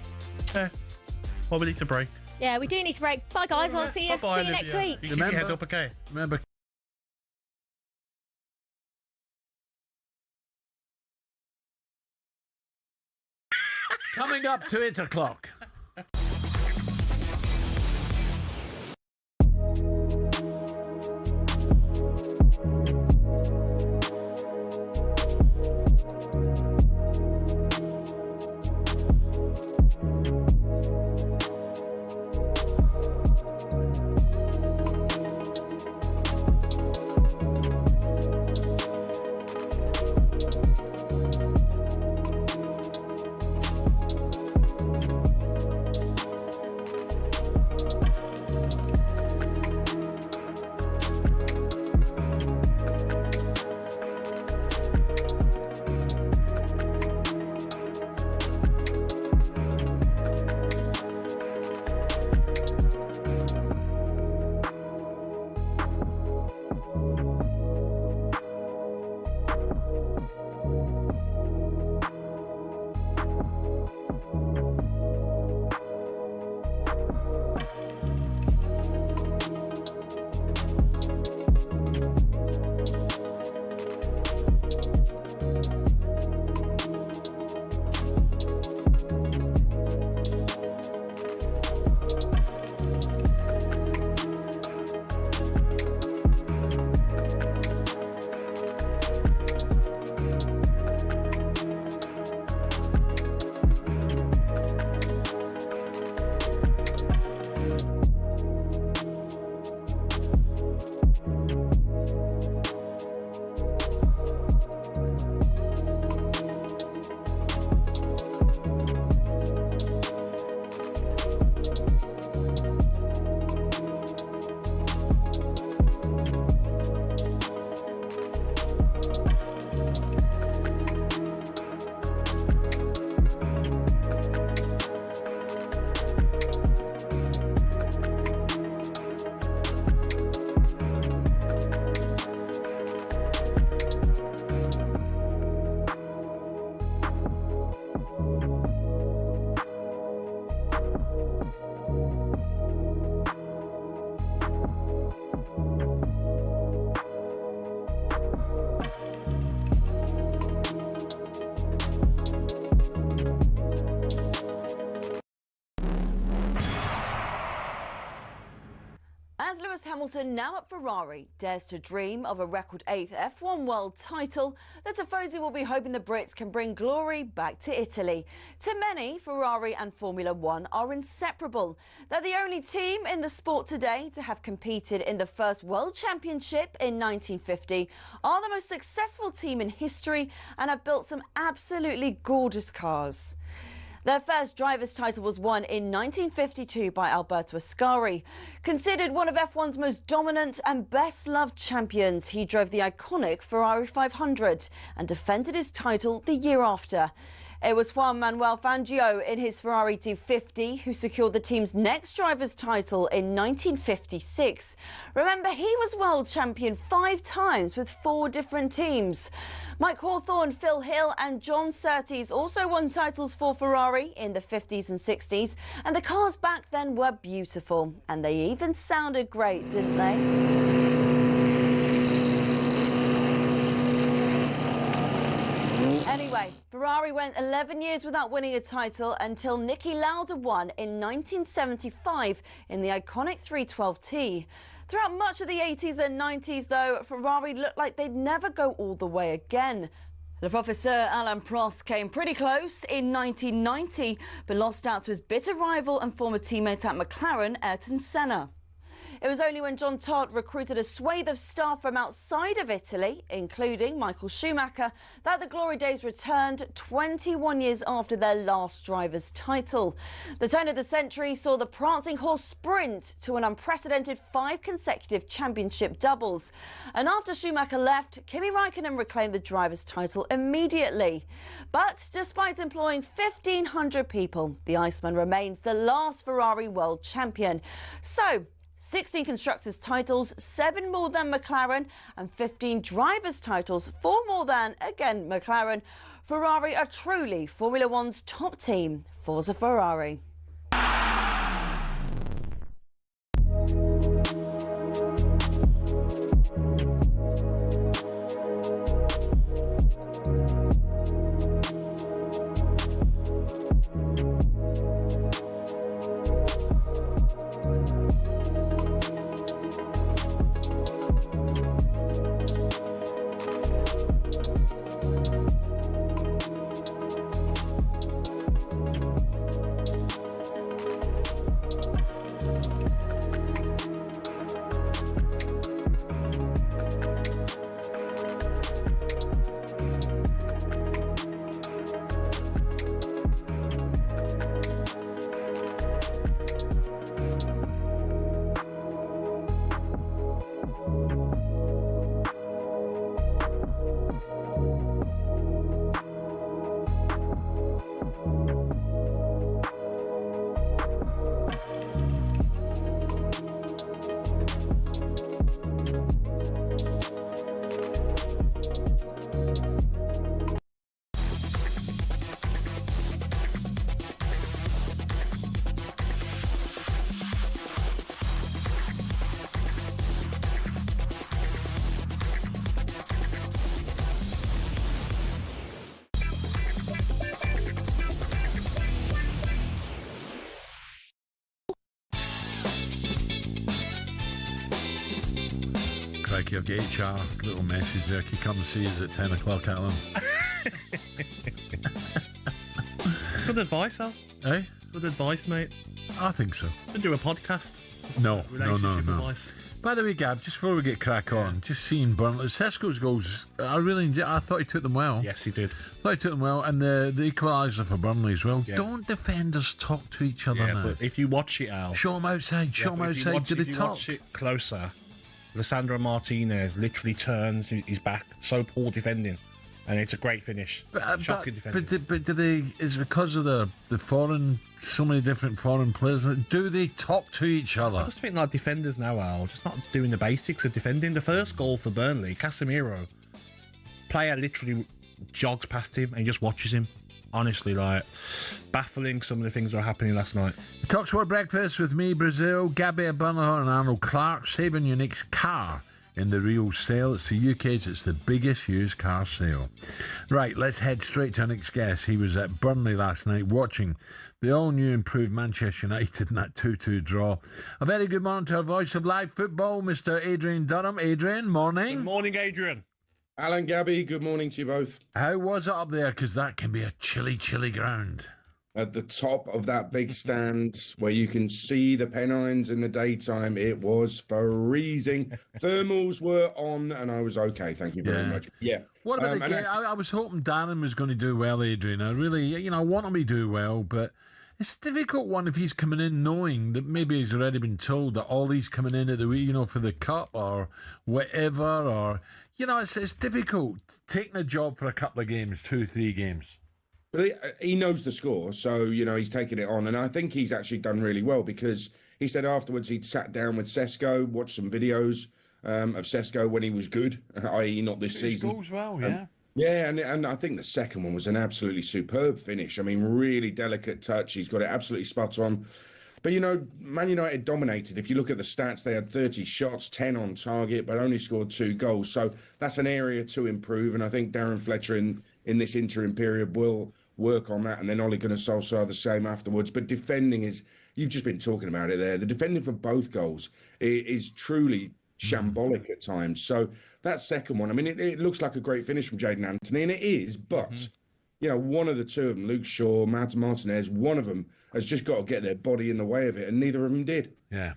Well, we need to break. Yeah, we do need to break. Bye, guys. I'll see you, Bye-bye, next Olivia. week. You keep your head up, okay? Remember. Coming up to 8 o'clock. As Lewis Hamilton, now at Ferrari, dares to dream of a record 8th F1 world title, the Tifosi will be hoping the Brits can bring glory back to Italy. To many, Ferrari and Formula One are inseparable. They're the only team in the sport today to have competed in the first World Championship in 1950, are the most successful team in history, and have built some absolutely gorgeous cars. Their first driver's title was won in 1952 by Alberto Ascari. Considered one of F1's most dominant and best-loved champions, he drove the iconic Ferrari 500 and defended his title the year after. It was Juan Manuel Fangio in his Ferrari 250 who secured the team's next driver's title in 1956. Remember, he was world champion 5 times with 4 different teams. Mike Hawthorne, Phil Hill and John Surtees also won titles for Ferrari in the 50s and 60s, and the cars back then were beautiful, and they even sounded great, didn't they? Anyway, Ferrari went 11 years without winning a title until Niki Lauda won in 1975 in the iconic 312T. Throughout much of the 80s and 90s, though, Ferrari looked like they'd never go all the way again. Le Professeur Alain Prost came pretty close in 1990, but lost out to his bitter rival and former teammate at McLaren, Ayrton Senna. It was only when John Todt recruited a swathe of staff from outside of Italy, including Michael Schumacher, that the glory days returned 21 years after their last driver's title. The turn of the century saw the prancing horse sprint to an unprecedented 5 consecutive championship doubles. And after Schumacher left, Kimi Raikkonen reclaimed the driver's title immediately. But despite employing 1,500 people, the Iceman remains the last Ferrari world champion. So, 16 constructors' titles, 7 more than McLaren, and 15 drivers' titles, 4 more than, again, McLaren. Ferrari are truly Formula One's top team. Forza Ferrari. Crikey, I've got HR little message there. Can you come and see us at 10 o'clock, Alan? Good advice, Al. Eh? Good advice, mate. I think so. To do a podcast. No. Advice. By the way, Gab, just before we get crack on, just seeing Burnley, Sesko's goals, I thought he took them well. Yes, he did. I thought he took them well, and the equaliser for Burnley as well. Yeah. Don't defenders talk to each other now? But if you watch it, Al... Show them outside, do they talk? If you watch it closer, Lissandro Martinez literally turns his back. So poor defending. And it's a great finish. Shocking defending. But do they? Is it because of the foreign, so many different foreign players? Do they talk to each other? I just think like defenders now are just not doing the basics of defending. The first goal for Burnley, Casemiro, player literally jogs past him and he just watches him. Honestly, like, baffling some of the things that were happening last night. talkSPORT Breakfast with me, Brazil, Gabby Agbonlahor and Arnold Clark. Saving your next car in the real sale. It's the UK's, it's the biggest used car sale. Right, let's head straight to our next guest. He was at Burnley last night watching the all-new improved Manchester United in that 2-2 draw. A very good morning to our voice of live football, Mr. Adrian Durham. Adrian, morning. Good morning, Adrian. Alan, Gabby, good morning to you both. How was it up there? Because that can be a chilly, chilly ground. At the top of that big stand where you can see the Pennines in the daytime, it was freezing. Thermals were on and I was okay. Thank you very much. Yeah. What about the game? I was hoping Darren was going to do well, Adrian. I really, I want him to do well, but it's a difficult one if he's coming in knowing that maybe he's already been told that all he's coming in at the for the cup or whatever, or it's difficult taking a job for a couple of games, 2-3 games. But he knows the score, so, he's taken it on. And I think he's actually done really well, because he said afterwards he'd sat down with Sesko, watched some videos of Sesko when he was good, i.e. not this season. He goes well, yeah. Yeah, and I think the second one was an absolutely superb finish. I mean, really delicate touch. He's got it absolutely spot on. But, Man United dominated. If you look at the stats, they had 30 shots, 10 on target, but only scored 2 goals. So that's an area to improve. And I think Darren Fletcher in this interim period will work on that. And then Ole Gunnar Solskjaer the same afterwards. But defending is, you've just been talking about it there. The defending for both goals is truly shambolic at times. So that second one, I mean, it looks like a great finish from Jadon Anthony, and it is, but, one of the two of them, Luke Shaw, Matt Martinez, one of them has just got to get their body in the way of it, and neither of them did. Yeah.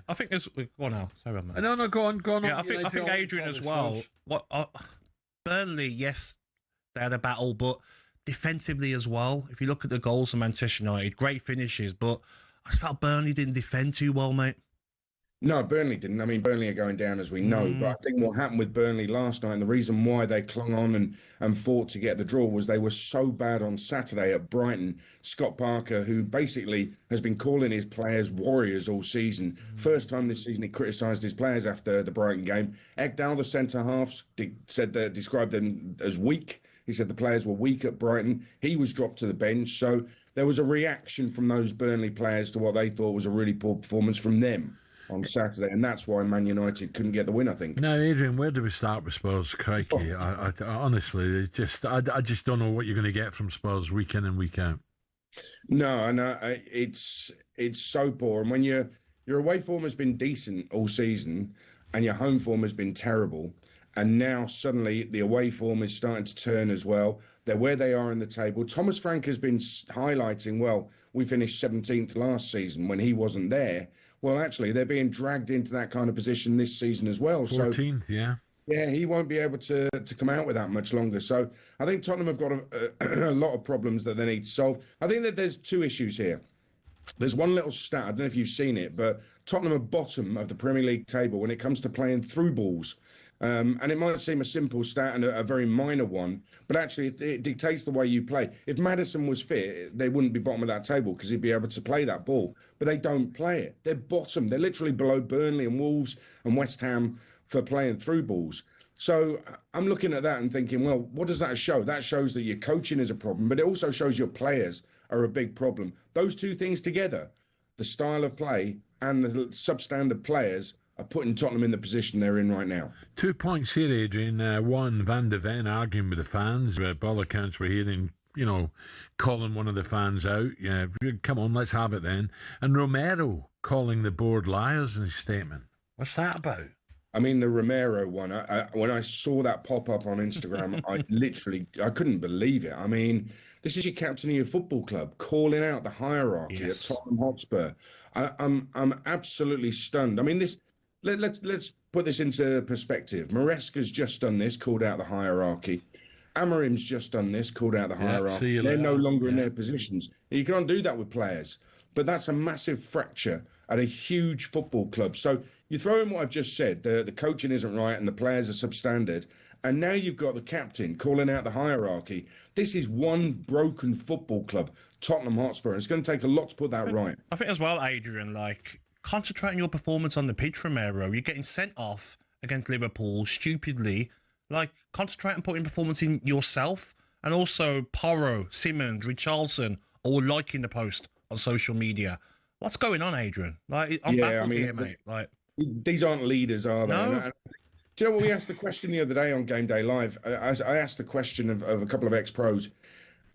I think there's... Go on now. Sorry about that. No, go on. Yeah, I think Adrian as well. Burnley, yes, they had a battle, but defensively as well, if you look at the goals of Manchester United, great finishes, but I felt Burnley didn't defend too well, mate. No, Burnley didn't. I mean, Burnley are going down, as we know. But I think what happened with Burnley last night, and the reason why they clung on and fought to get the draw, was they were so bad on Saturday at Brighton. Scott Parker, who basically has been calling his players warriors all season. First time this season he criticised his players after the Brighton game. Ekdal, the centre-half, described them as weak. He said the players were weak at Brighton. He was dropped to the bench. So there was a reaction from those Burnley players to what they thought was a really poor performance from them on Saturday, and that's why Man United couldn't get the win, I think. Now, Adrian, where do we start with Spurs? Crikey, I honestly, I just don't know what you're going to get from Spurs week in and week out. No, it's so poor, and when your away form has been decent all season, and your home form has been terrible, and now suddenly the away form is starting to turn as well. They're where they are in the table. Thomas Frank has been highlighting, well, we finished 17th last season when he wasn't there. Well, actually, they're being dragged into that kind of position this season as well. 14th, yeah. Yeah, he won't be able to come out with that much longer. So I think Tottenham have got a lot of problems that they need to solve. I think that there's 2 issues here. There's one little stat, I don't know if you've seen it, but Tottenham are bottom of the Premier League table when it comes to playing through balls. And it might seem a simple stat and a very minor one, but actually it dictates the way you play. If Maddison was fit, they wouldn't be bottom of that table because he'd be able to play that ball. But they don't play it. They're bottom. They're literally below Burnley and Wolves and West Ham for playing through balls. So I'm looking at that and thinking, well, what does that show? That shows that your coaching is a problem, but it also shows your players are a big problem. Those 2 things together, the style of play and the substandard players, are putting Tottenham in the position they're in right now. 2 points here, Adrian. One, Van de Ven arguing with the fans. By all accounts, we're hearing, calling one of the fans out. Yeah, come on, let's have it then. And Romero calling the board liars in his statement. What's that about? I mean, the Romero one, when I saw that pop up on Instagram, I couldn't believe it. I mean, this is your captain of your football club calling out the hierarchy at Tottenham Hotspur. I'm absolutely stunned. I mean, let's put this into perspective. Maresca's just done this, called out the hierarchy. Amarim's just done this, called out the hierarchy. They're no longer in their positions. You can't do that with players. But that's a massive fracture at a huge football club. So you throw in what I've just said, the coaching isn't right and the players are substandard, and now you've got the captain calling out the hierarchy. This is one broken football club, Tottenham Hotspur, and it's going to take a lot to put that right. I think as well, Adrian, concentrating your performance on the pitch, Romero. You're getting sent off against Liverpool stupidly. Concentrate on putting performance in yourself. And also, Porro, Simmons, Richarlison, all liking the post on social media. What's going on, Adrian? I'm baffled here, mate. These aren't leaders, are they? No. Do you know what we asked the question the other day on Game Day Live? I asked the question of a couple of ex-pros.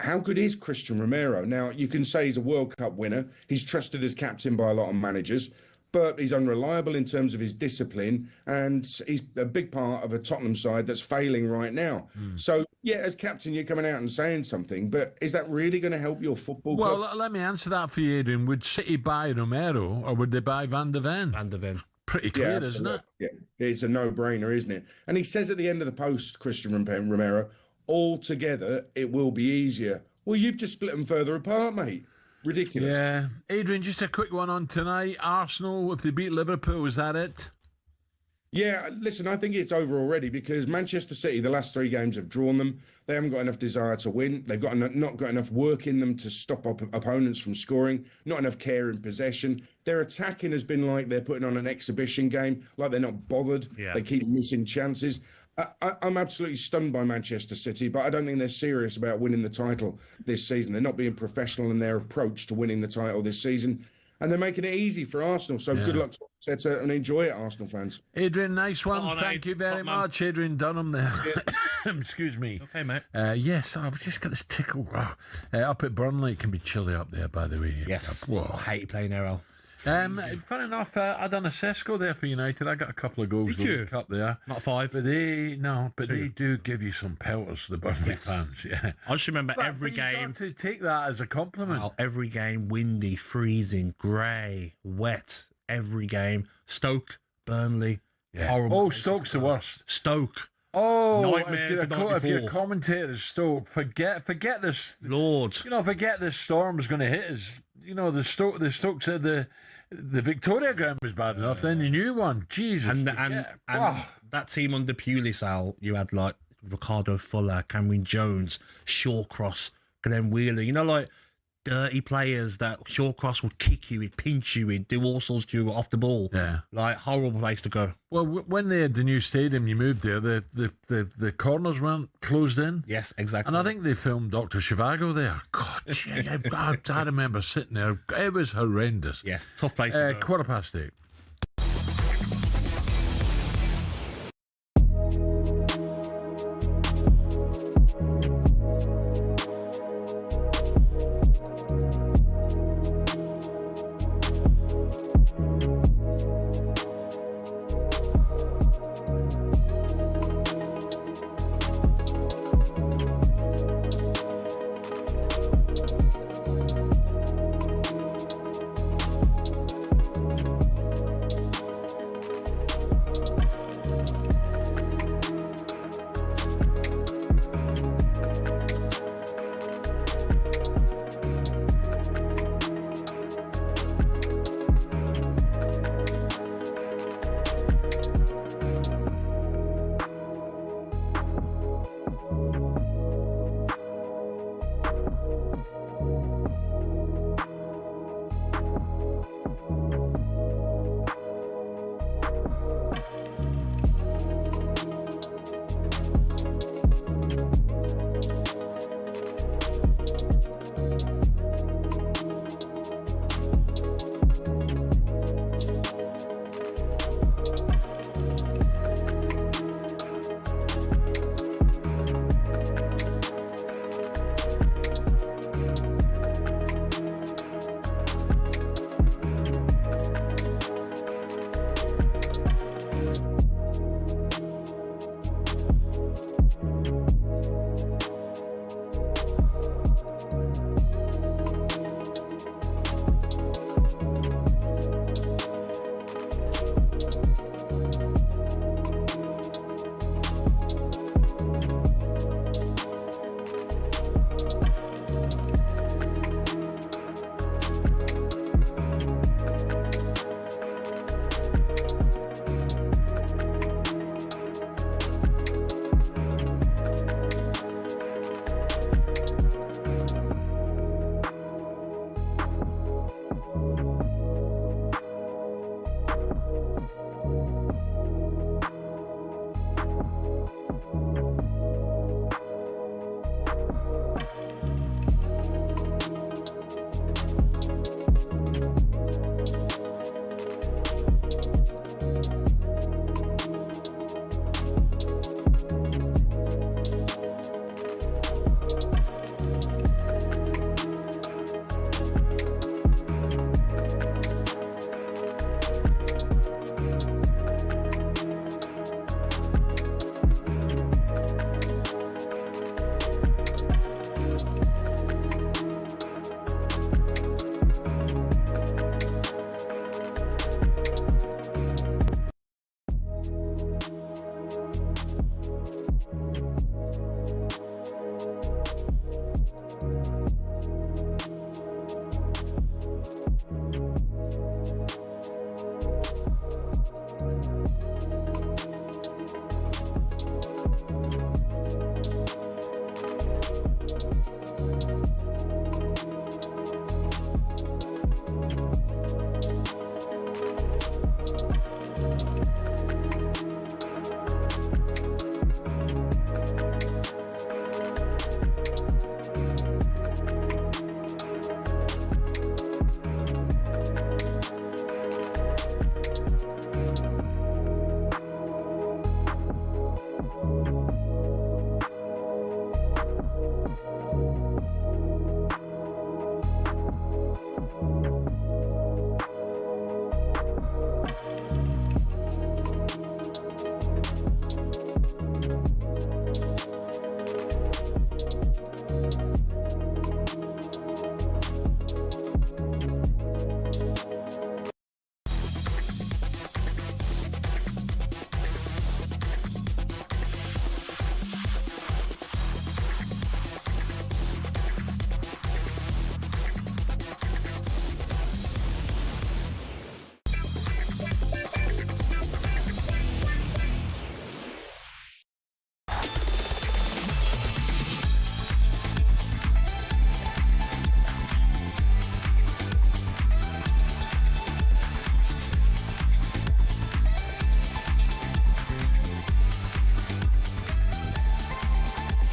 How good is Christian Romero? Now, you can say he's a World Cup winner. He's trusted as captain by a lot of managers, but he's unreliable in terms of his discipline, and he's a big part of a Tottenham side that's failing right now. So, yeah, as captain, you're coming out and saying something, but is that really going to help your football club? Well, let me answer that for you, Adrian. Would City buy Romero, or would they buy Van de Ven? Van de Ven. Pretty clear, isn't it? Yeah, it's a no-brainer, isn't it? And he says at the end of the post, Christian Romero, all together, it will be easier. Well, you've just split them further apart, mate. Ridiculous. Yeah. Adrian, just a quick one on tonight. Arsenal, if they beat Liverpool, is that it? Yeah, listen, I think it's over already because Manchester City, the last 3 games have drawn them. They haven't got enough desire to win. They've not got enough work in them to stop opponents from scoring, not enough care in possession. Their attacking has been like they're putting on an exhibition game, like they're not bothered. Yeah. They keep missing chances. I'm absolutely stunned by Manchester City, but I don't think they're serious about winning the title this season. They're not being professional in their approach to winning the title this season. And they're making it easy for Arsenal. So good luck to Arteta and enjoy it, Arsenal fans. Adrian, nice one. Thank you very much. Adrian Durham there. Excuse me. Okay, mate. Yes, I've just got this tickle. Up at Burnley, it can be chilly up there, by the way. Yes. Whoa. I hate playing Errol. Fun enough, I done a Sesco there for United. I got a couple of goals in the cup there. Not 5. But they do give you some pelters, the Burnley fans. Yeah. I just remember every game. You've got to take that as a compliment. Every game, windy, freezing, grey, wet. Every game. Stoke, Burnley, horrible. Oh, Stoke's the worst. Stoke. Oh, nightmares if your commentator Stoke, forget this. Lord. Forget this storm's going to hit us. The Stoke said the Victoria ground was bad enough. Then the new one, Jesus. And that team under Pulis, Al, you had like Ricardo Fuller, Cameron Jones, Shawcross, Glenn Wheeler. Like dirty players that Shawcross would kick you, he'd pinch you, he'd do all sorts to you off the ball. Yeah, like horrible place to go. Well, when they had the new stadium, you moved there. The corners weren't closed in. Yes, exactly. And I think they filmed Dr. Zhivago there. God, I remember sitting there. It was horrendous. Yes, tough place to go. 8:15.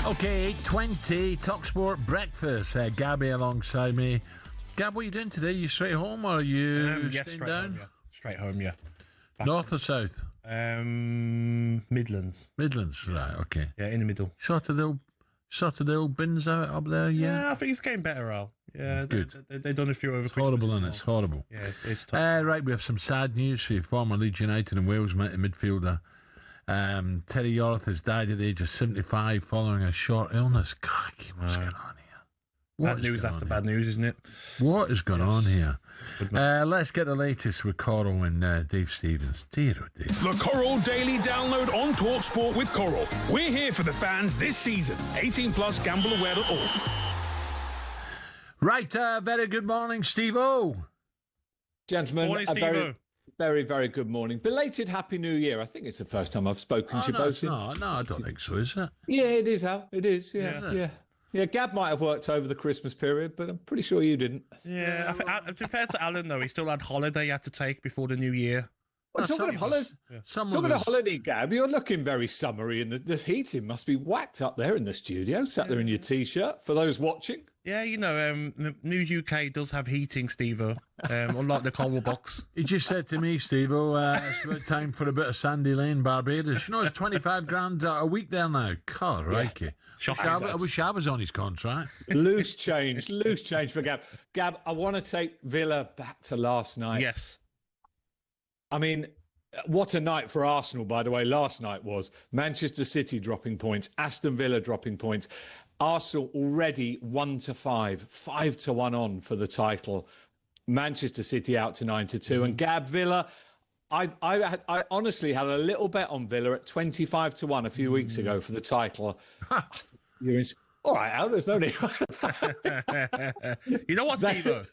Okay, 8:20, talkSPORT breakfast. Gabby alongside me. Gab, what are you doing today? You straight home or are you staying down? Home, yeah. Straight home, yeah. North or south? Midlands. Midlands, right, okay. Yeah, in the middle. Sorted the old bins out up there, yeah? Yeah, I think it's getting better, Al. Yeah, good. They've done a few over Christmas. Horrible, isn't it? It's horrible. Yeah, it's tough. Right, we have some sad news for you. Former Leeds United and Wales midfielder Terry Yorath has died at the age of 75 following a short illness. Crikey, what's going on here? Bad news after bad news, isn't it? What is going on here? Let's get the latest with Coral and Dave Stevens. Dear, oh dear. The Coral Daily Download on talkSPORT with Coral. We're here for the fans this season. 18 plus, gambleaware.org. Right, very good morning, Steve-O. Gentlemen, Morning, a Steve-O. very, very good morning. Belated Happy New Year. I think it's the first time I've spoken to you both. No, I don't think so, is it? Yeah, it is, Al. It is, yeah. Gab might have worked over the Christmas period, but I'm pretty sure you didn't. Yeah, to be fair to Alan, though, he still had holiday he had to take before the new year. Well, talking of holiday, Gab, you're looking very summery, and the heating must be whacked up there in the studio, sat there in your T-shirt, for those watching. Yeah, you know, News UK does have heating, Steve-O, unlike the Coral Box. He just said to me, Steve-O, it's about time for a bit of Sandy Lane, Barbados. You know, it's 25 grand a week there now. God, Crikey. I wish I was on his contract. Loose change for Gab. Gab, I want to take Villa back to last night. Yes. I mean, what a night for Arsenal, by the way, last night was. Manchester City dropping points, Aston Villa dropping points. Arsenal already 1-5, 5-1 on for the title. Manchester City out to 9-2. And Gab, Villa, I honestly had a little bet on Villa at 25-1 a few weeks ago for the title. All right, Al, there's no need. You know what, Steve-O?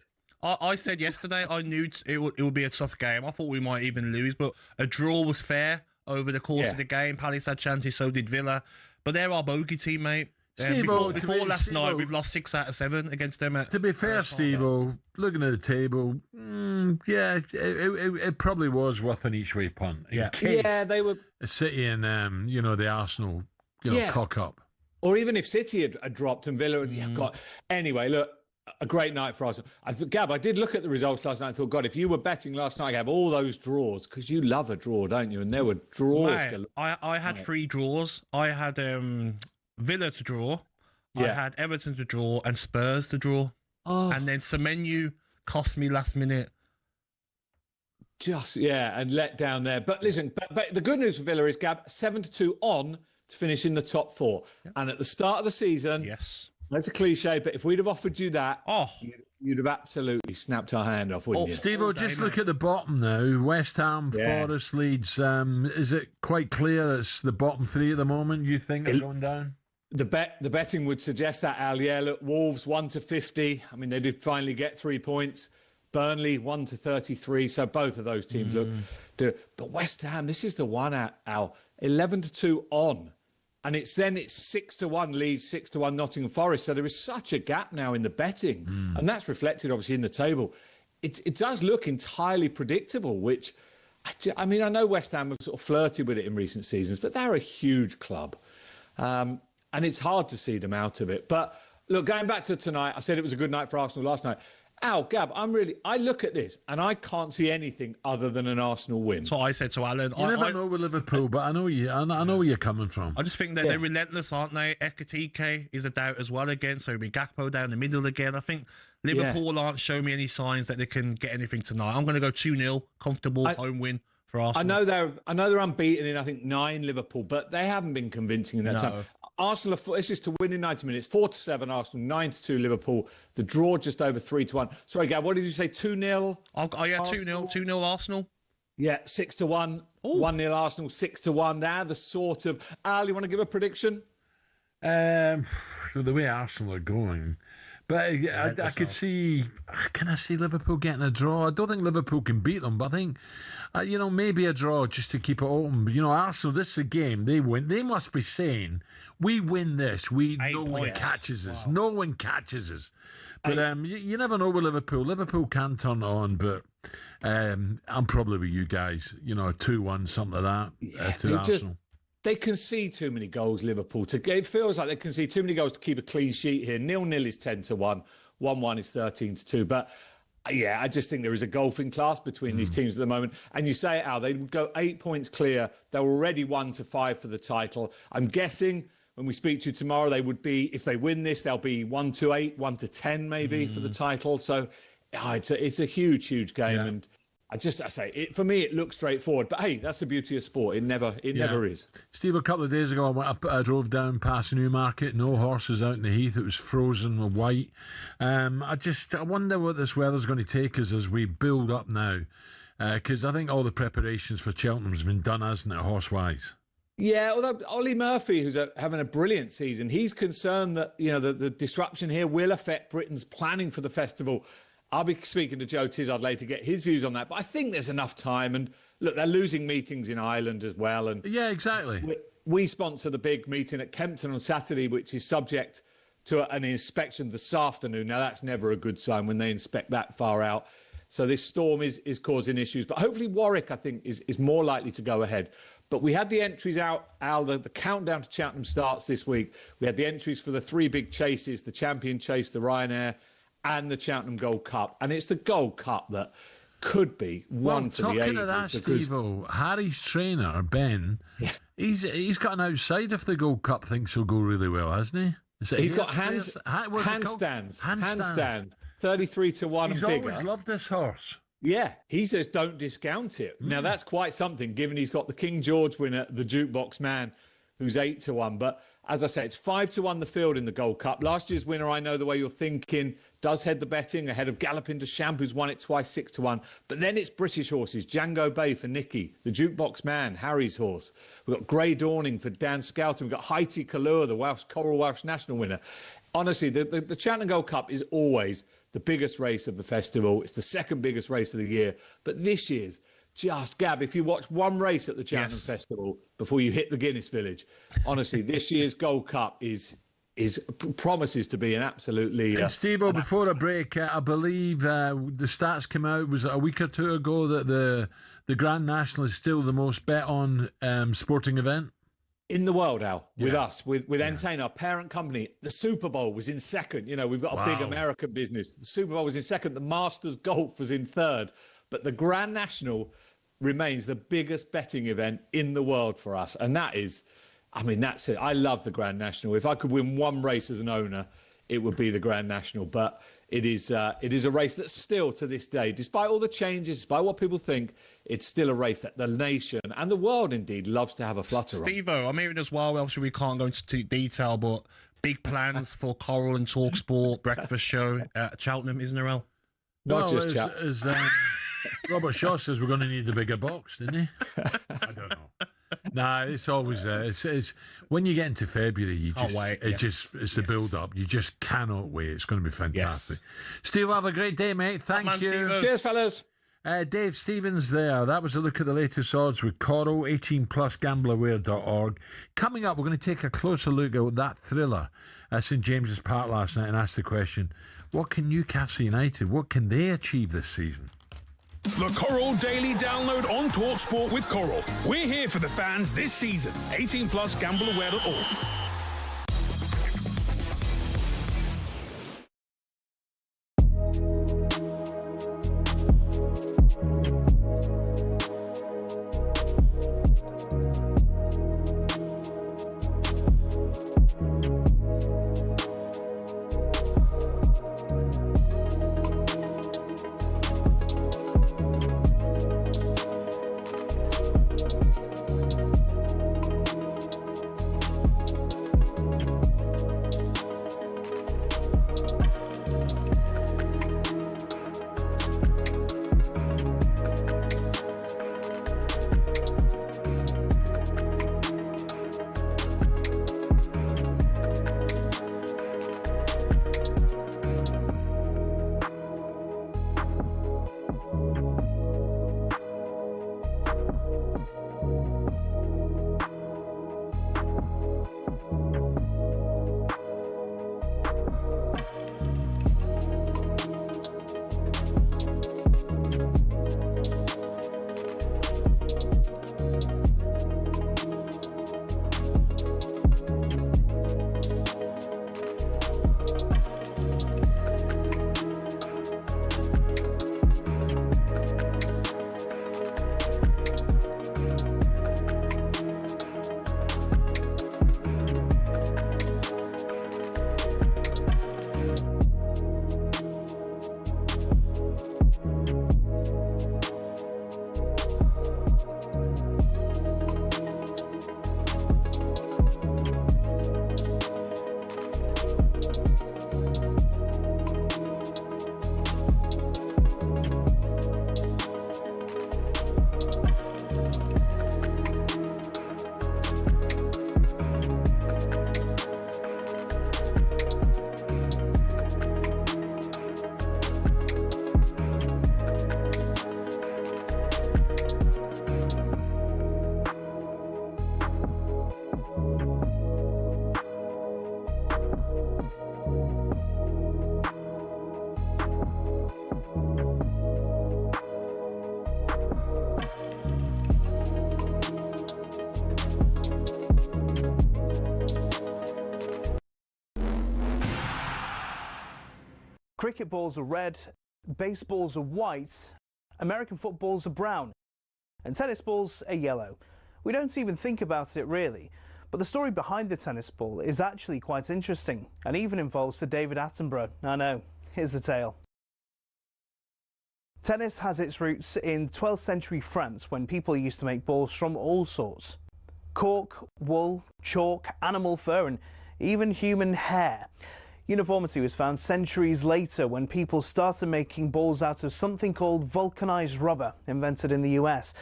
I said yesterday I knew it would be a tough game. I thought we might even lose, but a draw was fair over the course of the game. Palace had chances, so did Villa. But they're our bogey team, mate. Before last night, we've lost 6 out of 7 against them. To be fair, Steve-O, looking at the table, it probably was worth an each-way punt. Yeah, they were... City and, the Arsenal, cock up. Or even if City had dropped and Villa had got... Anyway, look, a great night for Arsenal. Gab, I did look at the results last night and thought, God, if you were betting last night, Gab, all those draws, because you love a draw, don't you? And there were draws. Mate, I had 3 draws. I had Villa to draw. I had Everton to draw and Spurs to draw. Oh. And then Semenyo cost me last minute. And let down there. But listen, but the good news for Villa is, Gab, 7-2 on to finish in the top 4. Yep. And at the start of the season... Yes. That's a cliche, but if we'd have offered you that, you'd have absolutely snapped our hand off, wouldn't you? Steve-O, just look at the bottom now. West Ham, Forest, Leeds. Is it quite clear it's the bottom 3 at the moment, you think, are going down? The betting would suggest that, Al. Yeah, look, Wolves 1-50. I mean, they did finally get 3 points. Burnley 1-33. So both of those teams look... But West Ham, this is the one, Al. 11-2 on. And it's 6-1 Leeds, 6-1 Nottingham Forest. So there is such a gap now in the betting. And that's reflected, obviously, in the table. It does look entirely predictable, which, I mean, I know West Ham have sort of flirted with it in recent seasons, but they're a huge club. And it's hard to see them out of it. But, look, going back to tonight, I said it was a good night for Arsenal last night. Al, Gab, I look at this and I can't see anything other than an Arsenal win. So I said to Alan, you never know with Liverpool, but I know where you're coming from. I just think that they're relentless, aren't they? Ekitike is a doubt as well again, so it'll be Gakpo down the middle again. I think Liverpool aren't showing me any signs that they can get anything tonight. I'm going to go 2-0, comfortable home win for Arsenal. I know they're unbeaten in, I think, 9 Liverpool, but they haven't been convincing in that time. Arsenal, this is to win in 90 minutes. 4-7 Arsenal, 9-2 Liverpool. The draw just over 3-1. Sorry, Gab, what did you say? 2-0? Oh, yeah, 2-0 Arsenal. Yeah, 6-1. 1-0 Arsenal, 6-1. They're the sort of... Al, you want to give a prediction? So the way Arsenal are going... But I could see... Can I see Liverpool getting a draw? I don't think Liverpool can beat them, but I think, maybe a draw just to keep it open. Arsenal, this is a game. They win. They must be saying, we win this. No one catches us. No one catches us. But you never know with Liverpool. Liverpool can turn it on, but I'm probably with you guys. 2-1, something like that to Arsenal. they concede too many goals, Liverpool. It feels like they concede too many goals to keep a clean sheet here. 0-0 is 10-1, 1-1 is 13-2. But yeah, I just think there is a golfing class between these teams at the moment. And you say it, Al, they would go 8 points clear. They're already 1-5 for the title. I'm guessing when we speak to you tomorrow, they would be, if they win this, they'll be 1-8, 1-10 maybe for the title. So it's a huge, huge game. Yeah. And for me, it looks straightforward. But hey, that's the beauty of sport. It never is. Steve, a couple of days ago, I drove down past Newmarket. No horses out in the heath. It was frozen with white. I wonder what this weather's going to take us as we build up now. Because I think all the preparations for Cheltenham's been done, hasn't it, horse-wise? Yeah, although Ollie Murphy, who's having a brilliant season, he's concerned that the disruption here will affect Britain's planning for the festival. I'll be speaking to Joe Tizard later to get his views on that. But I think there's enough time. And look, they're losing meetings in Ireland as well. And yeah, exactly. We sponsor the big meeting at Kempton on Saturday, which is subject to an inspection this afternoon. Now, that's never a good sign when they inspect that far out. So this storm is causing issues. But hopefully Warwick, I think, is more likely to go ahead. But we had the entries out, Al. The countdown to Cheltenham starts this week. We had the entries for the 3 big chases, the Champion Chase, the Ryanair, and the Cheltenham Gold Cup. And it's the Gold Cup that could be one for the ages. Talking of that, Steve-o, Harry's trainer, Ben, he's got an outside if the Gold Cup thinks he'll go really well, hasn't he? He's got handstands. 33-1 He's and bigger. Always loved this horse. Yeah, he says don't discount it. Now, that's quite something, given he's got the King George winner, the Jukebox Man, who's 8-1. But as I say, it's 5-1 the field in the Gold Cup. Last year's winner, I know the way you're thinking, does head the betting ahead of Galloping de Champs, who's won it twice, 6-1. But then it's British horses, Django Bay for Nicky, the Jukebox Man, Harry's horse. We've got Grey Dawning for Dan Skelton. We've got Haiti Kalur, the Coral Welsh National winner. Honestly, the Cheltenham Gold Cup is always the biggest race of the festival. It's the second biggest race of the year. But this year's just, Gab, if you watch one race at the Cheltenham Festival before you hit the Guinness Village, honestly, this year's Gold Cup promises to be an absolutely... Steve-o, before a break, I believe the stats came out, was it a week or two ago, that the Grand National is still the most bet on sporting event? In the world, Al, with us, with Entain, our parent company. The Super Bowl was in second. We've got a big American business. The Super Bowl was in second. The Masters Golf was in third. But the Grand National remains the biggest betting event in the world for us. And that's it. I love the Grand National. If I could win one race as an owner, it would be the Grand National. But it is a race that still, to this day, despite all the changes, despite what people think, it's still a race that the nation and the world, indeed, loves to have a flutter on. Steve-o, I'm hearing as well, obviously we can't go into detail, but big plans for Coral and talkSPORT breakfast show at Cheltenham, isn't there, Al? Not just Cheltenham. Robert Shaw says we're going to need a bigger box, didn't he? I don't know. Nah, it's always it's when you get into February, it's the build up. You just cannot wait. It's going to be fantastic. Yes. Steve, have a great day, mate. Thank you. Steve-o. Cheers, fellas. Dave Stevens there. That was a look at the latest odds with Coral, 18+, gambleaware.org. Coming up, we're going to take a closer look at that thriller at St James's Park last night and ask the question, what can Newcastle United, what can they achieve this season? The Coral Daily Download on talkSPORT with Coral. We're here for the fans this season. 18+, gambleaware.org. Cricket balls are red, baseballs are white, American footballs are brown, and tennis balls are yellow. We don't even think about it really, but the story behind the tennis ball is actually quite interesting and even involves Sir David Attenborough. I know, here's the tale. Tennis has its roots in 12th century France when people used to make balls from all sorts. Cork, wool, chalk, animal fur and even human hair. Uniformity was found centuries later when people started making balls out of something called vulcanized rubber, invented in the US.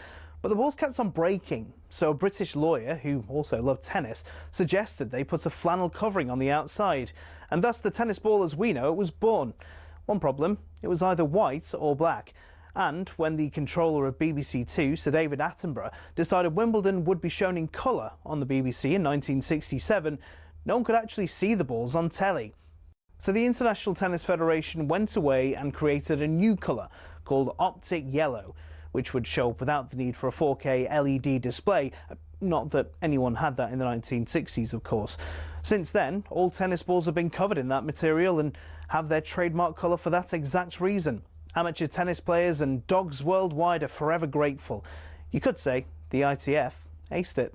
But the balls kept on breaking, so a British lawyer, who also loved tennis, suggested they put a flannel covering on the outside, and thus the tennis ball as we know it was born. One problem, it was either white or black. And when the controller of BBC Two, Sir David Attenborough, decided Wimbledon would be shown in colour on the BBC in 1967, no one could actually see the balls on telly. So the International Tennis Federation went away and created a new colour called Optic Yellow, which would show up without the need for a 4K LED display. Not that anyone had that in the 1960s, of course. Since then, all tennis balls have been covered in that material and have their trademark colour for that exact reason. Amateur tennis players and dogs worldwide are forever grateful. You could say the ITF aced it.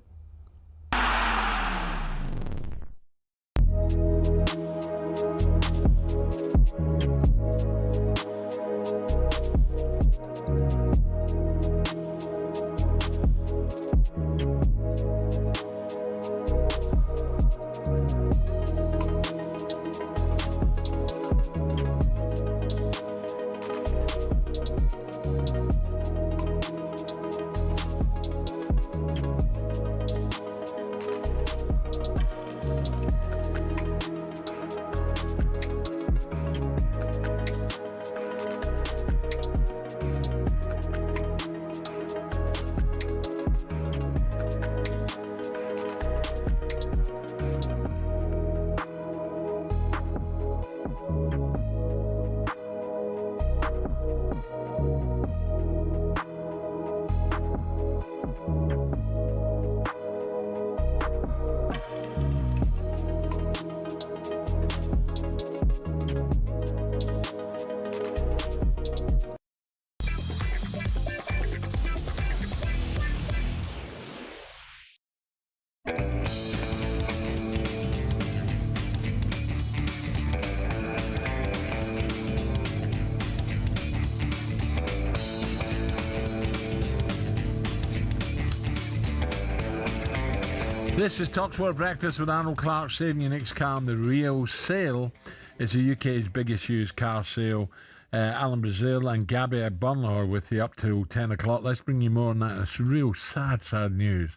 This is talkSPORT Breakfast with Arnold Clark, saving your next car on the real sale. It's the UK's biggest used car sale. Alan Brazil and Gabby Agbonlahor with you up till 10 o'clock. Let's bring you more on that. It's real sad news.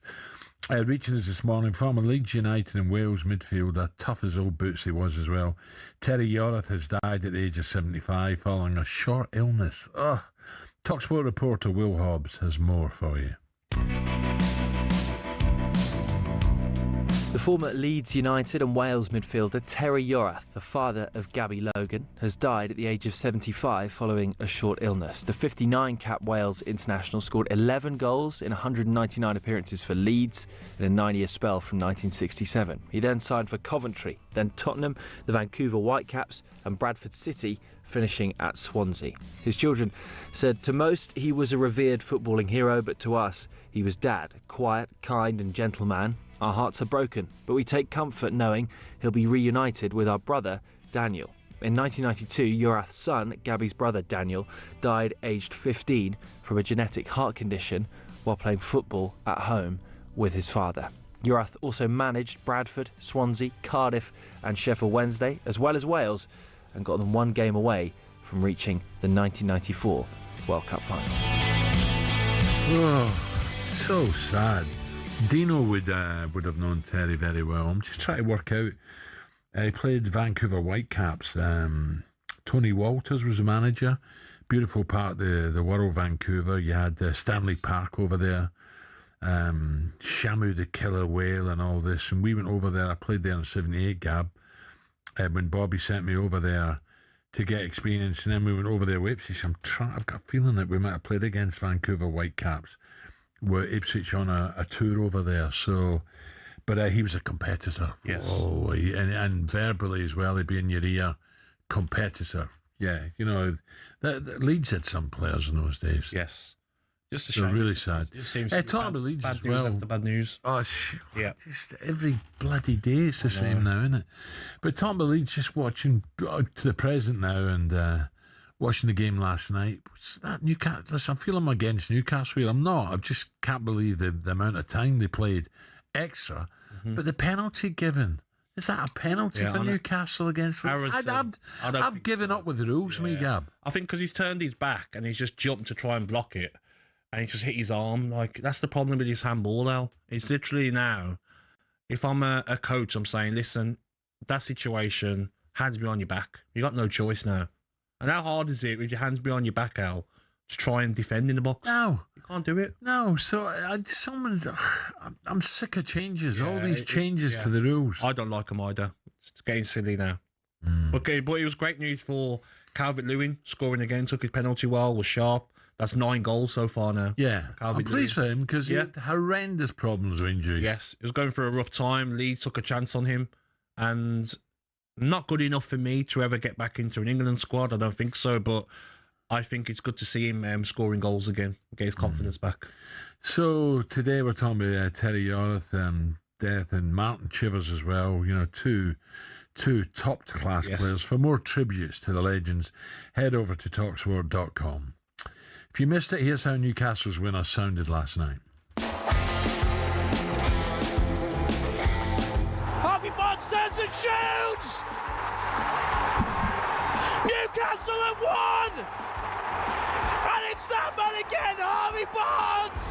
Reaching us this morning, former Leeds United and Wales midfielder, tough as old boots he was as well. Terry Yorath has died at the age of 75 following a short illness. talkSPORT reporter Will Hobbs has more for you. The former Leeds United and Wales midfielder Terry Yorath, the father of Gabby Logan, has died at the age of 75 following a short illness. The 59-cap Wales international scored 11 goals in 199 appearances for Leeds in a 9-year spell from 1967. He then signed for Coventry, then Tottenham, the Vancouver Whitecaps and Bradford City, finishing at Swansea. His children said to most he was a revered footballing hero, but to us he was Dad, a quiet, kind and gentle man. Our hearts are broken, but we take comfort knowing he'll be reunited with our brother, Daniel. In 1992, Yorath's son, Gabby's brother Daniel, died aged 15 from a genetic heart condition while playing football at home with his father. Yorath also managed Bradford, Swansea, Cardiff and Sheffield Wednesday, as well as Wales, and got them one game away from reaching the 1994 World Cup final. Oh, so sad. Dino would have known Terry very well. I'm just trying to work out. He played Vancouver Whitecaps. Tony Walters was the manager. Beautiful part of the world, Vancouver. You had Stanley Park over there. Shamu the killer whale and all this. And we went over there. I played there in 78, Gab, when Bobby sent me over there to get experience. And then we went over there with Ipswich. I've got a feeling that we might have played against Vancouver Whitecaps. Were Ipswich on a tour over there, but he was a competitor. Yes. And verbally as well, he'd be in your ear, competitor. Yeah, the Leeds had some players in those days. Yes. Just a They're shame. really sad. It just seems talking about Leeds bad as news well. after bad news. Oh, just every bloody day it's the same now, isn't it? But talking about Leeds, just watching to the present now and watching the game last night. That Newcastle, listen, I feel I'm against Newcastle here. I'm not. I just can't believe the amount of time they played extra. Mm-hmm. But the penalty given. Is that a penalty for Newcastle against Leeds? I've given up with the rules, me, Gab. I think because he's turned his back and he's just jumped to try and block it. And he just hit his arm. Like, that's the problem with his handball, Al. It's literally now, if I'm a coach, I'm saying, listen, that situation, hands behind your back. You got no choice now. And how hard is it with your hands behind your back, Al, to try and defend in the box? No. You can't do it. No. So, I'm sick of changes. All these changes to the rules. I don't like them either. It's getting silly now. Okay, but it was great news for Calvert-Lewin, scoring again, took his penalty well, was sharp. That's 9 goals so far now. Yeah, I'm pleased for him because he had horrendous problems with injuries. Yes, he was going through a rough time. Leeds took a chance on him, and not good enough for me to ever get back into an England squad. I don't think so, but I think it's good to see him scoring goals again, get his confidence back. So today we're talking about Terry Yorath, death, and Martin Chivers as well. Two top-class players. For more tributes to the legends, head over to talkSPORT.com. If you missed it, here's how Newcastle's winner sounded last night. Harvey Barnes turns and shoots! Newcastle have won! And it's that man again, Harvey Barnes!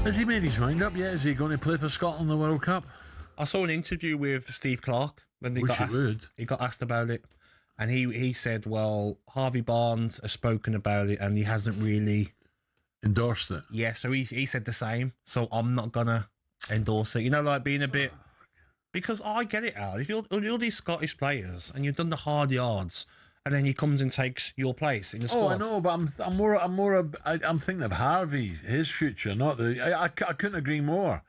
Has he made his mind up yet? Is he going to play for Scotland in the World Cup? I saw an interview with Steve Clarke when he got asked about it. And he said, well, Harvey Barnes has spoken about it and he hasn't really endorsed it. Yeah, so he said the same. So I'm not going to endorse it. Like being a bit... Because I get it, Al. If you're these Scottish players and you've done the hard yards and then he comes and takes your place in the squad. Oh, I know, but I'm thinking of Harvey, his future, not the... I couldn't agree more.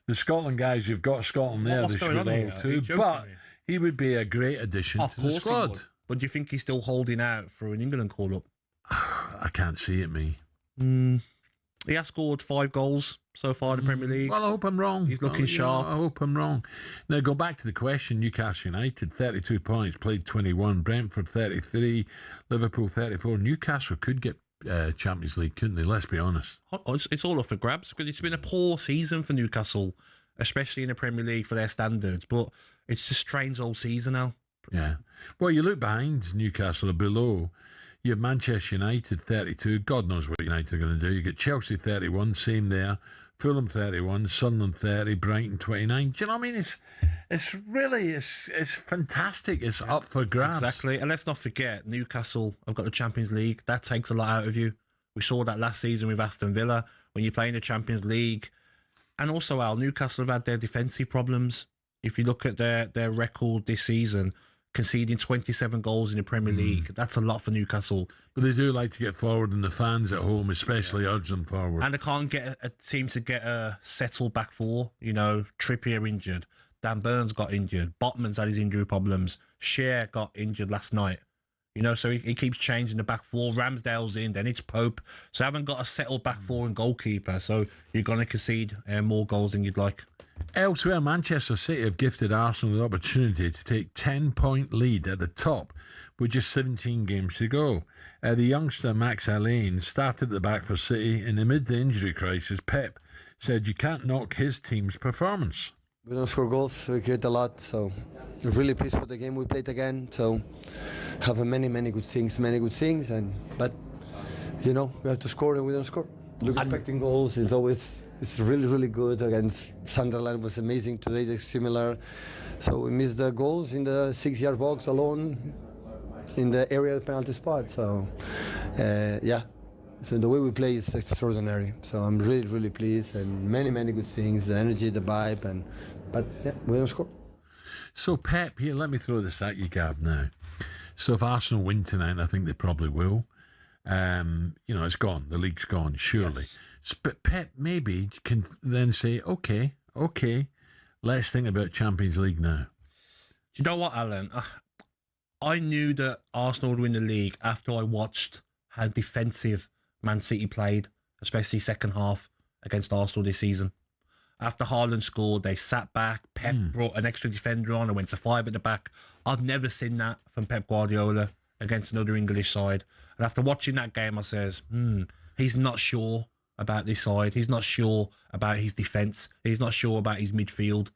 The Scotland guys, you've got Scotland there. What's going on here? Too, but he would be a great addition to the squad. But do you think he's still holding out for an England call-up? I can't see it, me. He has scored 5 goals so far in the Premier League. Well, I hope I'm wrong. He's looking sharp. I hope I'm wrong. Now, go back to the question. Newcastle United, 32 points, played 21. Brentford, 33. Liverpool, 34. Newcastle could get Champions League, couldn't they? Let's be honest. It's all up for grabs because it's been a poor season for Newcastle, especially in the Premier League for their standards. But it's a strange old season now. Yeah. Well, you look behind Newcastle or below, you have Manchester United 32. God knows what United are going to do. You get Chelsea 31, same there. Fulham 31, Sunderland 30, Brighton 29. Do you know what I mean? It's really fantastic. It's up for grabs. Exactly. And let's not forget, Newcastle have got the Champions League. That takes a lot out of you. We saw that last season with Aston Villa when you're playing the Champions League. And also, Al, Newcastle have had their defensive problems. If you look at their record this season, conceding 27 goals in the Premier League. That's a lot for Newcastle. But they do like to get forward, and the fans at home especially urge them forward. And they can't get a team to get a settled back four. Trippier injured. Dan Burns got injured. Botman's had his injury problems. Cher got injured last night. So he keeps changing the back four. Ramsdale's in, then it's Pope. So I haven't got a settled back four and goalkeeper. So you're going to concede more goals than you'd like. Elsewhere, Manchester City have gifted Arsenal the opportunity to take 10-point lead at the top with just 17 games to go. The youngster Max Allen started at the back for City, and amid the injury crisis, Pep said you can't knock his team's performance. We don't score goals, we create a lot, so we're really pleased for the game we played again. So have many good things, but we have to score and we don't score. Expecting goals is always... It's really good. Against Sunderland was amazing. Today they're similar. So we missed the goals in the 6-yard box alone in the area of the penalty spot. So, So the way we play is extraordinary. So I'm really pleased and many good things, the energy, the vibe, but we don't score. So Pep, here, let me throw this at you, Gab, now. So if Arsenal win tonight, I think they probably will. It's gone. The league's gone, surely. Yes. But Pep maybe can then say, okay, let's think about Champions League now. Do you know what, Alan? I knew that Arsenal would win the league after I watched how defensive Man City played, especially second half against Arsenal this season. After Haaland scored, they sat back. Pep brought an extra defender on and went to 5 at the back. I've never seen that from Pep Guardiola against another English side. And after watching that game, I says, he's not sure about this side. He's not sure about his defence. He's not sure about his midfield.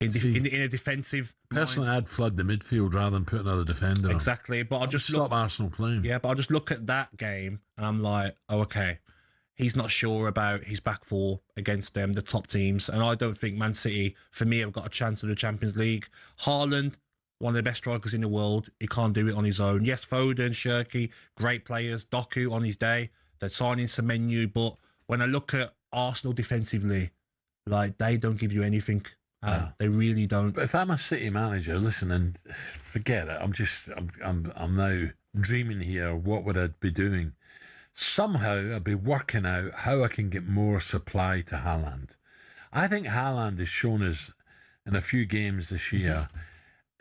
In a defensive... Personally, I'd flood the midfield rather than put another defender on. Exactly. But I'll just stop Arsenal playing. Yeah, but I'll just look at that game and I'm like, oh, okay. He's not sure about his back four against them, the top teams. And I don't think Man City, for me, have got a chance of the Champions League. Haaland, one of the best strikers in the world. He can't do it on his own. Yes, Foden, Shirky, great players. Doku on his day. They're signing Semenyo. But when I look at Arsenal defensively, like, they don't give you anything. They really don't. But if I'm a City manager, listen, and forget it. I'm now dreaming here. What would I be doing? Somehow I'd be working out how I can get more supply to Haaland. I think Haaland has shown us in a few games this year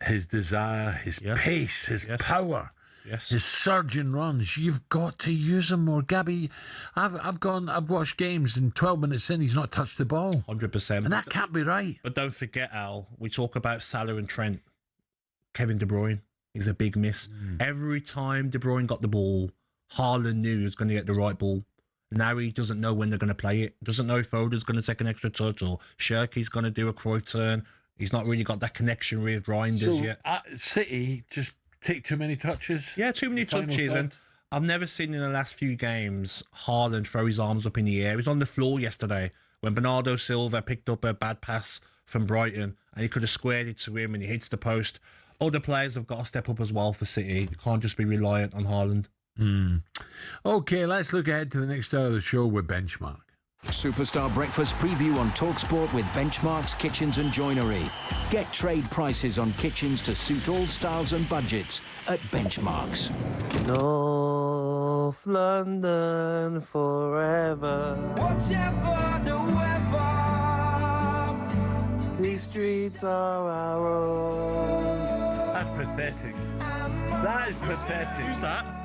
his desire, his pace, his power, his surging runs. You've got to use him more. Gabby, I've watched games and 12 minutes in, he's not touched the ball. 100%. And that can't be right. But don't forget, Al, we talk about Salah and Trent. Kevin De Bruyne is a big miss. Every time De Bruyne got the ball, Haaland knew he was going to get the right ball. Now he doesn't know when they're going to play it. Doesn't know if Foden's going to take an extra touch or Shirky's going to do a Cruyff turn. He's not really got that connection with Reinders yet. City just take too many touches. Yeah, too many touches. And I've never seen in the last few games Haaland throw his arms up in the air. He was on the floor yesterday when Bernardo Silva picked up a bad pass from Brighton and he could have squared it to him and he hits the post. Other players have got to step up as well for City. You can't just be reliant on Haaland. Okay, let's look ahead to the next hour of the show with Benchmark. Superstar Breakfast preview on talkSPORT with Benchmark's Kitchens and Joinery. Get trade prices on kitchens to suit all styles and budgets at Benchmark's. North London forever. Whatever the weather, these streets are our own. That's pathetic. That is pathetic. Who's that?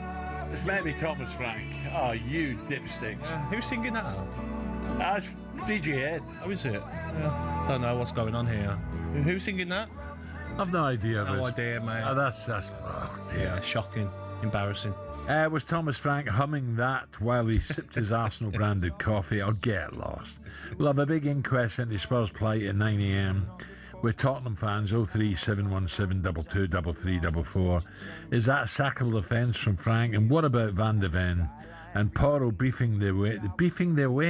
This might be Thomas Frank. Oh, you dipsticks. Who's singing that out? That's DJ Ed. Oh, is it? I don't know what's going on here. Who's singing that? I've no idea. No idea, mate. Oh, that's oh dear. Yeah, shocking. Embarrassing. Was Thomas Frank humming that while he sipped his Arsenal-branded coffee? I'll get lost. We'll have a big inquest into Spurs plight at 9 a.m. with Tottenham fans. 03717 223344. Is that a sackable offence from Frank? And what about Van de Ven and Porro beefing their way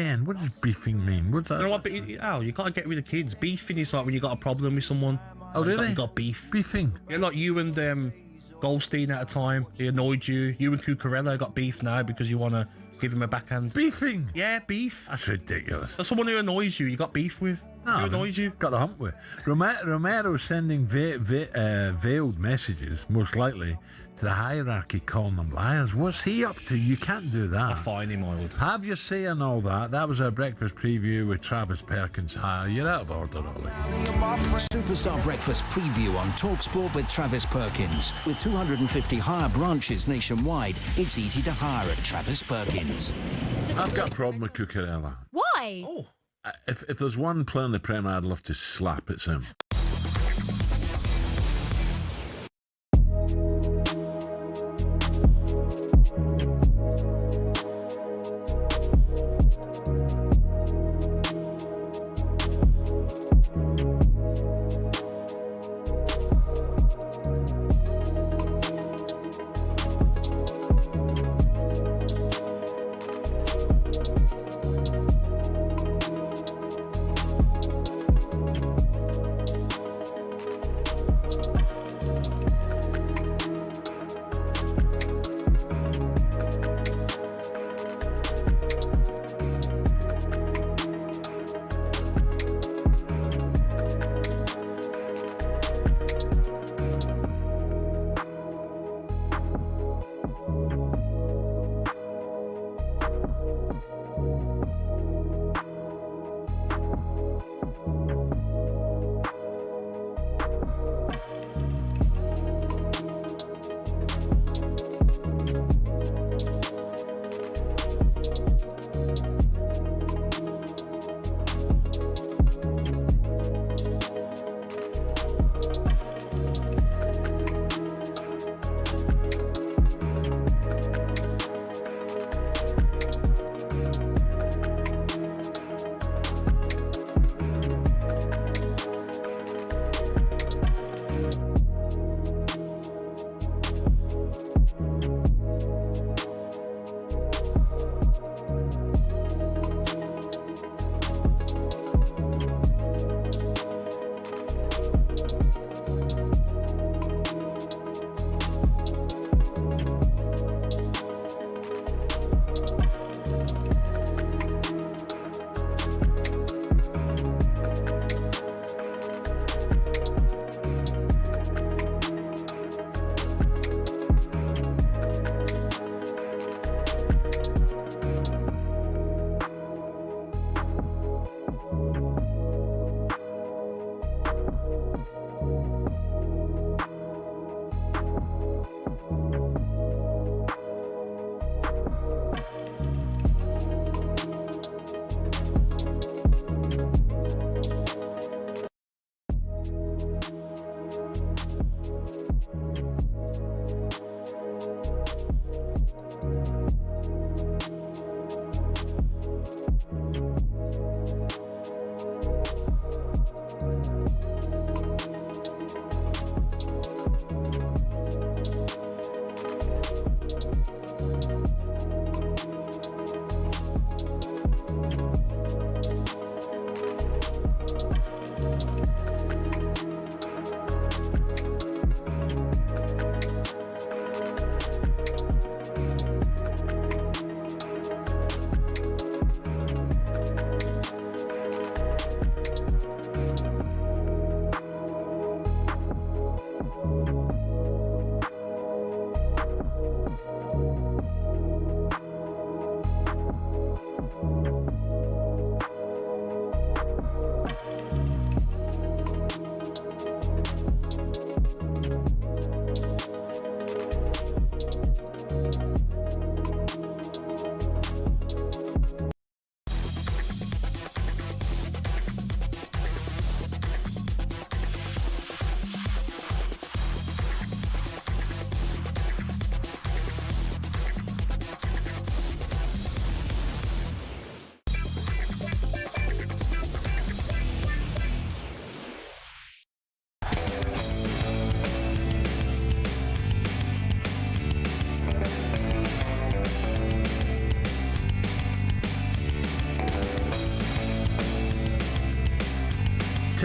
in? What does beefing mean? What's that? You know what? Al, you got to get rid of kids. Beefing is like when you got a problem with someone. Oh, really? You got beef. Beefing. Yeah, like you and Goldstein at a time. He annoyed you. You and Cucurella got beef now because you want to give him a backhand. Beefing? Yeah, beef. That's ridiculous. That's someone who annoys you. You got beef with. Who annoys you? Got the hump with. Romero sending veiled messages, most likely, to the hierarchy calling them liars. What's he up to? You can't do that. I'll fine him, I would. Have your say and all that. That was our breakfast preview with Travis Perkins. You're out of order, Ollie. Superstar Breakfast preview on talkSPORT with Travis Perkins. With 250 hire branches nationwide, it's easy to hire at Travis Perkins. I've got a problem with Cucurella. Why? Oh. If there's one player in the Premier I'd love to slap, it's him.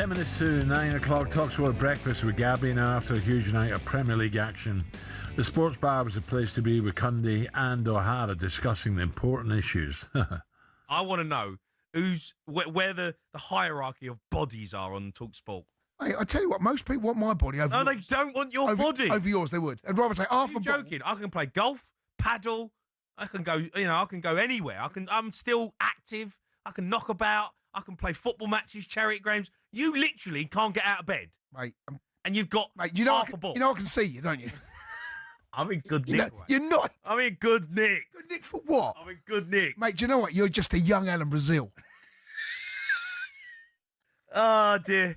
10 minutes to 9 o'clock. talkSPORT breakfast with Gabby now after a huge night of Premier League action. The sports bar was a place to be with Cundy and O'Hara discussing the important issues. I want to know where the hierarchy of bodies are on talkSPORT. Hey, I tell you what, most people want my body over. No, they don't want your body over yours. They would. I'd rather say half a body. Joking? I can play golf, paddle. I can go. I can go anywhere. I'm still active. I can knock about. I can play football matches, charity games. You literally can't get out of bed, mate. And you've got half a ball. You know I can see you, don't you? I'm in good nick. You're not. I'm in good nick. Good nick for what? I'm in good nick. Mate, do you know what? You're just a young Alan Brazil. Oh, dear.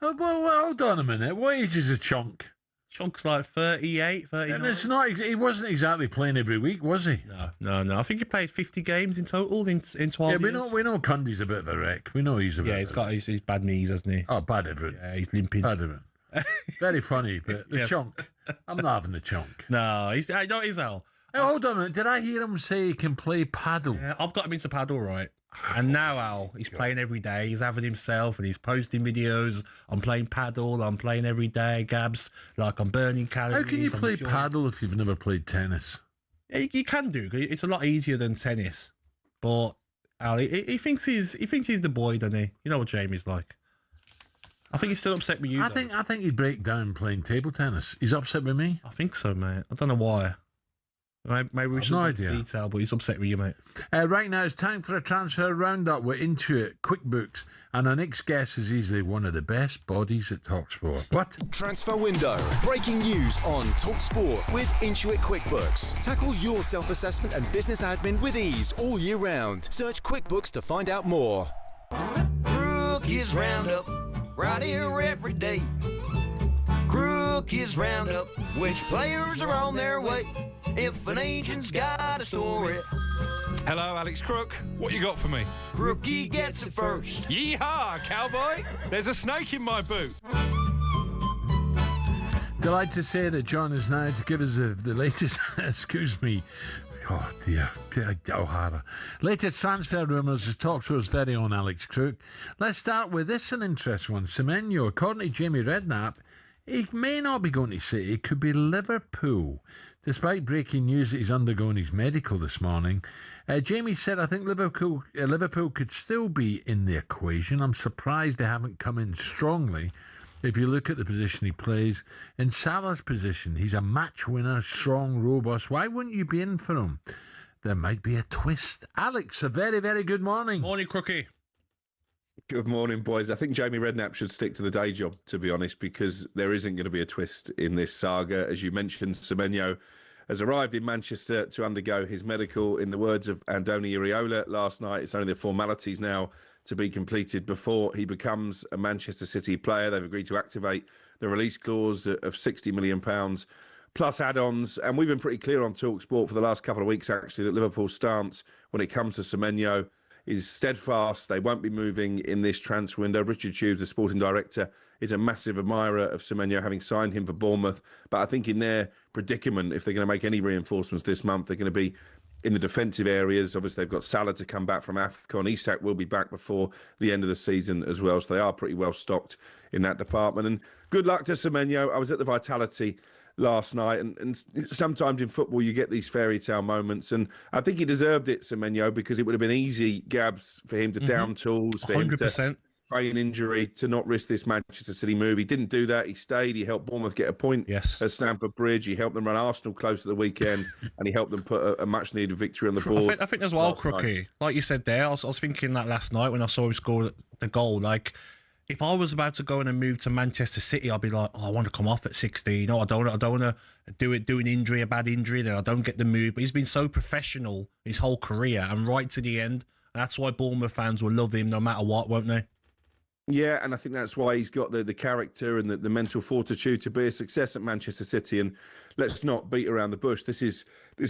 Oh, well, hold on a minute. What age is a Chunk? Chunk's like 38, 39. And it's not. He wasn't exactly playing every week, was he? No. I think he played 50 games in total in 12 years. We know Cundy's a bit of a wreck. We know he's a bit. Yeah, he's got his bad knees, hasn't he? Oh, bad everything. Yeah, he's limping. Bad everything. Very funny, but the Chunk. I'm not having the Chunk. No, he's not his hell. Hey, hold on a minute. Did I hear him say he can play paddle? Yeah, I've got him into paddle, right? And now, Al, he's playing every day. He's having himself and he's posting videos. I'm playing paddle. I'm playing every day, Gabs. Like, I'm burning calories. How can you play paddle if you've never played tennis? Yeah, you can do. It's a lot easier than tennis. But, Al, he thinks he's the boy, doesn't he? You know what Jamie's like. I think he's still upset with you. I think he'd break down playing table tennis. He's upset with me. I think so, mate. I don't know why. Maybe we should go into detail, but he's upset with you, mate. Right now, it's time for a transfer roundup. We're into it. QuickBooks. And our next guest is easily one of the best bodies at talkSPORT. What? Transfer window. Breaking news on talkSPORT with Intuit QuickBooks. Tackle your self-assessment and business admin with ease all year round. Search QuickBooks to find out more. Rookies Roundup, right here every day. Rookies Roundup, which players are on their way? If an agent's got a story. Hello, Alex Crook. What you got for me? Crookie gets it first. Yeehaw, cowboy. There's a snake in my boot. Delighted to say that John is now to give us the latest, excuse me, oh dear, O'Hara. Latest transfer rumours is talkSPORT's very own Alex Crook. Let's start with this, an interesting one. Semenyo, according to Jamie Redknapp, he may not be going to City, it could be Liverpool. Despite breaking news that he's undergoing his medical this morning, Jamie said, I think Liverpool could still be in the equation. I'm surprised they haven't come in strongly. If you look at the position he plays, in Salah's position, he's a match winner, strong, robust. Why wouldn't you be in for him? There might be a twist. Alex, a very, very good morning. Morning, Crookie. Good morning, boys. I think Jamie Redknapp should stick to the day job, to be honest, because there isn't going to be a twist in this saga. As you mentioned, Semenyo has arrived in Manchester to undergo his medical. In the words of Andoni Iraola last night, it's only the formalities now to be completed before he becomes a Manchester City player. They've agreed to activate the release clause of £60 million plus add-ons. And we've been pretty clear on talkSPORT for the last couple of weeks, actually, that Liverpool's stance when it comes to Semenyo is steadfast. They won't be moving in this transfer window. Richard Hughes, the sporting director, is a massive admirer of Semenyo, having signed him for Bournemouth. But I think in their predicament, if they're going to make any reinforcements this month, they're going to be in the defensive areas. Obviously, they've got Salah to come back from AFCON. Isak will be back before the end of the season as well. So they are pretty well stocked in that department. And good luck to Semenyo. I was at the Vitality last night, and sometimes in football you get these fairy tale moments, and I think he deserved it, Semenyo, because it would have been easy, Gabs, for him to down tools, for 100%. Him to feign injury, to not risk this Manchester City move. He didn't do that. He stayed. He helped Bournemouth get a point at Stamford Bridge. He helped them run Arsenal close at the weekend, and he helped them put a much needed victory on the board. I think as well, Crookie, like you said there, I was thinking that last night when I saw him score the goal, like, if I was about to go in and move to Manchester City, I'd be like, I want to come off at 16. I don't want to do an injury, a bad injury, then I don't get the move. But he's been so professional his whole career and right to the end. And that's why Bournemouth fans will love him no matter what, won't they? Yeah, and I think that's why he's got the character and the mental fortitude to be a success at Manchester City. And let's not beat around the bush. This is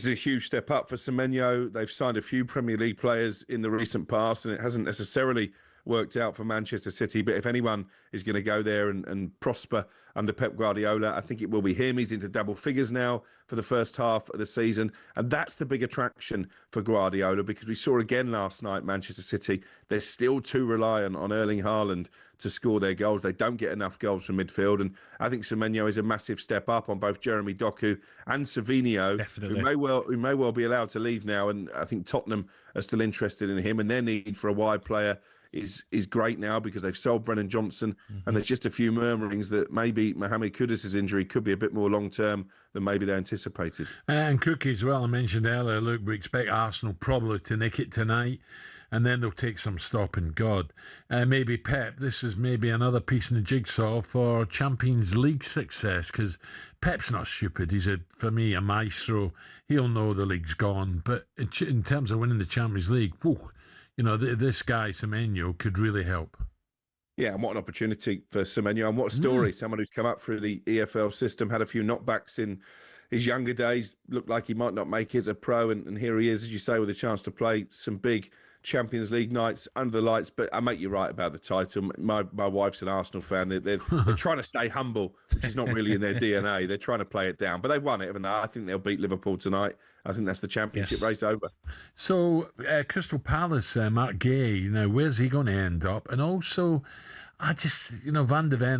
a huge step up for Semenyo. They've signed a few Premier League players in the recent past, and it hasn't necessarily worked out for Manchester City. But if anyone is going to go there and prosper under Pep Guardiola, I think it will be him. He's into double figures now for the first half of the season. And that's the big attraction for Guardiola, because we saw again last night, Manchester City, they're still too reliant on Erling Haaland to score their goals. They don't get enough goals from midfield. And I think Semenyo is a massive step up on both Jeremy Doku and Savinho, who may well be allowed to leave now. And I think Tottenham are still interested in him, and their need for a wide player is great now because they've sold Brennan Johnson, and there's just a few murmurings that maybe Mohamed Kudus's injury could be a bit more long-term than maybe they anticipated. And Cookie as well, I mentioned earlier, look, we expect Arsenal probably to nick it tonight, and then they'll take some stopping. God, maybe Pep, this is maybe another piece in the jigsaw for Champions League success, because Pep's not stupid. He's, for me, a maestro. He'll know the league's gone, but in terms of winning the Champions League, whew, you know, this guy, Semenyo, could really help. Yeah, and what an opportunity for Semenyo, and what a story. Someone who's come up through the EFL system, had a few knockbacks in his younger days, looked like he might not make it as a pro, and here he is, as you say, with a chance to play some big Champions League nights under the lights. But I make you right about the title. My wife's an Arsenal fan. They're trying to stay humble, which is not really in their DNA. They're trying to play it down, but they've won it, haven't they? I think they'll beat Liverpool tonight. I think that's the championship race over. So Crystal Palace, Mark Gay, you know, where's he going to end up? And also, I just, you know, Van de Ven.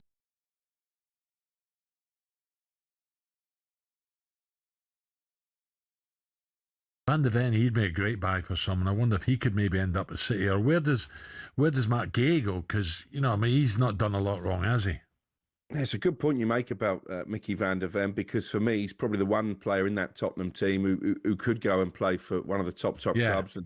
Van de Ven, he'd be a great buy for someone. I wonder if he could maybe end up at City, or where does Mark Gay go? Because, you know, I mean, he's not done a lot wrong, has he? It's a good point you make about Mickey van der Ven, because for me, he's probably the one player in that Tottenham team who could go and play for one of the top clubs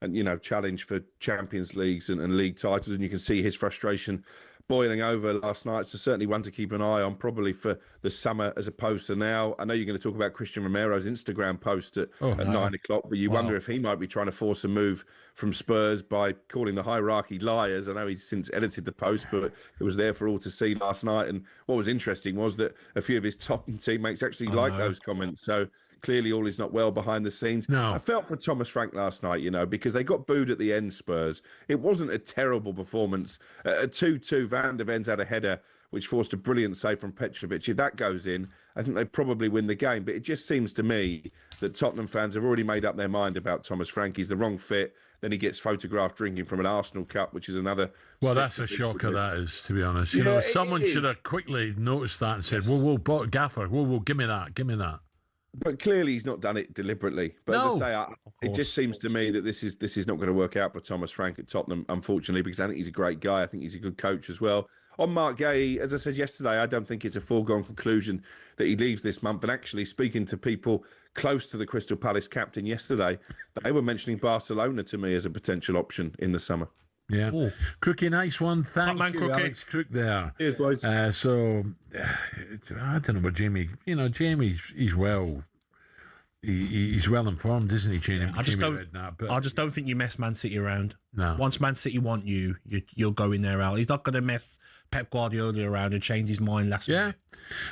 and you know, challenge for Champions Leagues and league titles. And you can see his frustration boiling over last night. So certainly one to keep an eye on, probably for the summer as opposed to now. I know you're going to talk about Christian Romero's Instagram post at 9 o'clock, but you wonder if he might be trying to force a move from Spurs by calling the hierarchy liars. I know he's since edited the post, but it was there for all to see last night. And what was interesting was that a few of his top teammates actually liked those comments. So clearly all is not well behind the scenes. No. I felt for Thomas Frank last night, you know, because they got booed at the end, Spurs. It wasn't a terrible performance. A 2-2, Van der Ven's had a header which forced a brilliant save from Petrovic. If that goes in, I think they probably win the game. But it just seems to me that Tottenham fans have already made up their mind about Thomas Frank. He's the wrong fit. Then he gets photographed drinking from an Arsenal cup, which is another... Well, that's a shocker, that is, to be honest. You know, someone should have quickly noticed that and said, whoa, Gaffer, whoa, give me that. But clearly he's not done it deliberately. But as I say, it just seems to me that this is not going to work out for Thomas Frank at Tottenham, unfortunately, because I think he's a great guy. I think he's a good coach as well. On Mark Gay, as I said yesterday, I don't think it's a foregone conclusion that he leaves this month. And actually, speaking to people close to the Crystal Palace captain yesterday, they were mentioning Barcelona to me as a potential option in the summer. Yeah. Ooh. Crookie, nice one. Thank you, Crookie. Alex Crook there. Cheers, boys. So, I don't know about Jamie. You know, he's well... He's well informed, isn't he, Jamie? I just don't think you mess Man City around. No. Once Man City want you'll go in there, Al. He's not going to mess Pep Guardiola around and change his mind last minute.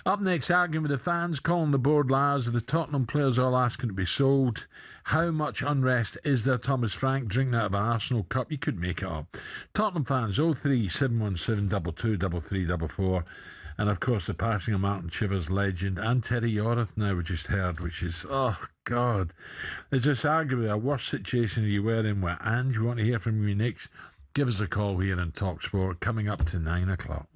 Up next, arguing with the fans, calling the board liars. The Tottenham players all asking to be sold. How much unrest is there, Thomas Frank, drinking out of an Arsenal cup? You could make it up. Tottenham fans, 03717 223344. And, of course, the passing of Martin Chivers, legend, and Terry Yorath now we just heard, which is, oh, God. It's just arguably a worse situation you were in with Ange. We want to hear from you next. Give us a call here on talkSPORT, coming up to 9 o'clock.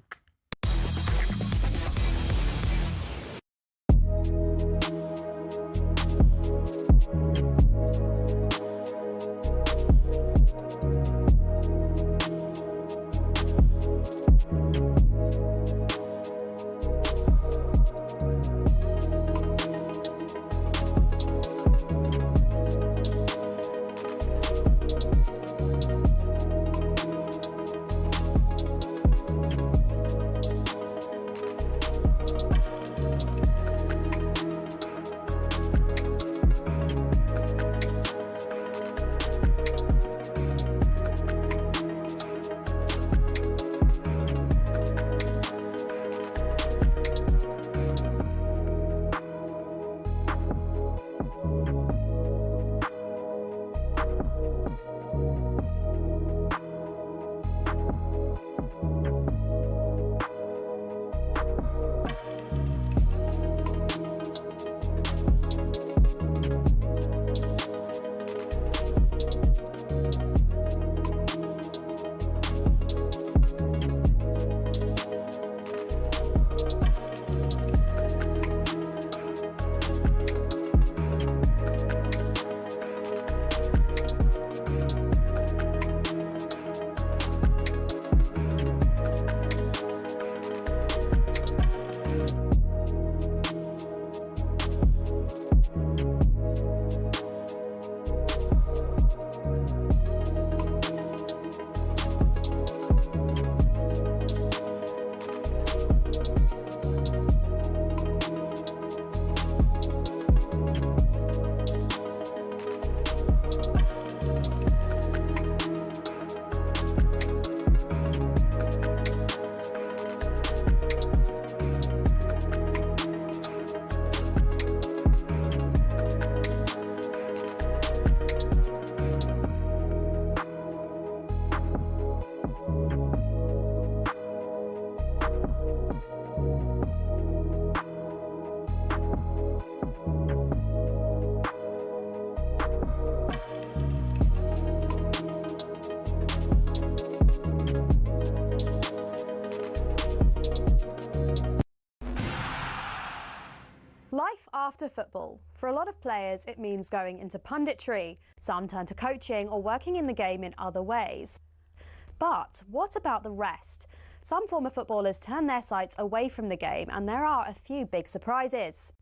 after football? For a lot of players, it means going into punditry. Some turn to coaching or working in the game in other ways. But what about the rest? Some former footballers turn their sights away from the game, and there are a few big surprises.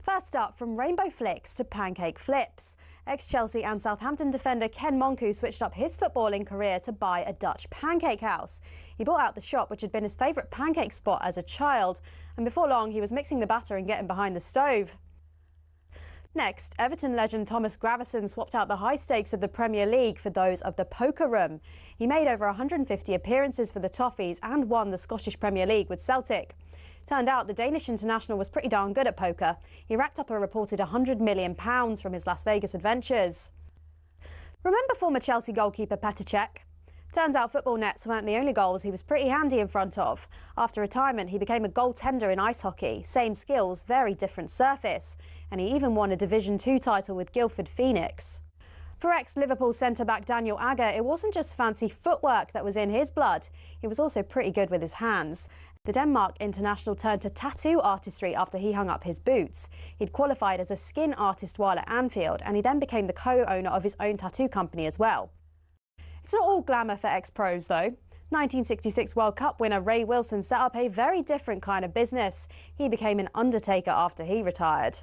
First up, from rainbow flicks to pancake flips. Ex-Chelsea and Southampton defender Ken Monku switched up his footballing career to buy a Dutch pancake house. He bought out the shop, which had been his favourite pancake spot as a child, and before long he was mixing the batter and getting behind the stove. Next, Everton legend Thomas Gravesen swapped out the high stakes of the Premier League for those of the poker room. He made over 150 appearances for the Toffees and won the Scottish Premier League with Celtic. Turned out the Danish international was pretty darn good at poker. He racked up a reported £100 million from his Las Vegas adventures. Remember former Chelsea goalkeeper Petr Cech? Turns out football nets weren't the only goals he was pretty handy in front of. After retirement, he became a goaltender in ice hockey. Same skills, very different surface. And he even won a Division 2 title with Guildford Phoenix. For ex-Liverpool centre-back Daniel Agger, it wasn't just fancy footwork that was in his blood. He was also pretty good with his hands. The Denmark international turned to tattoo artistry after he hung up his boots. He'd qualified as a skin artist while at Anfield, and he then became the co-owner of his own tattoo company as well. It's not all glamour for ex-pros, though. 1966 World Cup winner Ray Wilson set up a very different kind of business. He became an undertaker after he retired.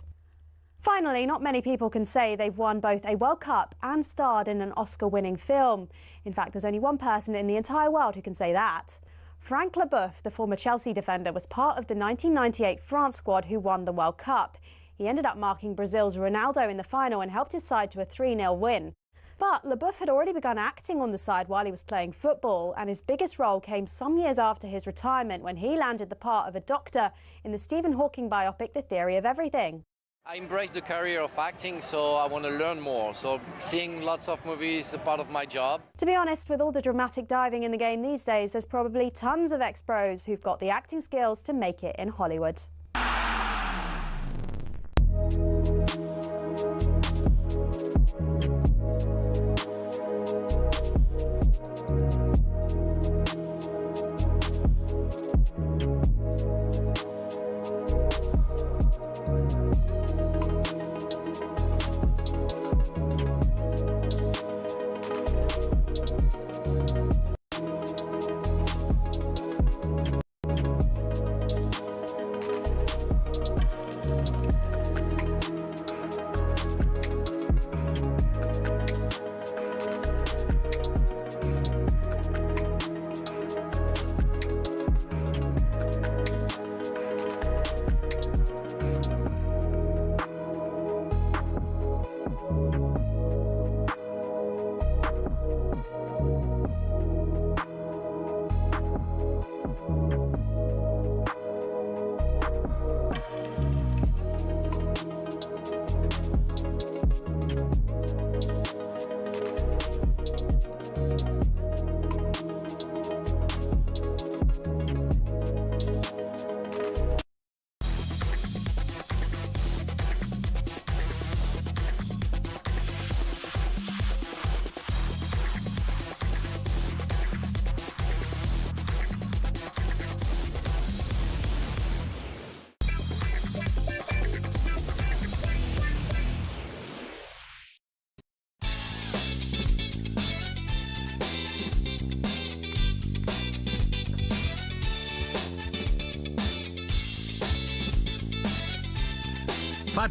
Finally, not many people can say they've won both a World Cup and starred in an Oscar-winning film. In fact, there's only one person in the entire world who can say that. Frank Leboeuf, the former Chelsea defender, was part of the 1998 France squad who won the World Cup. He ended up marking Brazil's Ronaldo in the final and helped his side to a 3-0 win. But Leboeuf had already begun acting on the side while he was playing football, and his biggest role came some years after his retirement when he landed the part of a doctor in the Stephen Hawking biopic The Theory of Everything. I embrace the career of acting, so I want to learn more. So seeing lots of movies is a part of my job. To be honest, with all the dramatic diving in the game these days, there's probably tons of ex-pros who've got the acting skills to make it in Hollywood.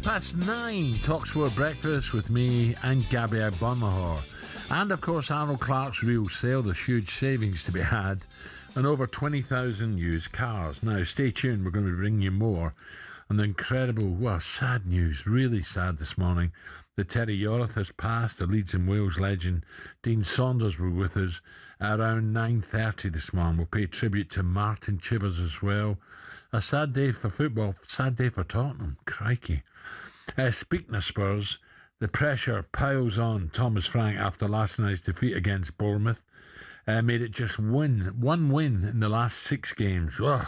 Past 9, talkSPORT breakfast with me and Gabby Agbonlahor. And of course Arnold Clark's real sale, there's huge savings to be had, and over 20,000 used cars. Now stay tuned, we're going to be bringing you more on the incredible, well, sad news, really sad this morning, that Terry Yorath has passed. The Leeds and Wales legend Dean Saunders were with us around 9:30 this morning. We'll pay tribute to Martin Chivers as well. A sad day for football, sad day for Tottenham, crikey. Speaking of Spurs, the pressure piles on Thomas Frank after last night's defeat against Bournemouth. Made it just one win in the last 6 games. Ugh.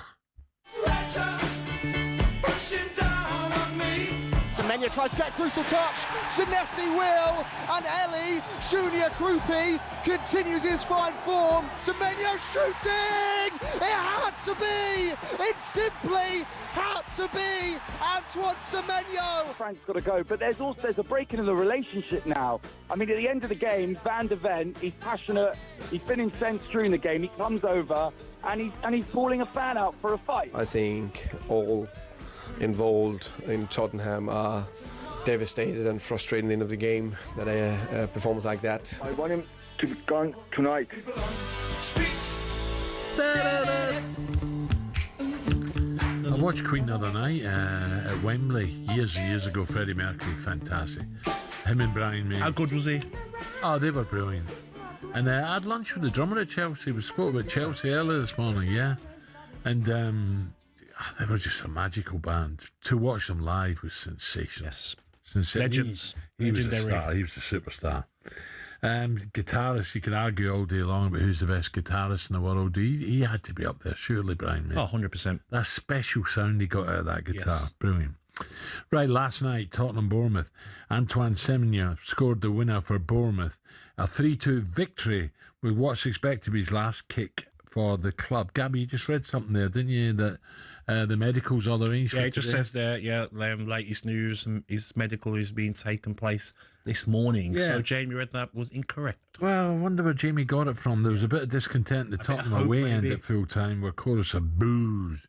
Semenya tries to get a crucial touch. Senesi will, and Eli Junior Krupi continues his fine form. Semenya shooting, It had to be! It simply had to be Antoine Semenyo! Frank's got to go, but there's a break in the relationship now. I mean, at the end of the game, Van der Ven, he's passionate, he's been incensed during the game, he comes over and he's calling a fan out for a fight. I think all involved in Tottenham are devastated and frustrated at the end of the game that a performance like that. I want him to be gone tonight. I watched Queen the other night at Wembley years and years ago. Freddie Mercury, fantastic. Him and Brian May. How good was he? Oh, they were brilliant. And I had lunch with the drummer at Chelsea. We spoke about Chelsea earlier this morning, yeah. And they were just a magical band. To watch them live was sensational. Yes. Legends. He was a star. He was a superstar. Guitarist, you can argue all day long about who's the best guitarist in the world. He had to be up there, surely, Brian. Mate. Oh, 100%. That special sound he got out of that guitar. Yes. Brilliant. Right, last night, Tottenham-Bournemouth. Antoine Semenyo scored the winner for Bournemouth. A 3-2 victory with what's expected to be his last kick for the club. Gabby, you just read something there, didn't you, that the medical's all arranged for Yeah, it just today? says there, latest news, his medical is being taken place this morning. Yeah. So Jamie Redknapp was incorrect. Well, I wonder where Jamie got it from. There was a bit of discontent at the Tottenham away end at full time where chorus of boos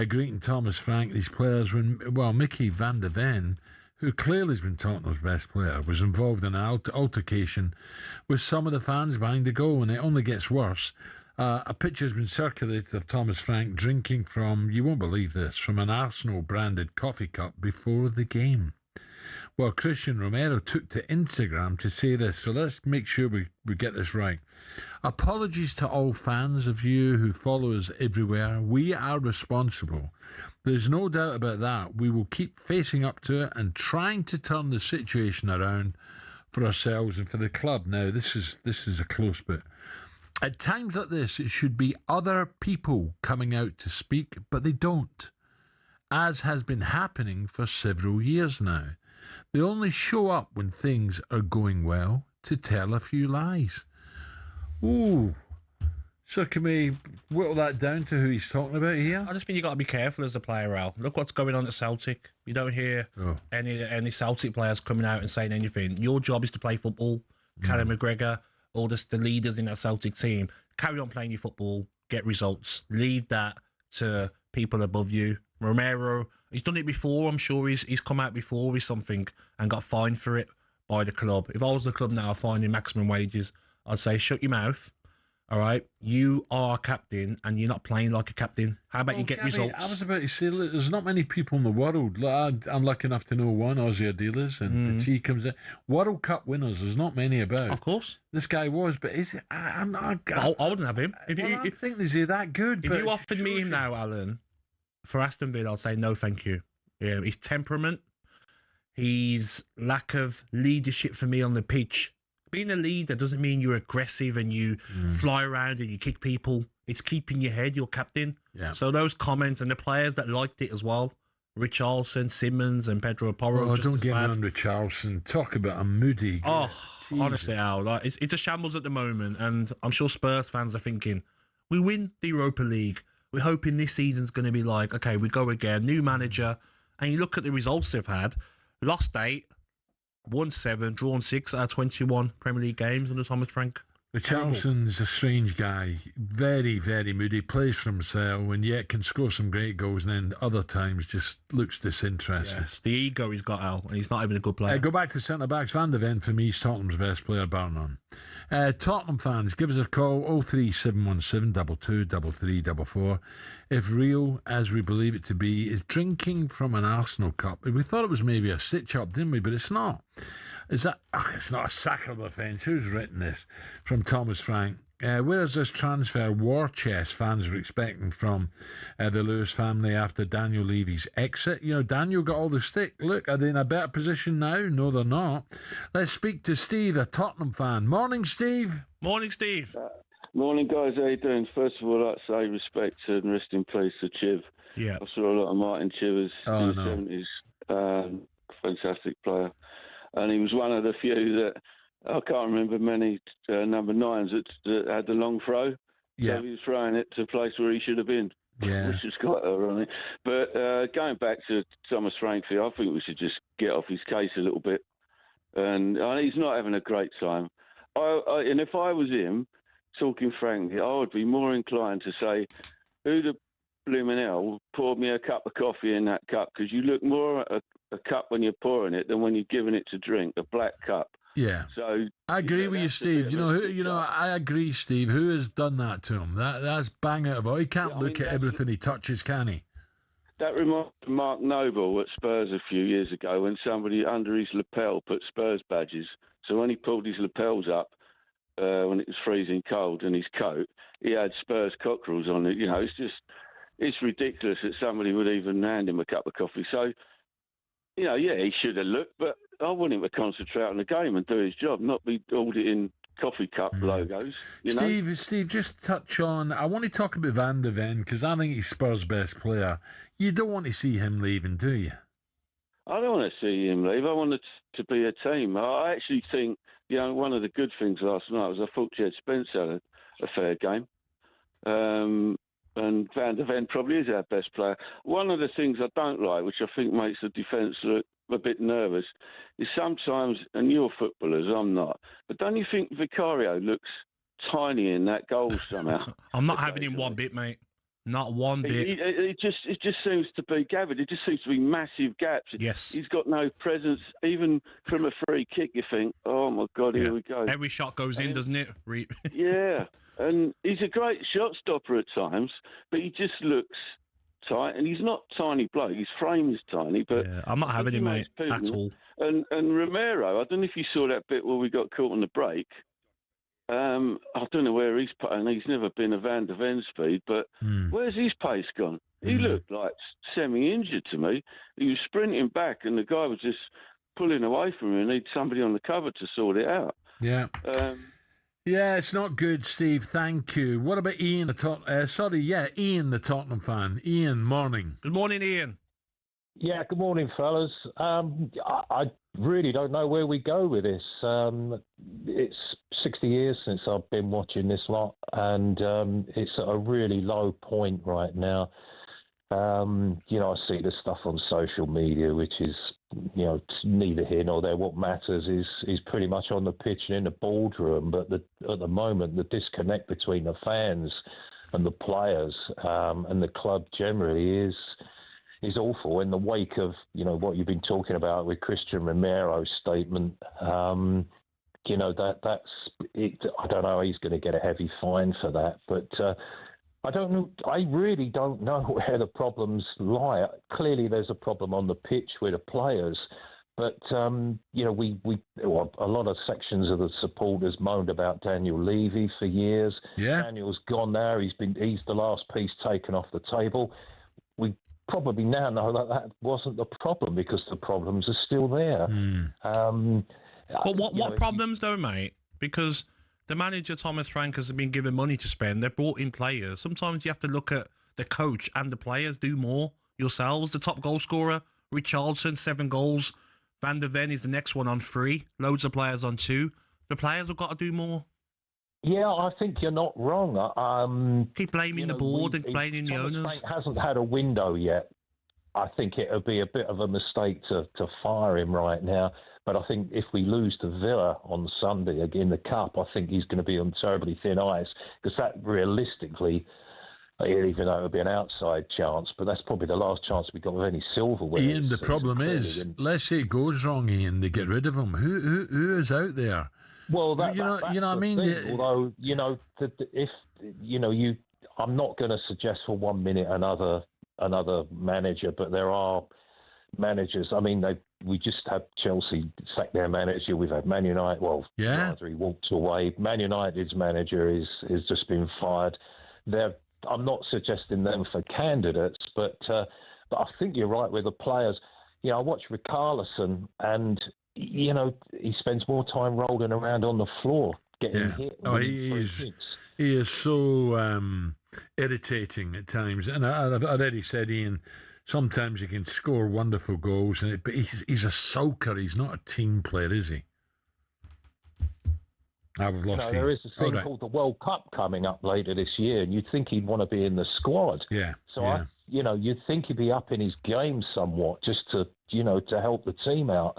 greeting Thomas Frank and his players when, Mickey van der Ven, who clearly has been Tottenham's best player, was involved in an altercation with some of the fans behind the goal, and it only gets worse. A picture has been circulated of Thomas Frank drinking from, you won't believe this, from an Arsenal-branded coffee cup before the game. Well, Christian Romero took to Instagram to say this, so let's make sure we get this right. Apologies to all fans of you who follow us everywhere. We are responsible. There's no doubt about that. We will keep facing up to it and trying to turn the situation around for ourselves and for the club. Now, this is a close bit. At times like this, it should be other people coming out to speak, but they don't, as has been happening for several years now. They only show up when things are going well to tell a few lies. Ooh. So can we whittle that down to who he's talking about here? I just think you got to be careful as a player, Al. Look what's going on at Celtic. You don't hear any Celtic players coming out and saying anything. Your job is to play football. Callum McGregor, all the leaders in that Celtic team, carry on playing your football, get results. Leave that to people above you. Romero, he's done it before. I'm sure he's come out before with something and got fined for it by the club. If I was the club now finding maximum wages, I'd say shut your mouth. All right, you are a captain and you're not playing like a captain. How about you get Gabby, results? I was about to say, look, there's not many people in the world. I'm lucky enough to know one, Ozzy Adilas, and the T comes in. World Cup winners, there's not many about. Of course. This guy was, but is it? I wouldn't have him. I think is he that good? If but you offered me him now, Alan, for Aston Villa, I'd say no, thank you. Yeah, his temperament, his lack of leadership for me on the pitch. Being a leader doesn't mean you're aggressive and you fly around and you kick people. It's keeping your head, your captain. Yeah. So those comments and the players that liked it as well, Richarlison, Simmons and Pedro Porro. Oh, don't get me on Richarlison. Talk about a moody guy. Oh, Jesus. Honestly, Al, it's a shambles at the moment, and I'm sure Spurs fans are thinking, we win the Europa League. We're hoping this season's going to be like, okay, we go again, new manager, and you look at the results they've had, lost 8, won 7, drawn 6 out of 21 Premier League games under Thomas Frank. Richarlison's a strange guy, very, very moody, plays for himself and yet can score some great goals and then other times just looks disinterested. Yes, the ego he's got, Al, and he's not even a good player. Go back to centre-backs. Van der Ven, for me, is Tottenham's best player, bar none. Tottenham fans, give us a call, 03717 22 3344. If real, as we believe it to be, is drinking from an Arsenal cup. We thought it was maybe a stitch-up, didn't we? But it's not. Is that? It's not a sackable offence. Who's written this? From Thomas Frank. Where's this transfer war chest fans were expecting from the Lewis family after Daniel Levy's exit? You know, Daniel got all the stick. Look, are they in a better position now? No, they're not. Let's speak to Steve, a Tottenham fan. Morning, Steve. Morning, Steve. Morning, guys. How you doing? First of all, I'd like to say respect and rest in peace to Chiv. Yeah. I saw a lot of Martin Chivers in the no. 70s. Fantastic player. And he was one of the few that, I can't remember many number 9s that had the long throw. So he was throwing it to a place where he should have been. Yeah. Which is quite ironic. But going back to Thomas Frankfurt, I think we should just get off his case a little bit. And he's not having a great time. And if I was him, talking frankly, I would be more inclined to say, who the blooming hell poured me a cup of coffee in that cup? Because you look more at a cup when you're pouring it than when you're giving it to drink, a black cup. Yeah. So I agree with you, Steve. I agree, Steve. Who has done that to him? That's bang out of it. He can't look at everything he touches, can he? That reminds me of Mark Noble at Spurs a few years ago when somebody under his lapel put Spurs badges. So when he pulled his lapels up when it was freezing cold in his coat, he had Spurs cockerels on it. It's ridiculous that somebody would even hand him a cup of coffee. So, he should have looked, but I want him to concentrate on the game and do his job, not be auditing coffee cup logos. Steve, just touch on. I want to talk about Van de Ven because I think he's Spurs' best player. You don't want to see him leaving, do you? I don't want to see him leave. I want it to be a team. I actually think, one of the good things last night was I thought Jed Spence had a fair game. And Van de Ven probably is our best player. One of the things I don't like, which I think makes the defence look a bit nervous, is sometimes, and you're footballers, I'm not, but don't you think Vicario looks tiny in that goal somehow? I'm not having him one bit, mate. Not one bit. It just seems to be gathered. It just seems to be massive gaps. Yes. He's got no presence. Even from a free kick, you think, oh, my God, here we go. Every shot goes in, doesn't it? Yeah. And he's a great shot stopper at times, but he just looks tight. And he's not a tiny bloke. His frame is tiny. But I'm not having him, mate, at all. And Romero, I don't know if you saw that bit where we got caught on the break. I don't know where he's put, and he's never been a Van de Ven speed, but where's his pace gone? He looked like semi-injured to me. He was sprinting back, and the guy was just pulling away from him and need somebody on the cover to sort it out. Yeah. Yeah, it's not good, Steve. Thank you. What about Ian, Ian, the Tottenham fan. Ian, morning. Good morning, Ian. Yeah, good morning, fellas. I really don't know where we go with this. It's 60 years since I've been watching this lot, and it's at a really low point right now. I see the stuff on social media, which is, neither here nor there. What matters is pretty much on the pitch and in the boardroom. But at the moment, the disconnect between the fans and the players and the club generally is awful. In the wake of, what you've been talking about with Christian Romero's statement, that's it. I don't know how he's going to get a heavy fine for that, but I don't know. I really don't know where the problems lie. Clearly, there's a problem on the pitch with the players, but a lot of sections of the supporters moaned about Daniel Levy for years. Yeah, Daniel's gone now. He's the last piece taken off the table. We probably now know that wasn't the problem because the problems are still there. But what problems though, mate? Because the manager, Thomas Frank, has been given money to spend. They've brought in players. Sometimes you have to look at the coach and the players. Do more yourselves. The top goal scorer, Richarlison, 7 goals. Van de Ven is the next one on 3. Loads of players on 2. The players have got to do more. Yeah, I think you're not wrong. Keep blaming the board and blaming the owners. Frank hasn't had a window yet. I think it would be a bit of a mistake to fire him right now. But I think if we lose to Villa on Sunday in the Cup, I think he's going to be on terribly thin ice because that realistically, even though it would be an outside chance, but that's probably the last chance we got of any silverware. Ian, the problem is, let's say it goes wrong, Ian, they get rid of him. Who is out there? Well, that's what I mean. Although I'm not going to suggest for 1 minute another manager, but there are managers. I mean, we just had Chelsea sack their manager. We've had Man United. Well, he walked away. Man United's manager has just been fired. I'm not suggesting them for candidates, but I think you're right with the players. I watch Richarlison, and he spends more time rolling around on the floor getting hit. Oh, he is so irritating at times, and I've already said, Ian. Sometimes he can score wonderful goals, but he's a soaker. He's not a team player, is he? I've lost there is a thing called the World Cup coming up later this year, and you'd think he'd want to be in the squad. Yeah. So you'd think he'd be up in his game somewhat just to help the team out.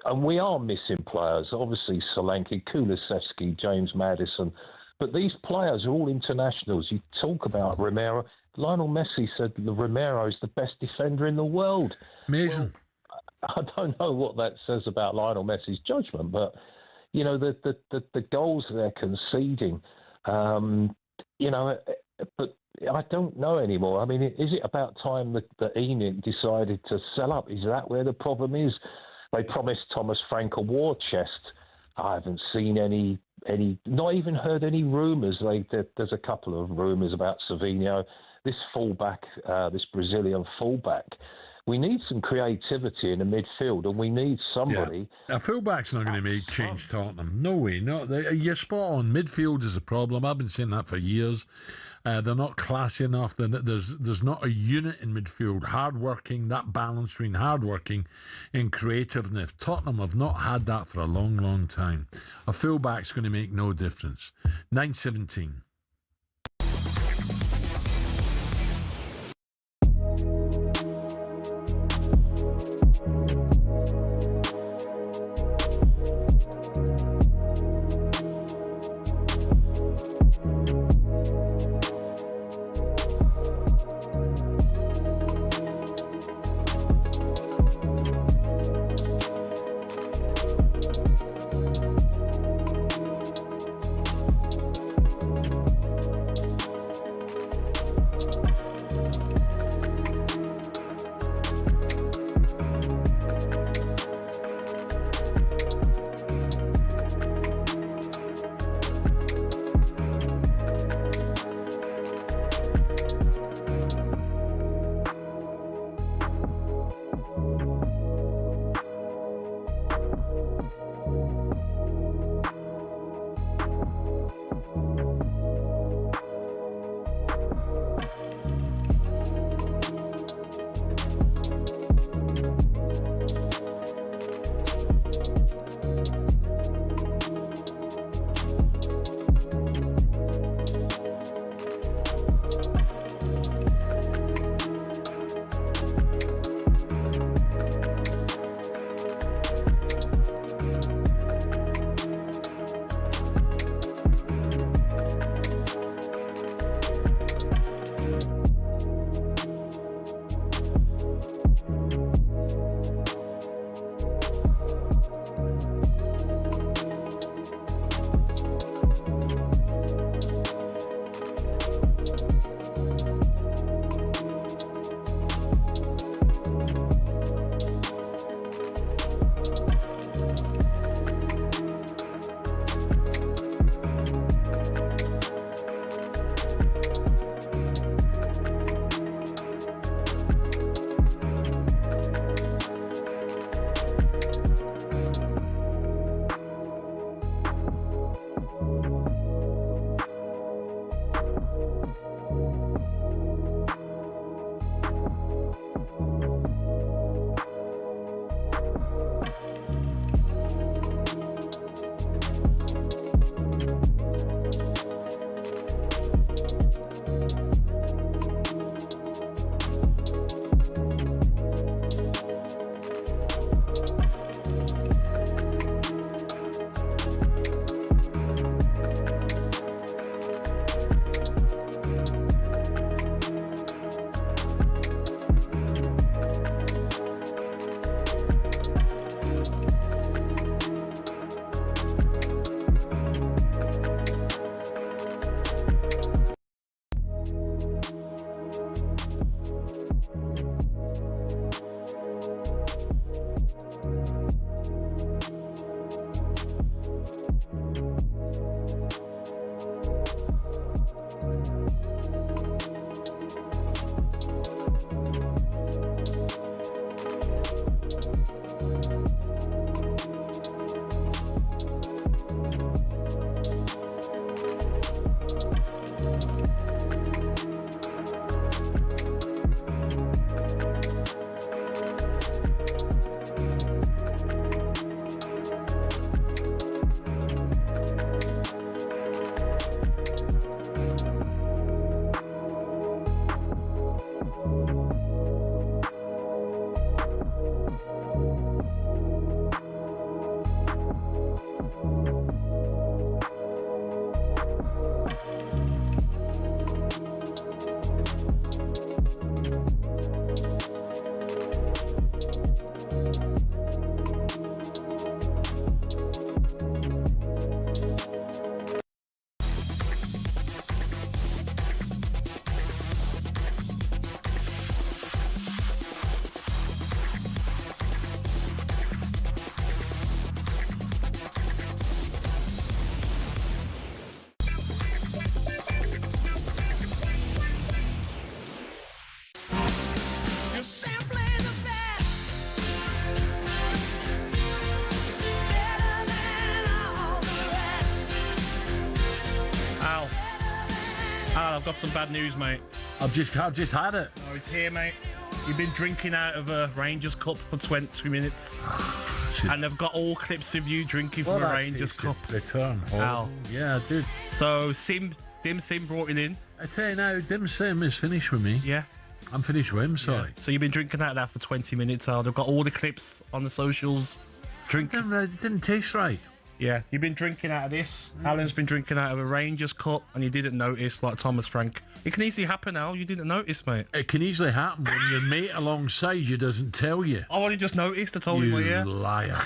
And we are missing players. Obviously, Solanke, Kulusevski, James Maddison. But these players are all internationals. You talk about Romero. Lionel Messi said Romero is the best defender in the world. Amazing. Well, I don't know what that says about Lionel Messi's judgment, but the goals they're conceding, but I don't know anymore. I mean, is it about time that ENIC decided to sell up? Is that where the problem is? They promised Thomas Frank a war chest. I haven't seen any, not even heard any rumours. There's a couple of rumours about Savinho, this fullback, this Brazilian fullback. We need some creativity in the midfield, and we need somebody. Yeah. A fullback's not going to change Tottenham. No way. You're spot on. Midfield is a problem. I've been saying that for years. They're not classy enough. There's not a unit in midfield. Hard-working, that balance between hard-working and creativeness. Tottenham have not had that for a long, long time. A fullback's going to make no difference. 9:17. Al, I've got some bad news, mate. I've just had it. Oh, it's here, mate. You've been drinking out of a Rangers cup for 20 minutes. And they've got all clips of you drinking from a Rangers cup. Return. Al. Yeah, I did. So, Dim Sim brought it in. I tell you now, Dim Sim is finished with me. Yeah. I'm finished with him, sorry. Yeah. So you've been drinking out of that for 20 minutes, Al. They've got all the clips on the socials. It didn't taste right. Yeah, you've been drinking out of this. Alan's been drinking out of a Rangers cup, and you didn't notice, like Thomas Frank. It can easily happen, Al. You didn't notice, mate. It can easily happen when your mate alongside you doesn't tell you. I only just noticed. I told him, well, yeah. You liar.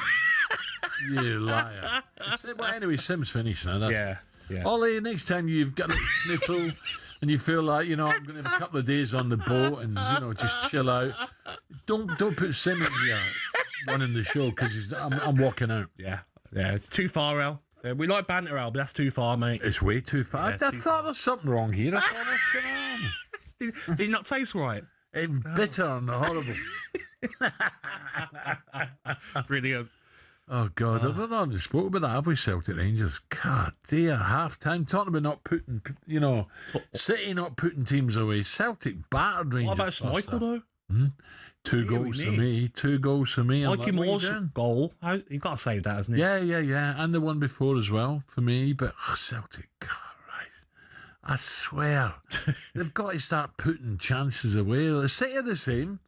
You liar. Well, anyway, Sim's finished now. Yeah. Ollie, next time you've got a sniffle and you feel like, I'm going to have a couple of days on the boat and, just chill out, don't put Sim in here running the show because I'm walking out. Yeah, it's too far, Al. We like Banter, Al, but that's too far, mate. It's way too far. Yeah, I thought there's something wrong here. I thought, what's going on? Did it not taste right? It's bitter and horrible. Brilliant. Oh, God. I've not even spoken about that, have we, Celtic Rangers? God, dear, half-time. Talking about not putting, City not putting teams away. Celtic battered Rangers. What about Schmeichel, though? Two goals for me. 2 goals for me. Mikey Moore's goal. You've got to save that, hasn't he? Yeah. And the one before as well for me. But Celtic, God, right. I swear. They've got to start putting chances away. The City are the same.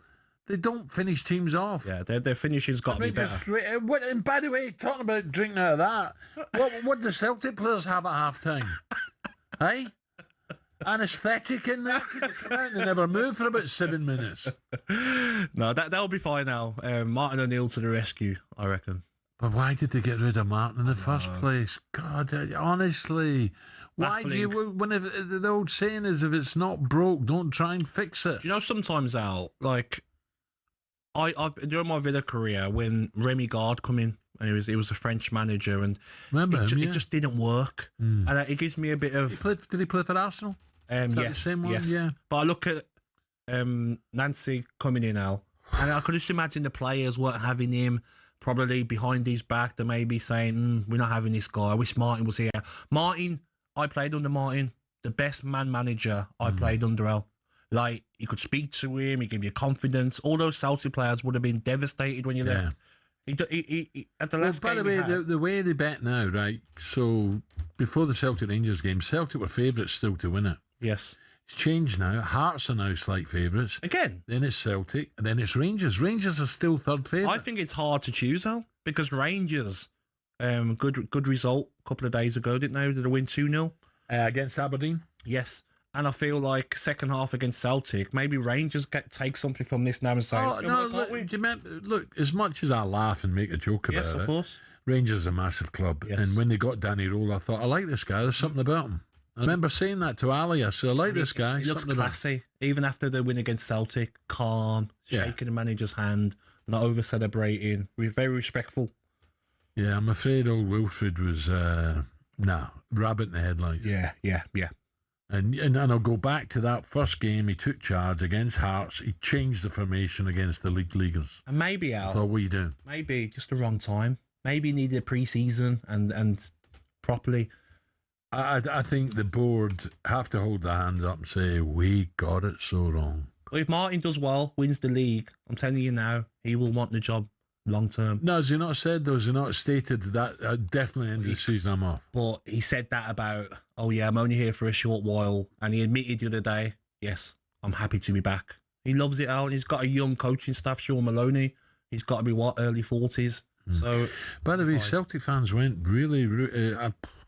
They don't finish teams off. Yeah, their finishing's got to be better. And by the way, talking about drinking out of that, what do Celtic players have at half-time? Hey? Anaesthetic in there? Because they come out and they never move for about 7 minutes. No, that'll be fine now. Martin O'Neill to the rescue, I reckon. But why did they get rid of Martin in the first place? God, honestly. Why do you, the old saying is, if it's not broke, don't try and fix it. Do you know, sometimes, Al, like, I've during my Villa career, when Remy Gard come in, and he was a French manager, and it just didn't work. And it gives me a bit of... Did he play for Arsenal? Yes, the same one? yes. Yeah. But I look at Nancy coming in now, and I could just imagine the players weren't having him, probably behind his back. They may be saying, we're not having this guy. I wish Martin was here. Martin, I played under Martin, the best man manager I played under, Al. Like, you could speak to him, he gave you confidence. All those Celtic players would have been devastated when you left. He at the last game. By the way, the way they bet now, right? So before the Celtic Rangers game, Celtic were favourites still to win it. Yes. It's changed now. Hearts are now slight favourites. Again. Then it's Celtic, and then it's Rangers. Rangers are still third favourite. I think it's hard to choose, Al, because Rangers, good result a couple of days ago, didn't they? Did they win 2-0? Against Aberdeen? Yes. And I feel like second half against Celtic, maybe Rangers take something from this now and say, look, as much as I laugh and make a joke about it, yes, of course. Rangers is a massive club. Yes. And when they got Danny Role, I thought, I like this guy. There's something about him. I remember saying that to Ali. I said, I like this guy. He looks classy. Even after the win against Celtic, calm, shaking the manager's hand, not over-celebrating, very respectful. Yeah, I'm afraid old Wilfred was, rabbit in the headlights. Yeah. And I'll go back to that first game. He took charge against Hearts. He changed the formation against the leaguers. And maybe, Al, I thought, what are you doing? Maybe just the wrong time. Maybe he needed a pre-season and properly. I think the board have to hold their hands up and say, we got it so wrong. Well, if Martin does well, wins the league, I'm telling you now, he will want the job long term. No, has he not said, though? Has he not stated that definitely end of the season I'm off? But he said that about, I'm only here for a short while. And he admitted the other day, yes, I'm happy to be back. He loves it out. He's got a young coaching staff, Sean Maloney. He's got to be, early 40s. So, by the way, Celtic fans went really...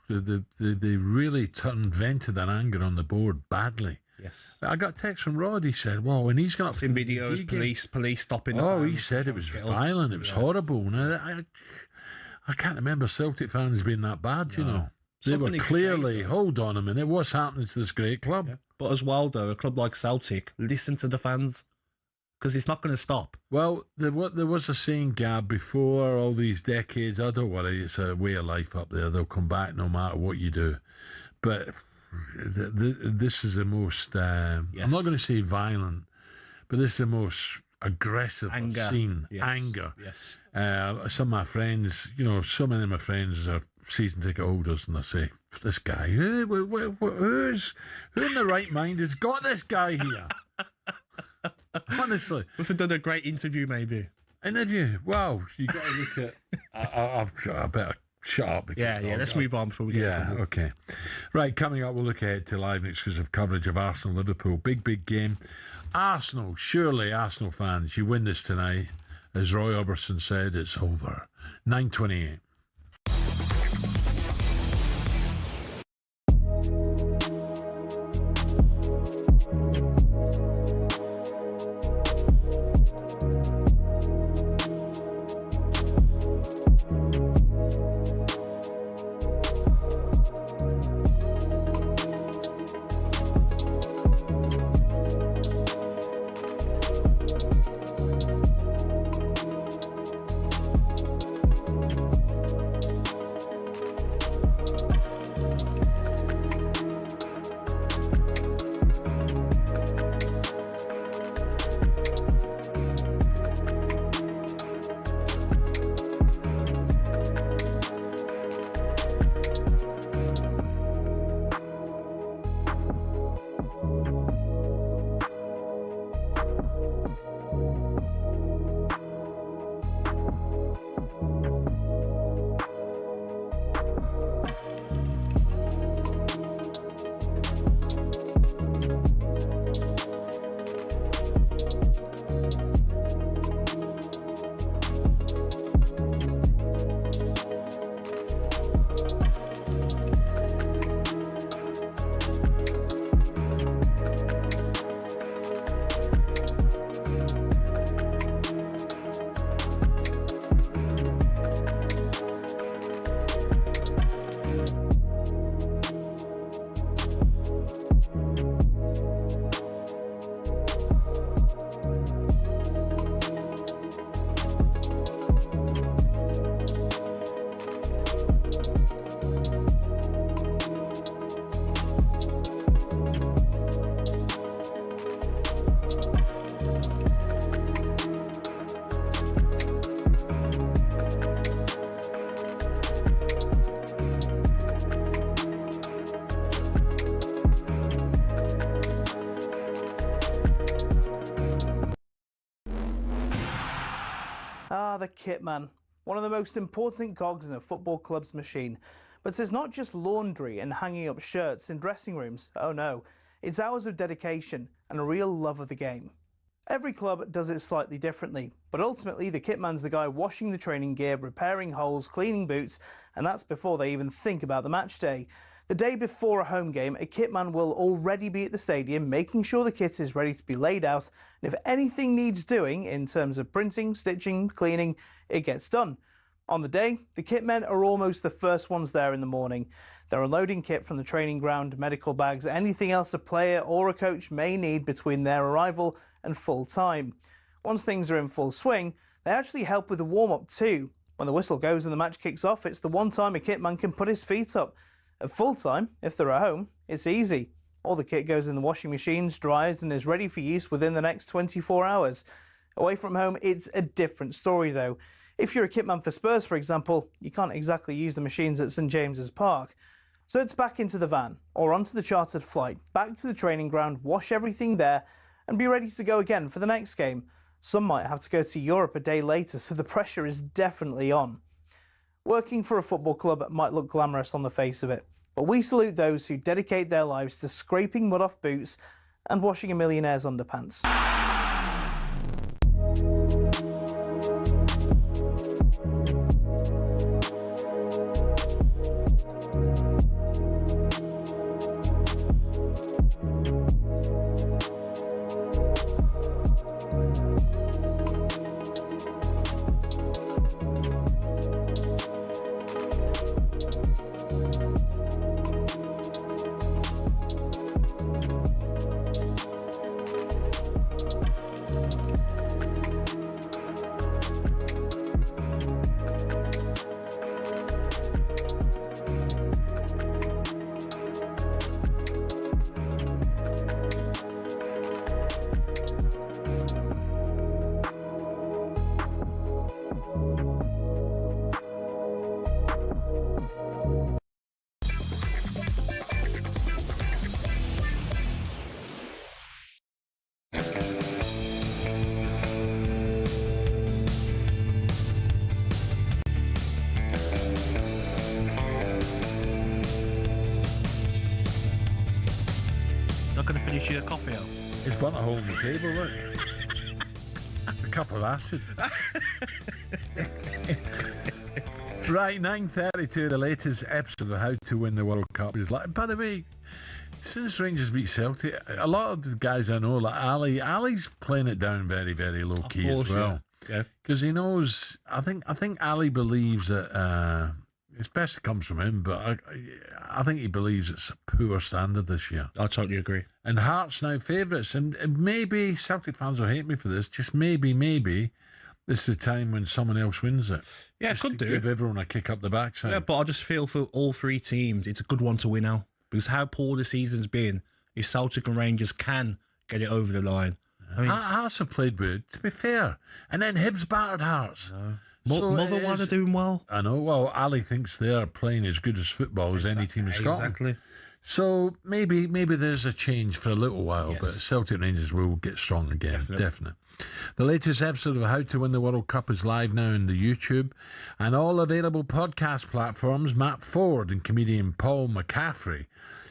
They really vented their anger on the board badly. Yes. I got a text from Rod. He said, well, when he's got some videos, police stopping the fans. He said it was violent. It was horrible. Now, I can't remember Celtic fans being that bad, you know. They were clearly, hold on a minute, what's happening to this great club? Yeah. But as well, though, a club like Celtic, listen to the fans. Because it's not going to stop. Well, there was a saying, Gab, before all these decades, I don't worry, it's a way of life up there. They'll come back no matter what you do. But this is the most, I'm not going to say violent, but this is the most aggressive I've seen. Yes. Anger. Yes. Some of my friends, so many of my friends are season ticket holders and I say, this guy, who in the right mind has got this guy here? Honestly. Must have done a great interview, maybe. Interview? Wow, you got to look at... I better shut up. Yeah, let's move on before we get into it. Okay. Right, coming up, we'll look ahead to live and exclusive coverage of Arsenal-Liverpool. Big game. Arsenal, surely Arsenal fans, you win this tonight. As Roy Orbison said, it's over. 9:28. The Kitman, one of the most important cogs in a football club's machine. But it's not just laundry and hanging up shirts in dressing rooms. Oh no, it's hours of dedication and a real love of the game. Every club does it slightly differently, but ultimately the Kitman's the guy washing the training gear, repairing holes, cleaning boots, and that's before they even think about the match day. The day before a home game, a kitman will already be at the stadium making sure the kit is ready to be laid out, and if anything needs doing in terms of printing, stitching, cleaning, it gets done. On the day, the kitmen are almost the first ones there in the morning. They're unloading kit from the training ground, medical bags, anything else a player or a coach may need between their arrival and full time. Once things are in full swing, they actually help with the warm-up too. When the whistle goes and the match kicks off, it's the one time a kitman can put his feet up. At full time, if they're at home, it's easy. All the kit goes in the washing machines, dries and is ready for use within the next 24 hours. Away from home, it's a different story though. If you're a kitman for Spurs, for example, you can't exactly use the machines at St James's Park. So it's back into the van, or onto the chartered flight, back to the training ground, wash everything there, and be ready to go again for the next game. Some might have to go to Europe a day later, so the pressure is definitely on. Working for a football club might look glamorous on the face of it, but we salute those who dedicate their lives to scraping mud off boots and washing a millionaire's underpants. finish your coffee up. He's burnt a hole in the table, look. A cup of acid. Right, 9:32, the latest episode of How to Win the World Cup is like. By the way, since Rangers beat Celtic, a lot of the guys I know, like Ali's playing it down very, very low key as well. Yeah, because he knows. I think Ali believes that it's best it comes from him, but I think he believes it's a poor standard this year. I totally agree. And Hearts now favourites, and maybe Celtic fans will hate me for this. Just maybe this is the time when someone else wins it. Yeah, just could to do. give everyone a kick up the backside. Yeah, but I just feel for all three teams, it's a good one to win now. Because how poor the season's been, if Celtic and Rangers can get it over the line. I mean, Hearts have played good, to be fair. And then Hibs battered Hearts. Motherwell are doing well. I know. Well, Ali thinks they're playing as good as football as any team in Scotland. Exactly. So maybe there's a change for a little while, Yes. but Celtic Rangers will get strong again. Definitely. The latest episode of How to Win the World Cup is live now on the YouTube and all available podcast platforms. Matt Ford and comedian Paul McCaffrey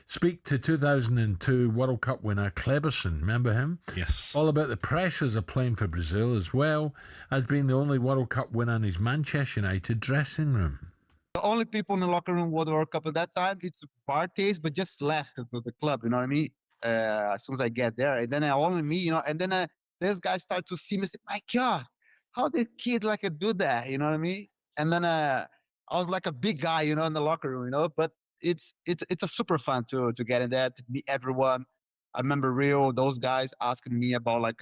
speak to 2002 World Cup winner Kleberson. Remember him? Yes. All about the pressures of playing for Brazil, as well as being the only World Cup winner in his Manchester United dressing room. The only people in the locker room were the World Cup at that time. It's parties, but just left to the club. You know what I mean? As soon as I get there, and then only me, you know, and then this guy start to see me. Say, "My God, how did kid do that?" You know what I mean? And then I was like a big guy, you know, in the locker room, you know. But it's a super fun to get in there, to meet everyone. I remember those guys asking me about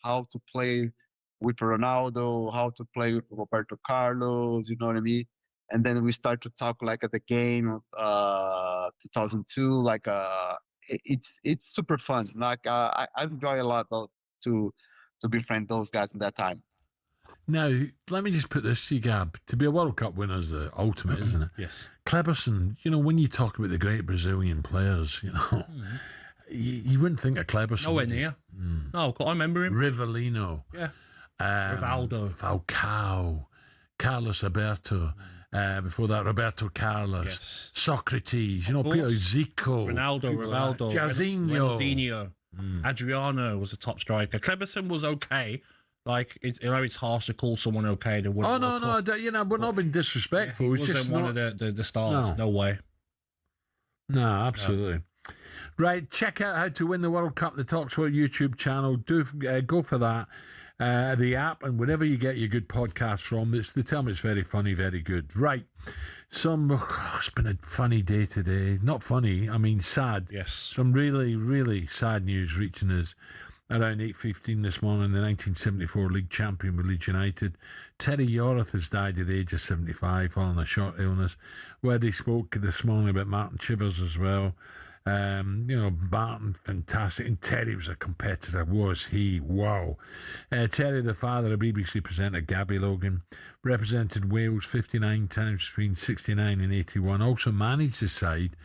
how to play with Ronaldo, how to play with Roberto Carlos. You know what I mean? And then we start to talk at the game, 2002. It's super fun. I enjoy a lot to befriend those guys in that time. Now, let me just put this to you, Gab. To be a World Cup winner is the ultimate, isn't it? Yes. Kleberson, you know, when you talk about the great Brazilian players, you know, you wouldn't think of Kleberson. Nowhere near. No, I remember him. Rivellino. Yeah. Rivaldo. Falcao. Carlos Alberto. Before that, Roberto Carlos. Yes. Socrates. You know, Peter Zico. Ronaldo, Rivaldo. Jairzinho. Ronaldinho. Adriano was a top striker. Kleberson was okay. It's harsh to call someone okay. No, you know, we're not being disrespectful. He it's wasn't just one not... of the stars. No way. No, absolutely. Right, check out How to Win the World Cup, the talkSPORT YouTube channel. Do go for that. The app and wherever you get your good podcasts from. They tell me it's very funny, very good. Right. It's been a funny day today. Not funny, I mean sad. Yes. Some really, really sad news reaching us around 8:15 this morning. The 1974 league champion with Leeds United, Terry Yorath, has died at the age of 75 following a short illness. They spoke this morning about Martin Chivers as well. You know, Martin, fantastic. And Terry was a competitor, was he? Wow. Terry, the father of BBC presenter Gabby Logan, represented Wales 59 times between 69 and 81. Also managed the side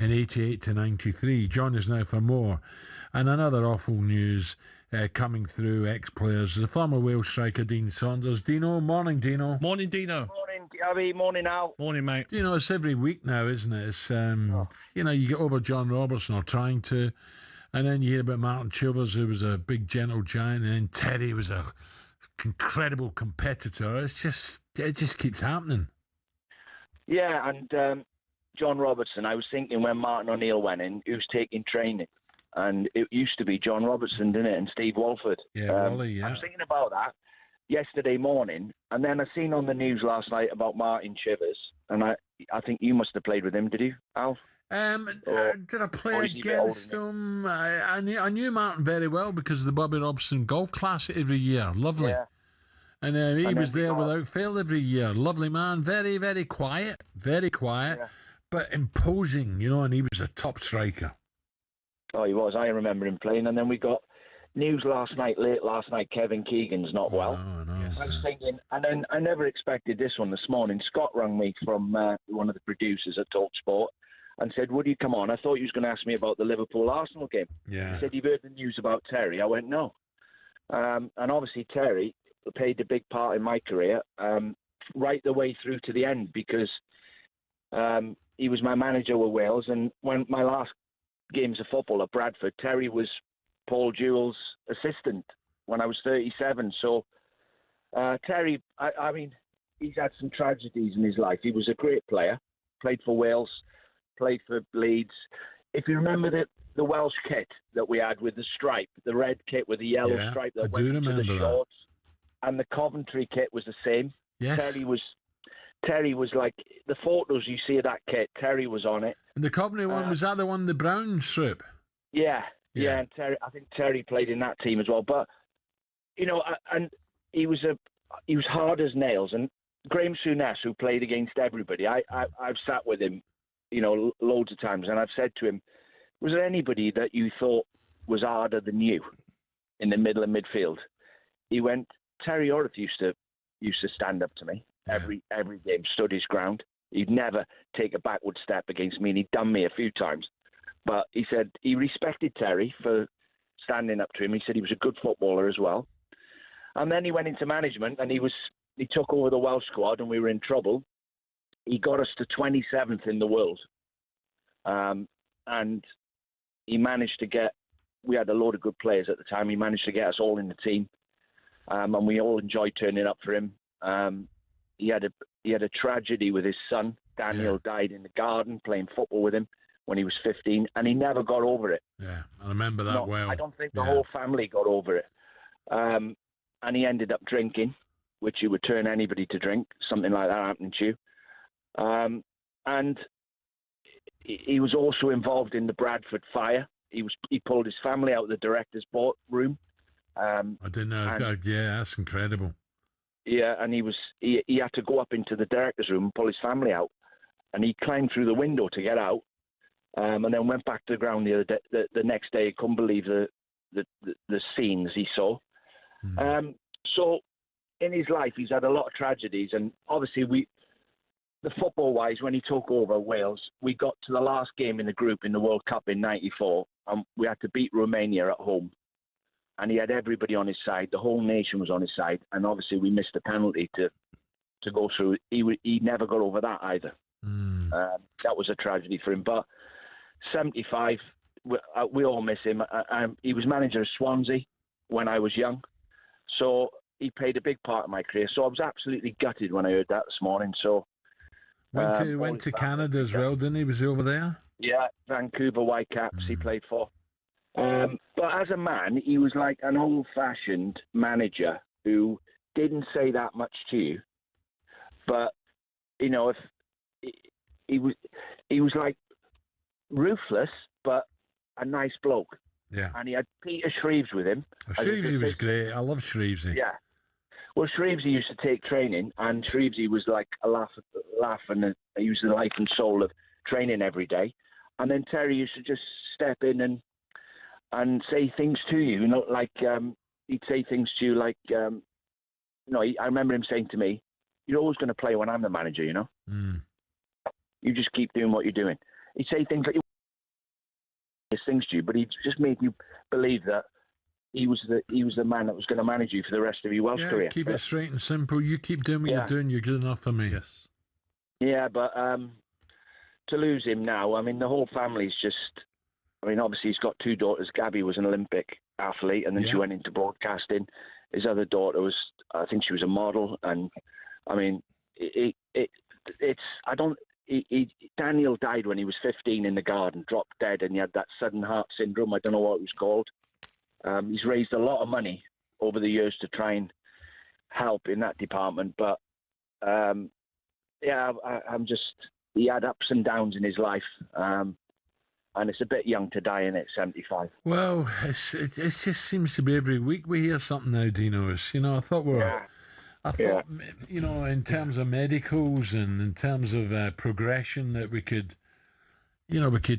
in 88 to 93. Join us now for more. And another awful news coming through, ex-players. The former Wales striker, Dean Saunders. Dino, morning, Dino. Morning, Dino. Morning, Gabby. Morning, Al. Morning, mate. You know, it's every week now, isn't it? It's, you know, you get over John Robertson or trying to, and then you hear about Martin Chivers, who was a big, gentle giant, and then Terry was a incredible competitor. It just keeps happening. Yeah, and John Robertson, I was thinking when Martin O'Neill went in, he was taking training. And it used to be John Robertson, didn't it? And Steve Walford. Yeah, Wally, yeah. I was thinking about that yesterday morning. And then I seen on the news last night about Martin Chivers. And I think you must have played with him, did you, Al? Did I play against him? I knew Martin very well because of the Bobby Robson Golf Classic every year. Lovely. Yeah. And he was there without fail every year. Lovely man. Very, very quiet. Very quiet. Yeah. But imposing, you know, and he was a top striker. Oh, he was. I remember him playing. And then we got news late last night, Kevin Keegan's not well. Yes. I was thinking, and then I never expected this one this morning. Scott rang me from one of the producers at talkSPORT and said, would you come on? I thought you was going to ask me about the Liverpool-Arsenal game. Yeah. He said, you've heard the news about Terry? I went, no. And obviously Terry played a big part in my career right the way through to the end because he was my manager with Wales. And when my last games of football at Bradford. Terry was Paul Jewell's assistant when I was 37. So Terry, I mean, he's had some tragedies in his life. He was a great player, played for Wales, played for Leeds. If you remember the Welsh kit that we had with the stripe, the red kit with the yellow stripe that went into the shorts, and the Coventry kit was the same. Yes. Terry was like, the photos you see of that kit, Terry was on it. And the Coventry one, was that the one, the brown strip? Yeah. And I think Terry played in that team as well. But, you know, and he was hard as nails. And Graham Souness, who played against everybody, I've sat with him, you know, loads of times, and I've said to him, was there anybody that you thought was harder than you in the middle of midfield? He went, Terry Yorath used to stand up to me every game, stood his ground. He'd never take a backward step against me, and he'd done me a few times. But he said he respected Terry for standing up to him. He said he was a good footballer as well. And then he went into management, and he took over the Welsh squad, and we were in trouble. He got us to 27th in the world. And he managed to get, we had a load of good players at the time. He managed to get us all in the team. And we all enjoyed turning up for him. He had a tragedy with his son. Daniel died in the garden playing football with him when he was 15, and he never got over it. Yeah, I remember that well. I don't think the whole family got over it. And he ended up drinking, which you would turn anybody to drink. Something like that happened to you. And he was also involved in the Bradford fire. He pulled his family out of the director's room. I didn't know. Yeah, that's incredible. Yeah, and he had to go up into the director's room and pull his family out, and he climbed through the window to get out, and then went back to the ground the next day. He couldn't believe the scenes he saw. So in his life, he's had a lot of tragedies, and obviously the football-wise, when he took over Wales, we got to the last game in the group in the World Cup in '94, and we had to beat Romania at home. And he had everybody on his side. The whole nation was on his side. And obviously we missed the penalty to go through. He never got over that either. That was a tragedy for him. But 75, we all miss him. He was manager of Swansea when I was young. So he played a big part of my career. So I was absolutely gutted when I heard that this morning. So went to Canada as well, didn't he? Was he over there? Yeah, Vancouver Whitecaps he played for. But as a man, he was like an old-fashioned manager who didn't say that much to you. But, you know, if he was like ruthless, but a nice bloke. Yeah. And he had Peter Shreves with him. Shrevesy was great. I love Shrevesy. Yeah. Well, Shrevesy used to take training, and Shrevesy was like a laugh, and he was the life and soul of training every day. And then Terry used to just step in and say things to you, you know, like he'd say things to you like, you know, I remember him saying to me, "You're always going to play when I'm the manager, you know. You just keep doing what you're doing." He'd say things like things to you, but he just made you believe that he was the man that was going to manage you for the rest of your Welsh career. Keep it straight and simple. You keep doing what you're doing. You're good enough for me. Yes. Yeah, but to lose him now, I mean, the whole family's just. I mean, obviously he's got two daughters. Gabby was an Olympic athlete, and then she went into broadcasting. His other daughter was, I think she was a model, and I mean, Daniel died when he was 15 in the garden, dropped dead, and he had that sudden heart syndrome. I don't know what it was called. He's raised a lot of money over the years to try and help in that department, but I'm just, he had ups and downs in his life. And it's a bit young to die in it, 75. Well, it just seems to be every week we hear something now, Dinos. You know, I thought, you know, in terms of medicals and in terms of progression, that we could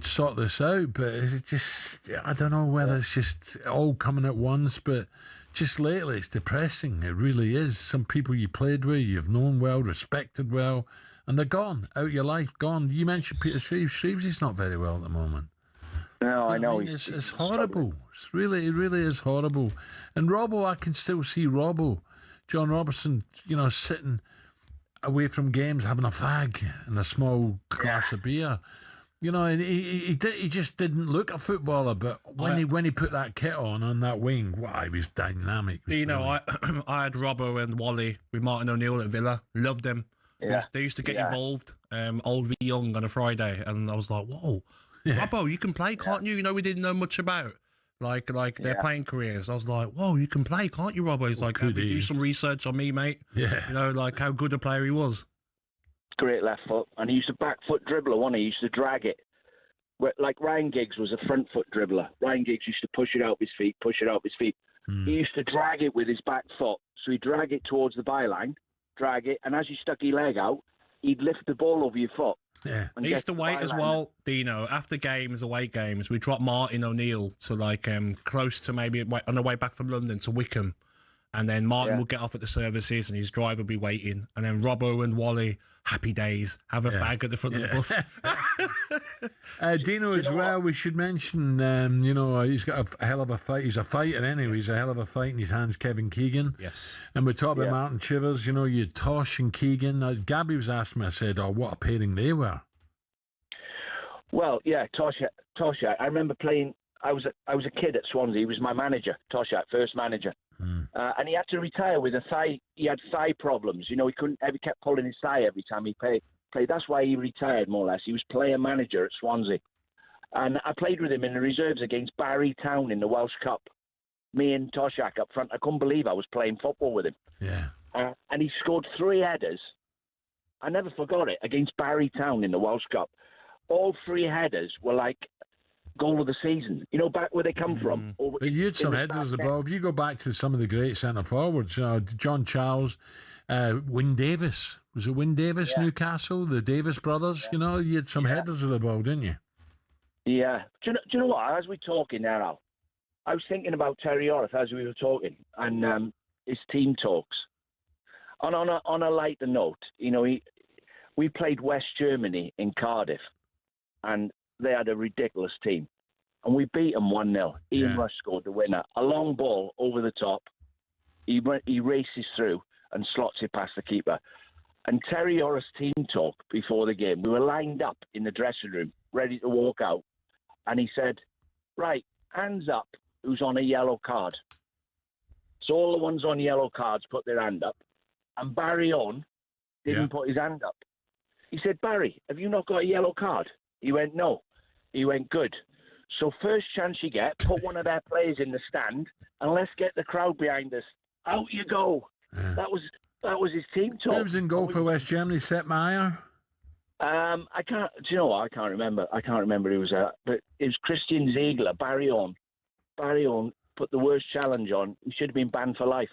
sort this out. But it just, I don't know whether it's just all coming at once, but just lately it's depressing. It really is. Some people you played with, you've known well, respected well, and they're gone, out of your life, gone. You mentioned Peter Shreves. Shreves is not very well at the moment. No, I know. It's horrible. It really is horrible. And Robbo, I can still see Robbo, John Robertson, you know, sitting away from games having a fag and a small glass of beer. You know, and he just didn't look a footballer, but when he put that kit on that wing, wow, he was dynamic. Do you know, I had Robbo and Wally with Martin O'Neill at Villa. Loved them. Yeah. They used to get involved, old v young on a Friday, and I was like, whoa, Robbo, you can play, can't you? You know, we didn't know much about their playing careers. I was like, whoa, you can play, can't you, Robbo? He's like, can we do some research on me, mate? Yeah. You know, like how good a player he was. Great left foot, and he used to back foot dribbler, wasn't he? He used to drag it. Like Ryan Giggs was a front foot dribbler. Ryan Giggs used to push it out with his feet. He used to drag it with his back foot. So he'd drag it towards the byline, drag it, and as you stuck your leg out, he'd lift the ball over your foot. Yeah. He used to wait as well, Dino. After games, away games, we dropped Martin O'Neill to close to maybe on the way back from London to Wickham. And then Martin would get off at the services and his driver would be waiting. And then Robbo and Wally, happy days, have a fag at the front of the bus. Dino as well, we should mention, he's got a hell of a fight. He's a fighter anyway. He's a hell of a fight in his hands, Kevin Keegan. Yes. And we talked about Martin Chivers, you had Tosh and Keegan. Now, Gabby was asking me, I said, what a pairing they were. Well, yeah, Tosh, I remember playing, I was a kid at Swansea. He was my manager, Tosh, first manager. And he had to retire with a thigh. He had thigh problems. He kept pulling his thigh every time he played. That's why he retired, more or less. He was player manager at Swansea. And I played with him in the reserves against Barry Town in the Welsh Cup. Me and Toshak up front. I couldn't believe I was playing football with him. Yeah. And he scored 3 headers. I never forgot it, against Barry Town in the Welsh Cup. All 3 headers were like goal of the season. Back where they come from. But you had some headers above. If you go back to some of the great centre forwards, John Charles, Wyn Davis. Was it Wyn Davis, Newcastle? The Davis brothers. You had some headers of the ball, didn't you? Yeah. Do you know what? As we're talking now, Al, I was thinking about Terry Yorath as we were talking, and his team talks. On a lighter note, we played West Germany in Cardiff, and they had a ridiculous team. And we beat them 1-0. Ian Rush scored the winner. A long ball over the top. He races through and slots it past the keeper. And Terry Yorath's team talk before the game, we were lined up in the dressing room, ready to walk out. And he said, right, hands up, who's on a yellow card. So all the ones on yellow cards put their hand up. And Barry On didn't put his hand up. He said, Barry, have you not got a yellow card? He went, no. He went, good. So first chance you get, put one of their players in the stand and let's get the crowd behind us. Out you go. Yeah. That was his team talk. Who was in goal for West Germany? Sepp Maier? I can't. Do you know what? I can't remember. Who was there. But it was Christian Ziegler, Barry On put the worst challenge on. He should have been banned for life.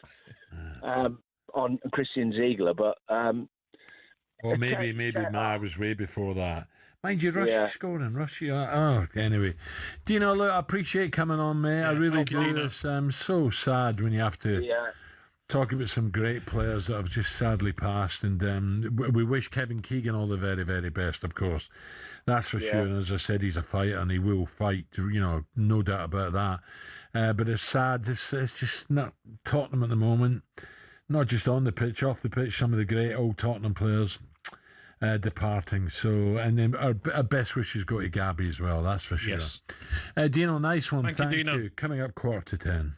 On Christian Ziegler, but or maybe Maier was way before that. Mind you, Russia scoring. Russia. Anyway. Dino, look, I appreciate coming on, mate. I really do. This. I'm so sad when you have to talk about some great players that have just sadly passed. And we wish Kevin Keegan all the very, very best, of course. That's for sure. And as I said, he's a fighter and he will fight, no doubt about that. But it's sad. It's just not Tottenham at the moment. Not just on the pitch, off the pitch, some of the great old Tottenham players departing. So, and then our best wishes go to Gabby as well, that's for sure. Yes. Dino, nice one. Thank you, Dino. Coming up 9:45.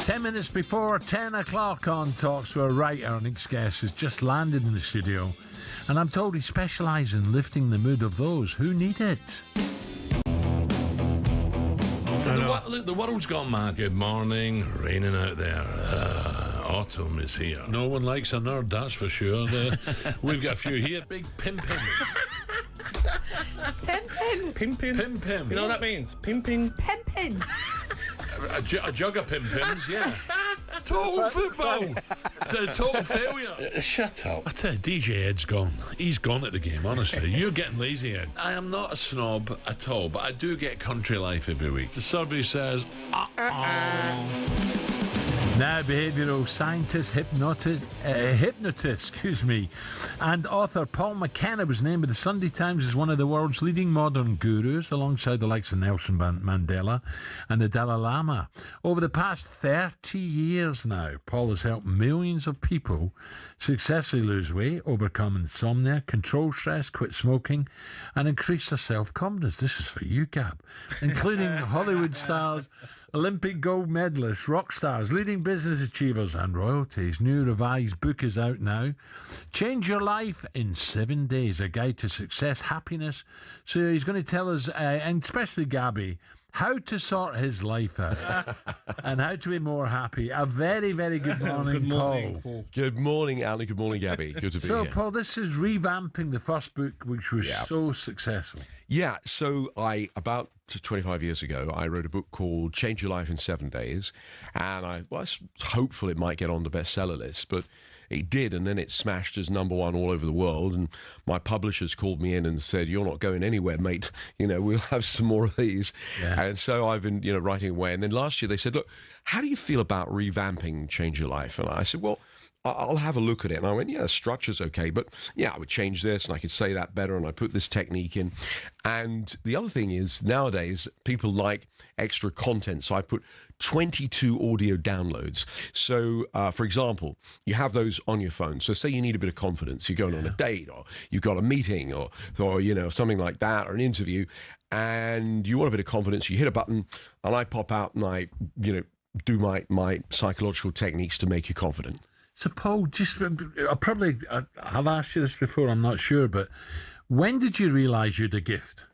10 minutes before 10 o'clock on Talks, where right, our next guest has just landed in the studio, and I'm told he specialises in lifting the mood of those who need it. Look, the world's gone mad. Good morning, raining out there. Autumn is here. No one likes a nerd, that's for sure. We've got a few here. Big pimping. Pimpin'. Pimpin'. Pimpin'. You know what that means? Pimping. Pimpin'. A jug of pimpins, yeah. Total football. It's a total failure. Shut up. I tell you, DJ Ed's gone. He's gone at the game, honestly. You're getting lazy, Ed. I am not a snob at all, but I do get country life every week. The survey says, Now, behavioural scientist, hypnotist, and author Paul McKenna was named by the Sunday Times as one of the world's leading modern gurus, alongside the likes of Nelson Mandela and the Dalai Lama. Over the past 30 years now, Paul has helped millions of people successfully lose weight, overcome insomnia, control stress, quit smoking, and increase their self-confidence. This is for you, Gab. Including Hollywood stars, Olympic gold medalists, rock stars, leading business achievers and royalties. New revised book is out now. Change Your Life in 7 Days, a guide to success, happiness. So he's going to tell us, and especially Gabby, how to sort his life out and how to be more happy. A very, very good morning, Paul. Good morning, Alan. Good morning, Gabby. Good to be here. So, Paul, this is revamping the first book, which was so successful. Yeah, so about 25 years ago, I wrote a book called Change Your Life in 7 Days, and I was hopeful it might get on the bestseller list, but it did, and then it smashed as number one all over the world, and my publishers called me in and said, "You're not going anywhere, mate. We'll have some more of these." Yeah. And so I've been, writing away. And then last year they said, "Look, how do you feel about revamping Change Your Life?" And I said, "Well, I'll have a look at it." And I went, "Yeah, the structure's okay, but yeah, I would change this and I could say that better and I put this technique in." And the other thing is, nowadays, people like extra content. So I put 22 audio downloads. So, for example, you have those on your phone. So say you need a bit of confidence. You're going on a date or you've got a meeting or something like that, or an interview, and you want a bit of confidence. You hit a button and I pop out and I, do my psychological techniques to make you confident. So, Paul, I've asked you this before, I'm not sure, but when did you realise you had a gift?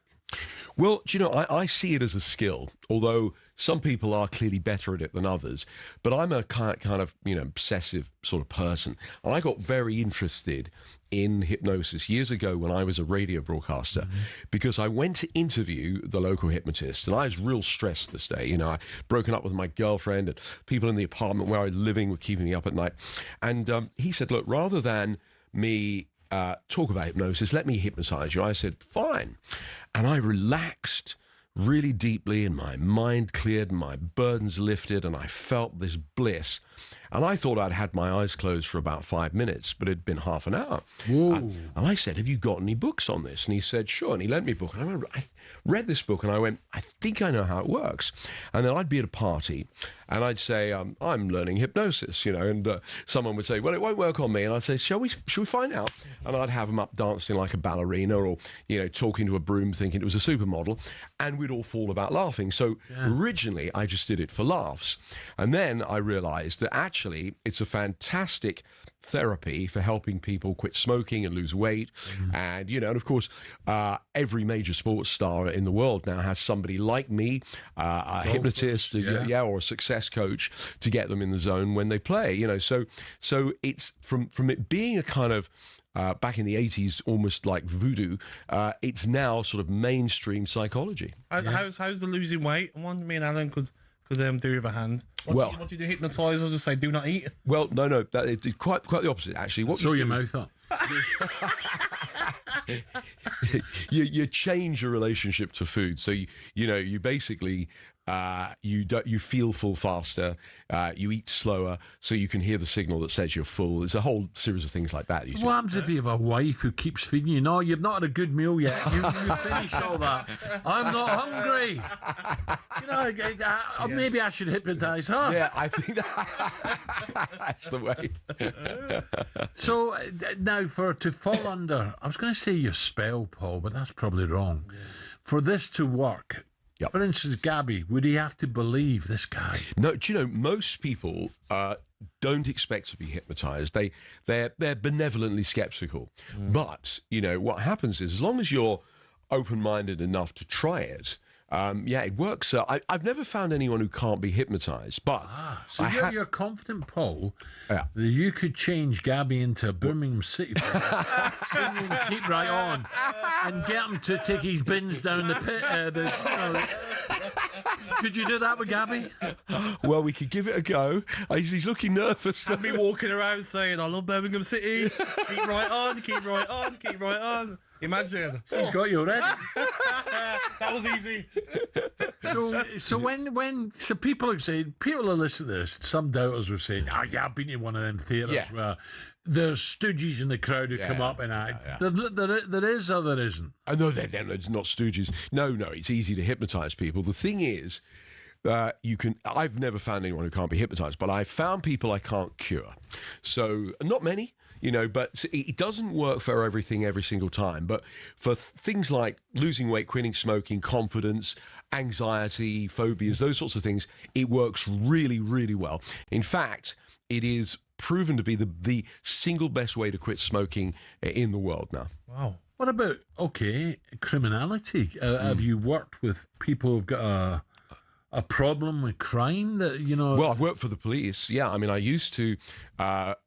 Well, I see it as a skill, although some people are clearly better at it than others. But I'm a kind of, obsessive sort of person. And I got very interested in hypnosis years ago when I was a radio broadcaster, because I went to interview the local hypnotist, and I was real stressed this day. I'd broken up with my girlfriend, and people in the apartment where I was living were keeping me up at night. And he said, "Look, rather than me talk about hypnosis, let me hypnotize you." I said, "Fine." And I relaxed really deeply, and my mind cleared, and my burdens lifted, and I felt this bliss. And I thought I'd had my eyes closed for about 5 minutes, but it'd been half an hour. And I said, "Have you got any books on this?" And he said, "Sure." And he lent me a book. And I remember I read this book and I went, "I think I know how it works." And then I'd be at a party and I'd say, "I'm learning hypnosis," and someone would say, "Well, it won't work on me." And I'd say, "Shall we find out?" And I'd have them up dancing like a ballerina, or, talking to a broom thinking it was a supermodel. And we'd all fall about laughing. So originally I just did it for laughs. And then I realized that actually it's a fantastic therapy for helping people quit smoking and lose weight. And, and of course, every major sports star in the world now has somebody like me, a hypnotist, or a success coach to get them in the zone when they play, So it's from it being a kind of back in the 80s, almost like voodoo, it's now sort of mainstream psychology. How's the losing weight? One me and Alan could do with a hand. What do you do? Hypnotise or just say do not eat? Well, no, it's quite the opposite actually. What your mouth up. you change your relationship to food. So you basically you feel full faster, you eat slower, so you can hear the signal that says you're full. There's a whole series of things like that. What happens if you have a wife who keeps feeding you? No, you've not had a good meal yet. You finish all that. I'm not hungry. Maybe I should hypnotise her. Yeah, I think that's the way. So now, to fall under, I was going to say your spell, Paul, but that's probably wrong. Yeah. For this to work, Yep. For instance, Gabby, would he have to believe this guy? No, do you know, most people don't expect to be hypnotised. They're benevolently sceptical. But, you know, what happens is, as long as you're open-minded enough to try it, it works. I've never found anyone who can't be hypnotised, but... So you're confident, Paul, that you could change Gabby into a Birmingham City singing Keep Right On and get him to take his bins down the pit. Could you do that with Gabby? Well, we could give it a go. He's looking nervous. And me walking around saying, I love Birmingham City. Keep right on, keep right on, keep right on. Imagine. He's got you already. That was easy. So when people are listening to this, some doubters were saying, I've been to one of them theatres where there's stooges in the crowd who come up and act. There is or there isn't? No, there's not stooges. No, it's easy to hypnotise people. The thing is, I've never found anyone who can't be hypnotised, but I've found people I can't cure. So, not many. You know, but it doesn't work for everything every single time. But for things like losing weight, quitting smoking, confidence, anxiety, phobias, those sorts of things, it works really, really well. In fact, it is proven to be the single best way to quit smoking in the world now. Wow. What about, criminality? Have you worked with people who've got a problem with crime that, you know... Well, I've worked for the police, yeah. I mean, I used to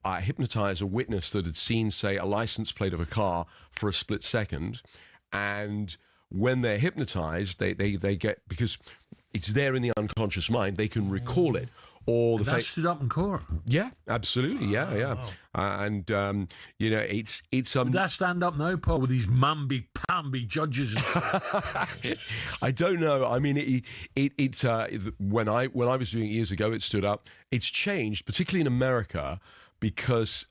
hypnotise a witness that had seen, say, a licence plate of a car for a split second, and when they're hypnotised, they get... Because it's there in the unconscious mind, they can recall it. Or that stood up in court. Yeah, absolutely, yeah. And you know, it's Would that stand up now, Paul, with these mamby-pamby judges? I don't know. I mean, it when I was doing it years ago, it stood up. It's changed, particularly in America, because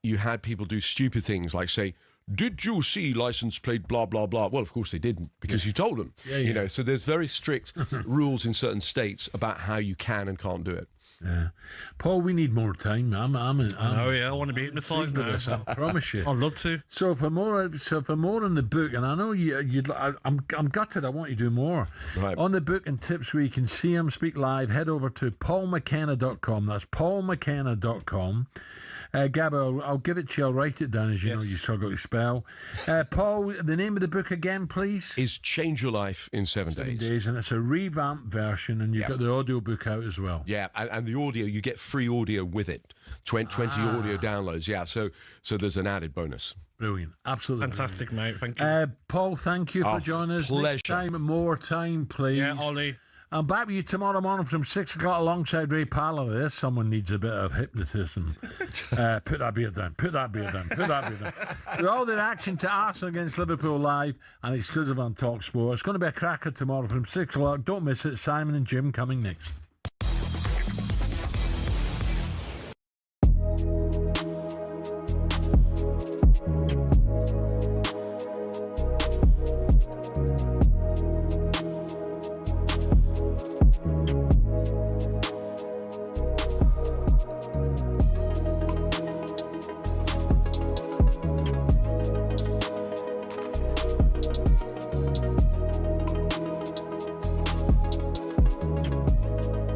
you had people do stupid things like say, did you see license plate blah blah blah? Well, of course they didn't, because you told them. You know, so there's very strict rules in certain states about how you can and can't do it. Yeah, Paul, we need more time. I want to be hypnotised now. I promise you. I'd love to. So for more in the book, and I know I'm gutted. I want you to do more on the book and tips where you can see him speak live. Head over to paulmckenna.com. That's paulmckenna.com. Gabby, I'll give it to you. I'll write it down, as you know you struggle to spell. Paul, the name of the book again, please? Is Change Your Life in 7 Days. And it's a revamped version, and you've got the audio book out as well. Yeah, and the audio, you get free audio with it. 20 audio downloads, so there's an added bonus. Brilliant. Absolutely. Fantastic, mate. Thank you. Paul, thank you for joining us. Pleasure. Next time, more time, please. Yeah, Ollie. I'm back with you tomorrow morning from 6 o'clock alongside Ray Parlour. There's someone needs a bit of hypnotism. Put that beer down. Put that beer down. Put that beer down. With all the action to Arsenal against Liverpool live and exclusive on talkSPORT. It's going to be a cracker tomorrow from 6 o'clock. Don't miss it. Simon and Jim coming next.